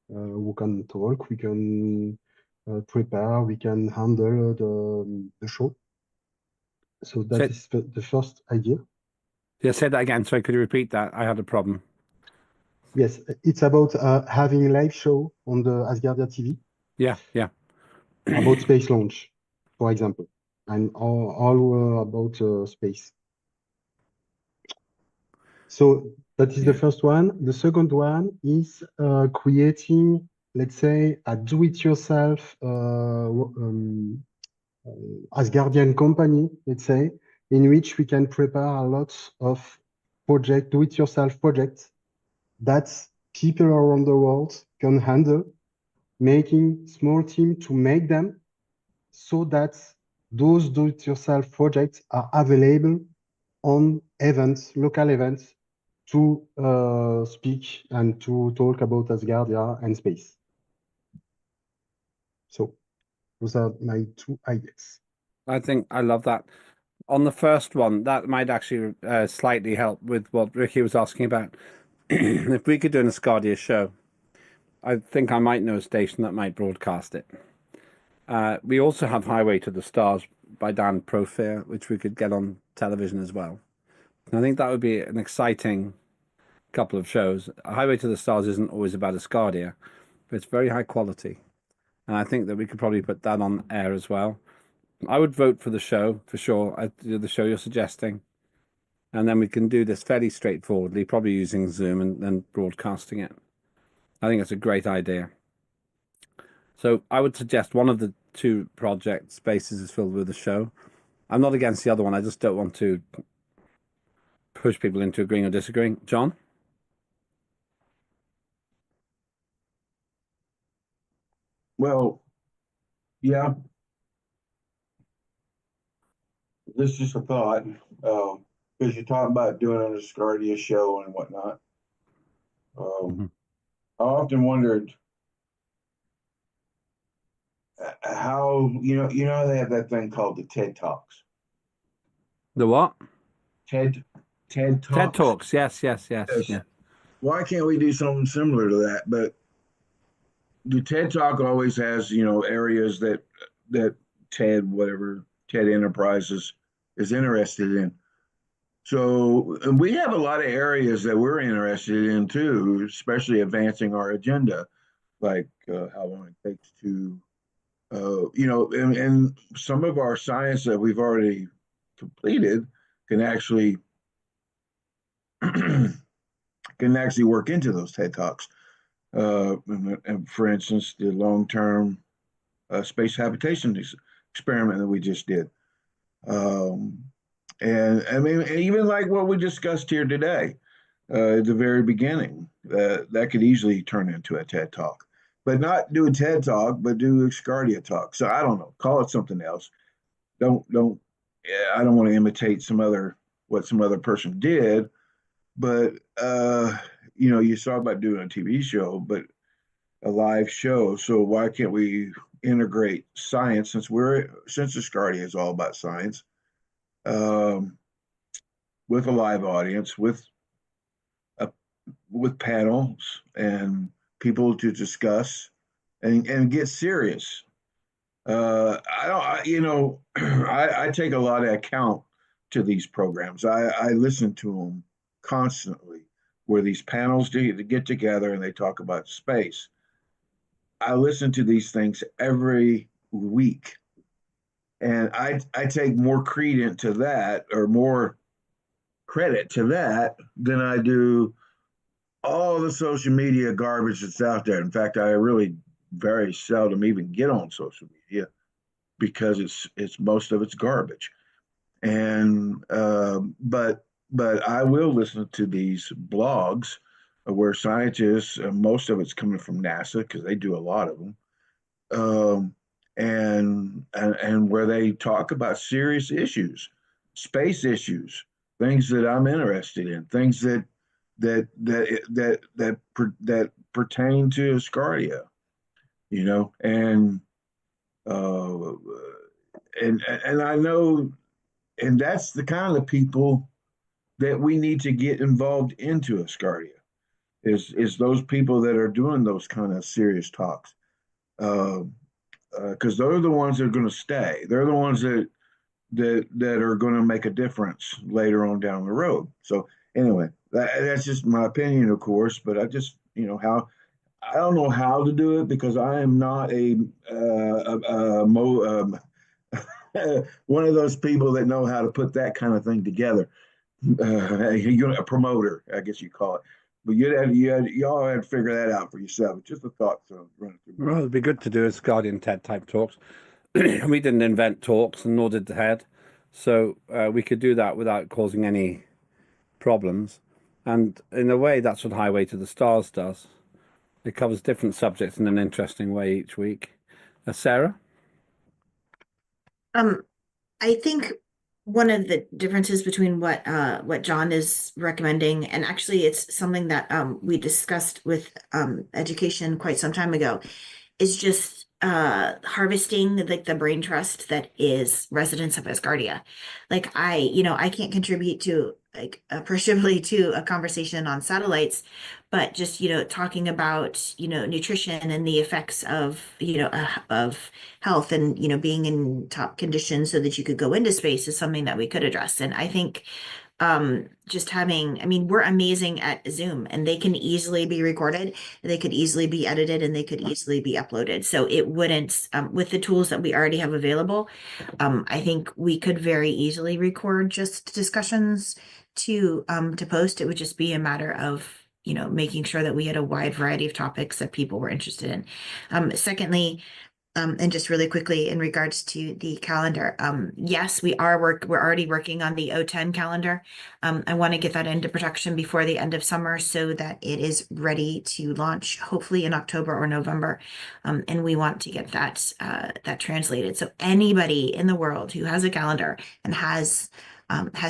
Speaker 12: who can talk, we can prepare, we can handle the show. So that is the first idea.
Speaker 5: Yeah, say that again. Sorry, could you repeat that? I had a problem.
Speaker 12: Yes, it's about having live show on the Asgardia TV.
Speaker 5: Yeah, yeah.
Speaker 12: About space launch, for example, and all about space. So that is the first one. The second one is creating, let's say, a do-it-yourself Asgardian company, let's say, in which we can prepare a lot of do-it-yourself projects that people around the world can handle, making small team to make them so that those do-it-yourself projects are available on events, local events, to speak and to talk about Asgardia and space. So those are my two ideas.
Speaker 5: I think I love that. On the first one, that might actually slightly help with what Ricky was asking about. If we could do an Asgardia show, I think I might know a station that might broadcast it. We also have Highway to the Stars by Dan Profair, which we could get on television as well. And I think that would be an exciting couple of shows. Highway to the Stars isn't always about Asgardia, but it's very high quality. And I think that we could probably put that on air as well. I would vote for the show, for sure, the show you're suggesting. And then we can do this fairly straightforwardly, probably using Zoom and then broadcasting it. I think it's a great idea. So I would suggest one of the two project spaces is filled with a show. I'm not against the other one. I just don't want to push people into agreeing or disagreeing. John?
Speaker 9: Well, yeah. This is just a thought, because you're talking about doing an Asgardia show and whatnot. I often wondered how how they have that thing called the TED Talks.
Speaker 5: The what?
Speaker 9: TED Talks.
Speaker 5: TED Talks. Yes.
Speaker 9: Yes.
Speaker 5: Yeah.
Speaker 9: Why can't we do something similar to that? But the TED Talk always has, areas that TED, whatever TED Enterprises is interested in. So we have a lot of areas that we're interested in too, especially advancing our agenda, like how long it takes to, and some of our science that we've already completed can actually work into those TED Talks. And for instance, the long-term space habitation experiment that we just did. And I mean, even like what we discussed here today, at the very beginning, that could easily turn into a TED Talk. But not do a TED Talk, but do Asgardia Talk. So I don't know, call it something else. I don't want to imitate what some other person did, but you saw about doing a TV show, but a live show. So why can't we integrate science, since Asgardia is all about science, with a live audience, with panels and people to discuss and get serious. I take a lot of account to these programs. I listen to them constantly, where these panels get together and they talk about space. I listen to these things every week, and I take more credence to that, or more credit to that, than I do all the social media garbage that's out there. In fact, I really very seldom even get on social media, because it's most of it's garbage. And but I will listen to these blogs where scientists, most of it's coming from NASA, because they do a lot of them, and where they talk about serious issues, space issues, things that I'm interested in, things that pertain to Asgardia, and I know, and that's the kind of people that we need to get involved into Asgardia, is those people that are doing those kind of serious talks, because they're the ones that are going to stay. They're the ones that that are going to make a difference later on down the road. So anyway, that's just my opinion, of course, but I just, how I don't know how to do it because I am not one of those people that know how to put that kind of thing together. You're a promoter, I guess you call it. But y'all had to figure that out for yourself. Just a thought. So running through.
Speaker 5: Well, it'd be good to do Asgardian TED type talks. We didn't invent talks, and nor did the head, so we could do that without causing any problems. And in a way, that's what Highway to the Stars does. It covers different subjects in an interesting way each week. Sarah?
Speaker 10: I think one of the differences between what John is recommending, and actually it's something that we discussed with education quite some time ago, is just harvesting the brain trust that is residents of Asgardia. Like I can't contribute to appreciably to a conversation on satellites, but just talking about nutrition and the effects of of health and being in top condition so that you could go into space is something that we could address. And I think just having, I mean, we're amazing at Zoom and they can easily be recorded, they could easily be edited, and they could easily be uploaded. So it wouldn't, with the tools that we already have available, I think we could very easily record just discussions to post. It would just be a matter of making sure that we had a wide variety of topics that people were interested in. Secondly, and just really quickly in regards to the calendar, yes, we're already working on the O10 calendar. I want to get that into production before the end of summer so that it is ready to launch hopefully in October or November. And we want to get that translated. So anybody in the world who has a calendar and has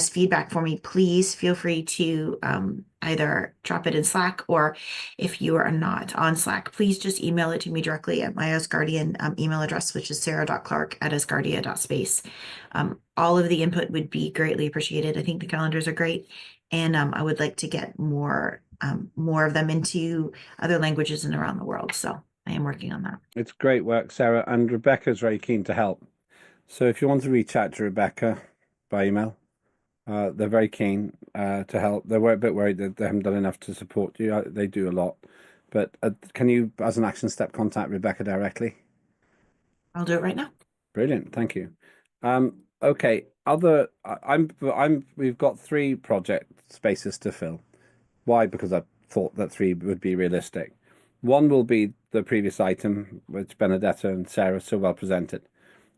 Speaker 10: feedback for me, please feel free to either drop it in Slack, or if you are not on Slack, please just email it to me directly at my Asgardian email address, which is sarah.clark@asgardia.space. All of the input would be greatly appreciated. I think the calendars are great, and I would like to get more of them into other languages and around the world. So I am working on that.
Speaker 5: It's great work, Sarah, and Rebecca's very keen to help. So if you want to reach out to Rebecca by email, they're very keen to help. They're a bit worried that they haven't done enough to support you. They do a lot. But can you, as an action step, contact Rebecca directly?
Speaker 10: I'll do it right now.
Speaker 5: Brilliant. Thank you. Okay. We've got 3 project spaces to fill. Why? Because I thought that 3 would be realistic. One will be the previous item, which Benedetta and Sarah so well presented.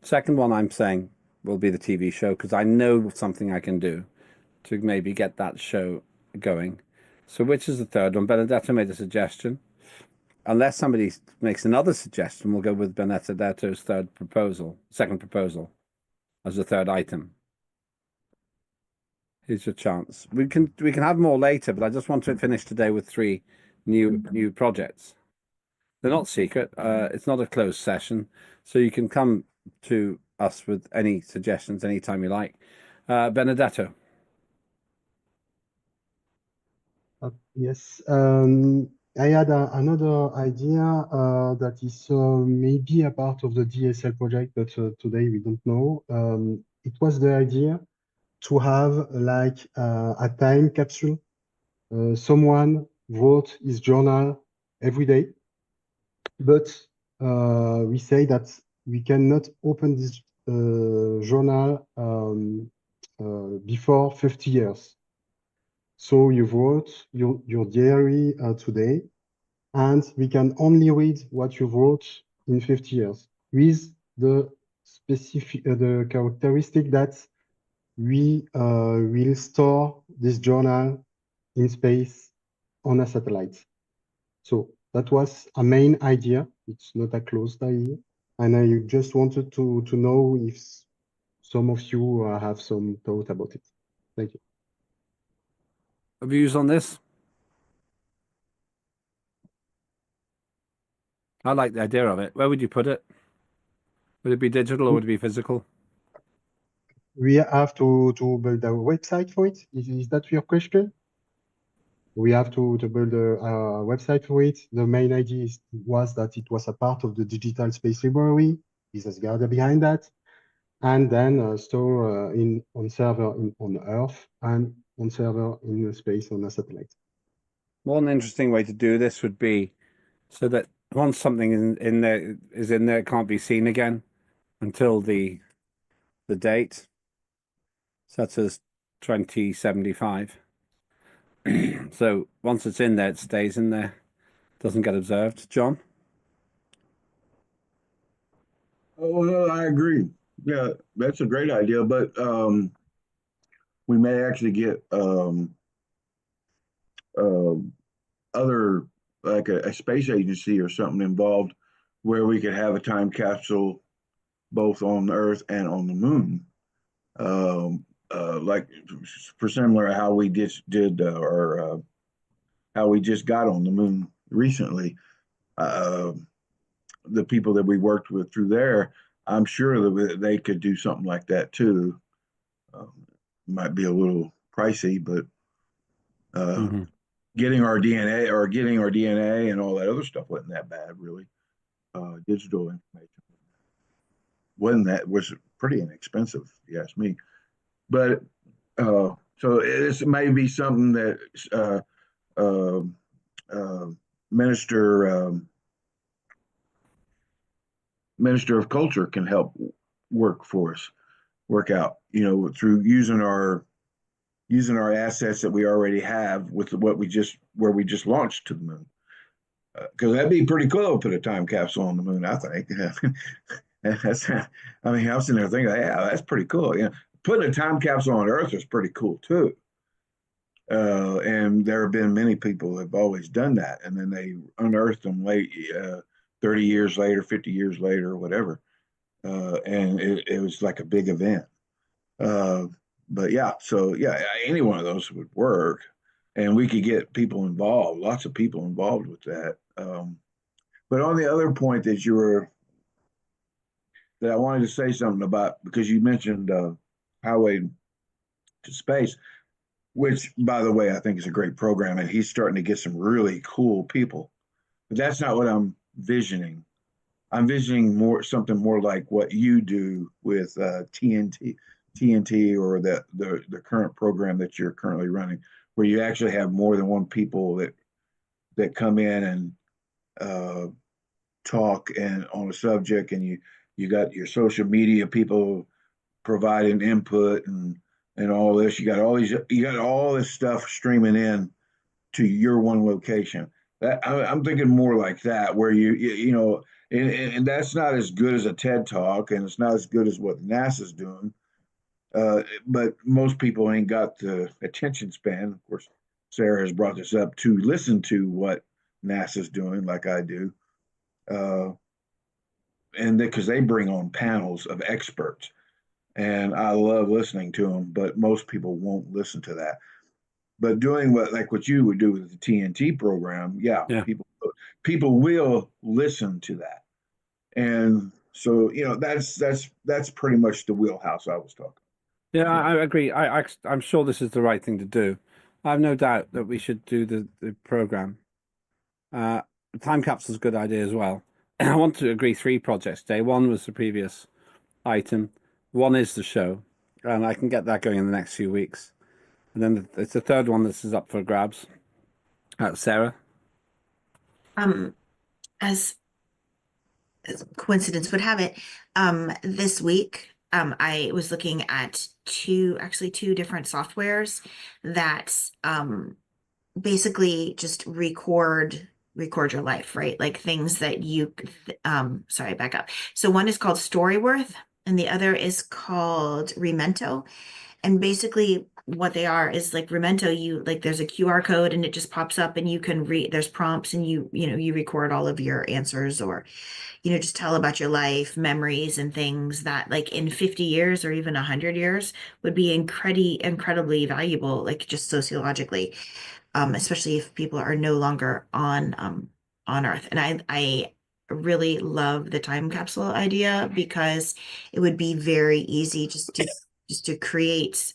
Speaker 5: Second one, I'm saying, will be the TV show, because I know something I can do to maybe get that show going. So which is the third one? Benedetta made a suggestion. Unless somebody makes another suggestion, we'll go with Benedetta's second proposal as the third item. Here's your chance. We can have more later, but I just want to finish today with 3 new projects. They're not secret. It's not a closed session, so you can come to us with any suggestions anytime you like. Benedetto.
Speaker 12: Yes, I had another idea that is maybe a part of the DSL project, but today we don't know. It was the idea to have like a time capsule. Someone wrote his journal every day, but we say that we cannot open this journal before 50 years. So you wrote your diary today, and we can only read what you wrote in 50 years with the specific, the characteristic that we will store this journal in space on a satellite. So that was a main idea. It's not a closed idea. And I just wanted to know if some of you have some thought about it. Thank you.
Speaker 5: Views on this? I like the idea of it. Where would you put it? Would it be digital or would it be physical?
Speaker 12: We have to build a website for it. Is that your question? We have to build a website for it. The main idea was that it was a part of the digital space library. Is Asgardia behind that? and then store on server on Earth and on server in space on a satellite.
Speaker 5: One interesting way to do this would be so that once something in there, it can't be seen again until the date, such as 2075. So once it's in there, it stays in there, doesn't get observed. John?
Speaker 9: Oh, well, I agree. Yeah, that's a great idea, but we may actually get other, like a space agency or something involved, where we could have a time capsule both on Earth and on the moon. Like for similar how we just did, or how we just got on the moon recently. The people that we worked with through there, I'm sure that they could do something like that too. Might be a little pricey, but getting our DNA and all that other stuff wasn't that bad, really. Digital information was pretty inexpensive, if you ask me. But so this may be something that Minister of Culture can help work for us, work out, through using our assets that we already have with where we just launched to the moon. Because that'd be pretty cool to put a time capsule on the moon, I think. That's, I mean, I was sitting there thinking, yeah, that's pretty cool. Putting a time capsule on Earth is pretty cool too. And there have been many people who have always done that, and then they unearthed them late, 30 years later, 50 years later, whatever. And it was like a big event. But yeah, so yeah, any one of those would work, and we could get people involved, lots of people involved with that. But on the other point that I wanted to say something about, because you mentioned Highway to Space, which, by the way, I think is a great program, and he's starting to get some really cool people. But that's not what I'm visioning. I'm visioning something more like what you do with TNT, or the current program that you're currently running, where you actually have more than one people that come in and talk and on a subject, and you got your social media people providing input and all this. You got all this stuff streaming in to your one location. I'm thinking more like that, where and that's not as good as a TED Talk, and it's not as good as what NASA's doing. But most people ain't got the attention span. Of course, Sarah has brought this up, to listen to what NASA's doing, like I do. And because they bring on panels of experts, and I love listening to them, but most people won't listen to that. But doing what you would do with the TNT program, yeah. People will listen to that, and so that's pretty much the wheelhouse I was talking.
Speaker 5: Yeah, I agree. I'm sure this is the right thing to do. I have no doubt that we should do the program. The time capsule is a good idea as well. I want to agree 3 projects today. One was the previous item. One is the show, and I can get that going in the next few weeks. And then it's the third one that is up for grabs. Sarah?
Speaker 10: As coincidence would have it, this week, I was looking at two different softwares that basically just record your life, right? Like things that you, sorry, back up. So one is called Storyworth, and the other is called Remento. And basically what they are is like Remento, there's a QR code and it just pops up and you can read, there's prompts, and you record all of your answers, or just tell about your life, memories, and things that like in 50 years or even 100 years would be incredibly valuable, like just sociologically, especially if people are no longer on Earth. And I really love the time capsule idea, because it would be very easy just to create.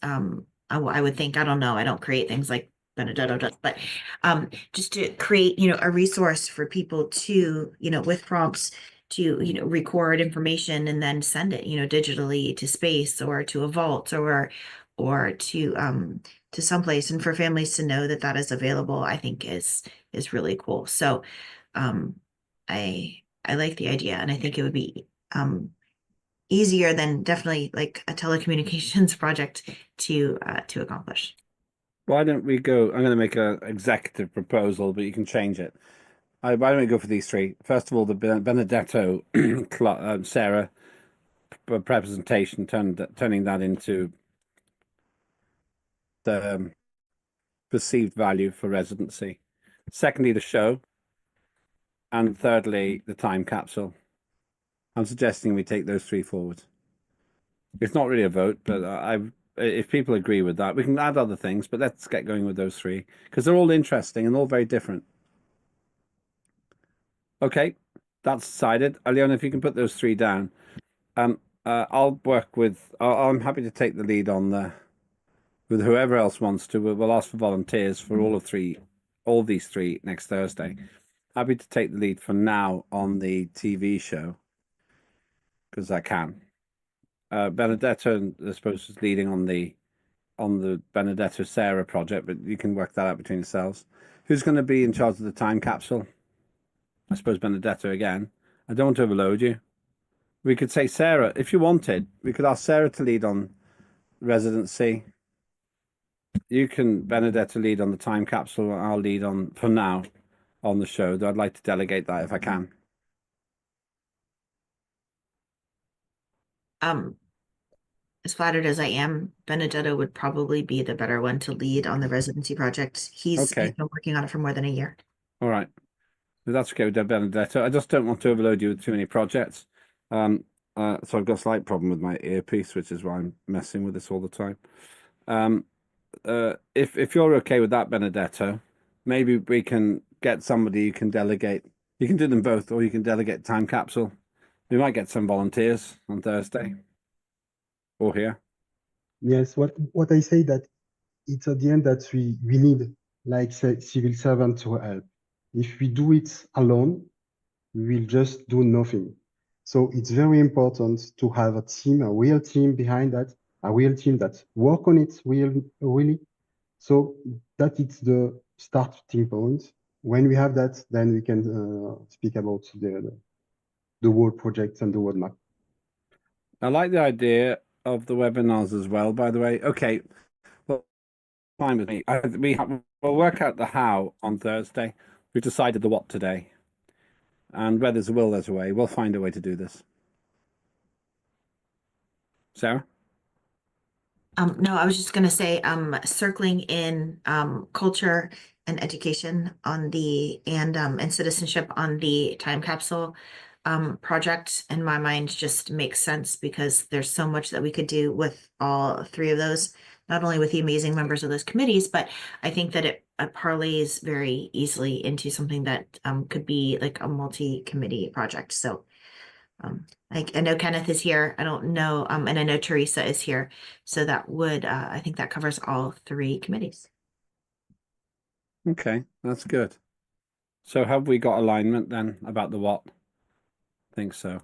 Speaker 10: I would think, I don't know, I don't create things like Benedetto does, but just to create a resource for people to with prompts record information and then send it, digitally to space or to a vault or to someplace, and for families to know that that is available, I think is really cool. So I like the idea, and I think it would be easier than definitely like a telecommunications project to accomplish.
Speaker 5: Why don't we go? I'm going to make an executive proposal, but you can change it. Why don't we go for these three? First of all, the Benedetto Sarah presentation, turning that into the perceived value for residency. Secondly, the show. And thirdly, the time capsule. I'm suggesting we take those three forward. It's not really a vote, but if people agree with that, we can add other things, but let's get going with those three because they're all interesting and all very different. Okay, that's decided. Aliona, if you can put those three down. I'll work with, I'm happy to take the lead on with whoever else wants to. We'll ask for volunteers for all these three next Thursday. Happy to take the lead for now on the TV show because I can. Benedetto, I suppose, is leading on the Benedetto Sarah project, but you can work that out between yourselves. Who's going to be in charge of the time capsule? I suppose Benedetto again. I don't want to overload you. We could say Sarah, if you wanted, we could ask Sarah to lead on residency. You can, Benedetto, lead on the time capsule. I'll lead on, for now, on the show, though I'd like to delegate that if I can.
Speaker 10: As flattered as I am, Benedetto would probably be the better one to lead on the residency project. He's been working on it for more than a year.
Speaker 5: All right. That's okay with Benedetto. I just don't want to overload you with too many projects. So I've got a slight problem with my earpiece, which is why I'm messing with this all the time. If you're okay with that, Benedetto, maybe we can get somebody you can delegate. You can do them both, or you can delegate time capsule. We might get some volunteers on Thursday. Or here.
Speaker 12: Yes, what I say that it's at the end that we need like civil servants to help. If we do it alone, we will just do nothing. So it's very important to have a team, a real team behind that, a real team that work on it really. So that it's the starting point. When we have that, then we can speak about the whole project and the roadmap.
Speaker 5: I like the idea of the webinars as well, by the way. Okay, well, fine with me. We'll work out the how on Thursday. We've decided the what today. And where there's a will, there's a way. We'll find a way to do this. Sarah?
Speaker 10: No, I was just going to say, circling in culture and education on and citizenship on the time capsule project, in my mind, just makes sense because there's so much that we could do with all three of those, not only with the amazing members of those committees, but I think that it parlays very easily into something that could be like a multi-committee project. So I know Kenneth is here. I don't know, and I know Teresa is here. So that would, I think that covers all three committees.
Speaker 5: Okay, that's good. So have we got alignment then about the what? I think so.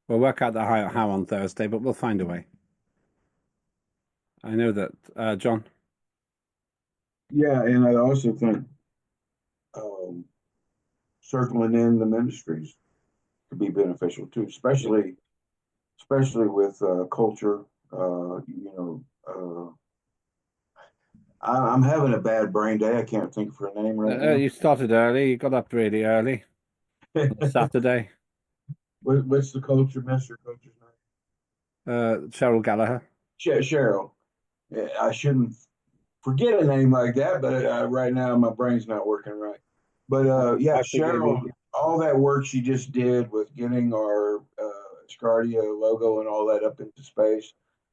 Speaker 5: We'll work out the how on Thursday, but we'll find a way. I know that, John.
Speaker 9: Yeah, and I also think circling in the ministries could be beneficial too, especially with culture. I'm having a bad brain day. I can't think of her name right now.
Speaker 5: You started early. You got up really early on Saturday.
Speaker 9: What's the culture minister coach's
Speaker 5: name? Cheryl Gallagher.
Speaker 9: Cheryl. I shouldn't forget a name like that, but right now my brain's not working right. But yeah, Cheryl, all that work she just did with getting our Asgardia logo and all that up into space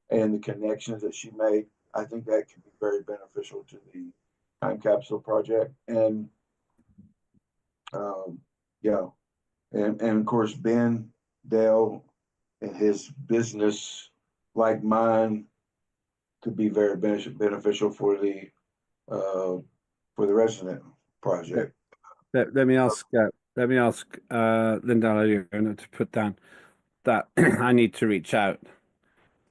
Speaker 9: and the connections that she made, I think that could be very beneficial to the time capsule project. And yeah, and of course Ben Dale and his business like mine could be very beneficial for the resident project.
Speaker 5: Let me ask let me ask Linda to put down that I need to reach out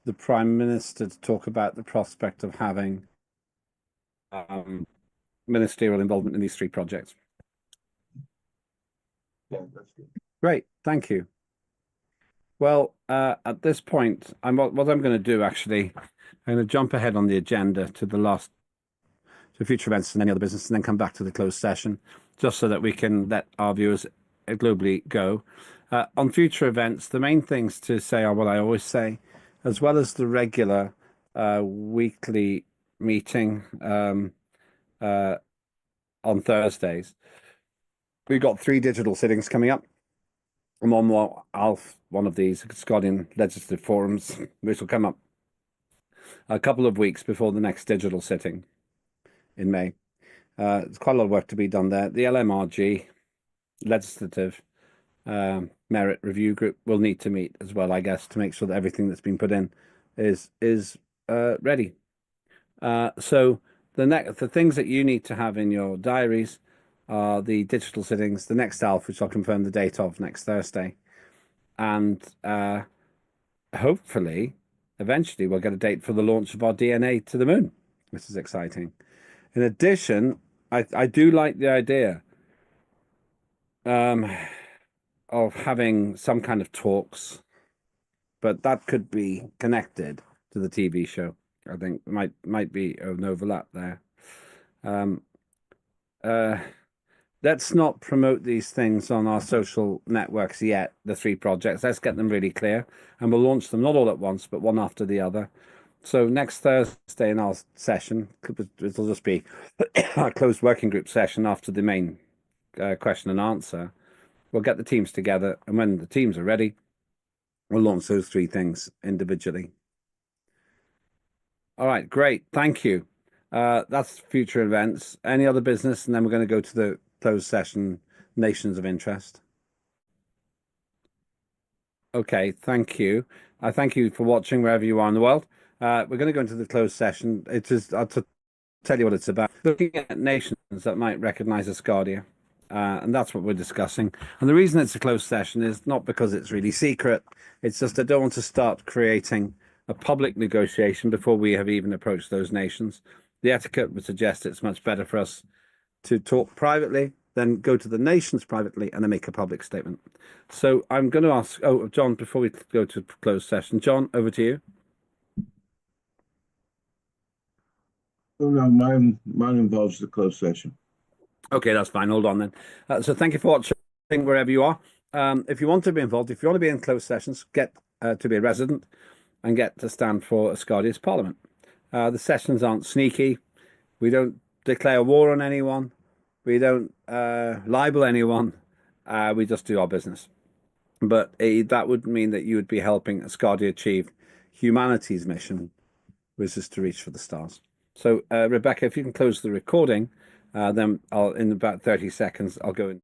Speaker 5: the Prime Minister to talk about the prospect of having ministerial involvement in these 3 projects.
Speaker 9: Yeah, that's good.
Speaker 5: Great, thank you. Well, at this point, what I'm going to do actually, I'm going to jump ahead on the agenda to the last, to future events and any other business, and then come back to the closed session, just so that we can let our viewers globally go. On future events, the main things to say are what I always say, as well as the regular weekly meeting on Thursdays. We've got 3 digital sittings coming up. And one of these Asgardian legislative forums, which will come up a couple of weeks before the next digital sitting in May. There's quite a lot of work to be done there. The LMRG, Legislative Merit Review Group, will need to meet as well, I guess, to make sure that everything that's been put in is ready. So the things that you need to have in your diaries are the digital sittings, the next ALF, which I'll confirm the date of next Thursday, and hopefully, eventually, we'll get a date for the launch of our DNA to the moon, which is exciting. In addition, I do like the idea of having some kind of talks, but that could be connected to the TV show. I think might be an overlap there. Let's not promote these things on our social networks yet, the 3 projects. Let's get them really clear, and we'll launch them not all at once, but one after the other. So next Thursday in our session, it'll just be a closed working group session after the main question and answer. We'll get the teams together, and when the teams are ready, we'll launch those 3 things individually. All right, great. Thank you. That's future events. Any other business? And then we're going to go to the closed session, nations of interest. Okay, thank you. I thank you for watching wherever you are in the world. We're going to go into the closed session. It is to tell you what it's about. Looking at nations that might recognize Asgardia. And that's what we're discussing. And the reason it's a closed session is not because it's really secret. It's just I don't want to start creating a public negotiation before we have even approached those nations. The etiquette would suggest it's much better for us to talk privately, then go to the nations privately, and then make a public statement. So I'm going to ask, John, before we go to closed session, John, over to you.
Speaker 9: Oh, no, mine involves the closed session.
Speaker 5: Okay, that's fine. Hold on then. So thank you for watching wherever you are. If you want to be involved, if you want to be in closed sessions, get to be a resident and get to stand for Asgardia's Parliament. The sessions aren't sneaky. We don't declare war on anyone. We don't libel anyone. We just do our business. But that would mean that you would be helping Asgardia achieve humanity's mission, which is to reach for the stars. So, Rebecca, if you can close the recording, then in about 30 seconds, I'll go in.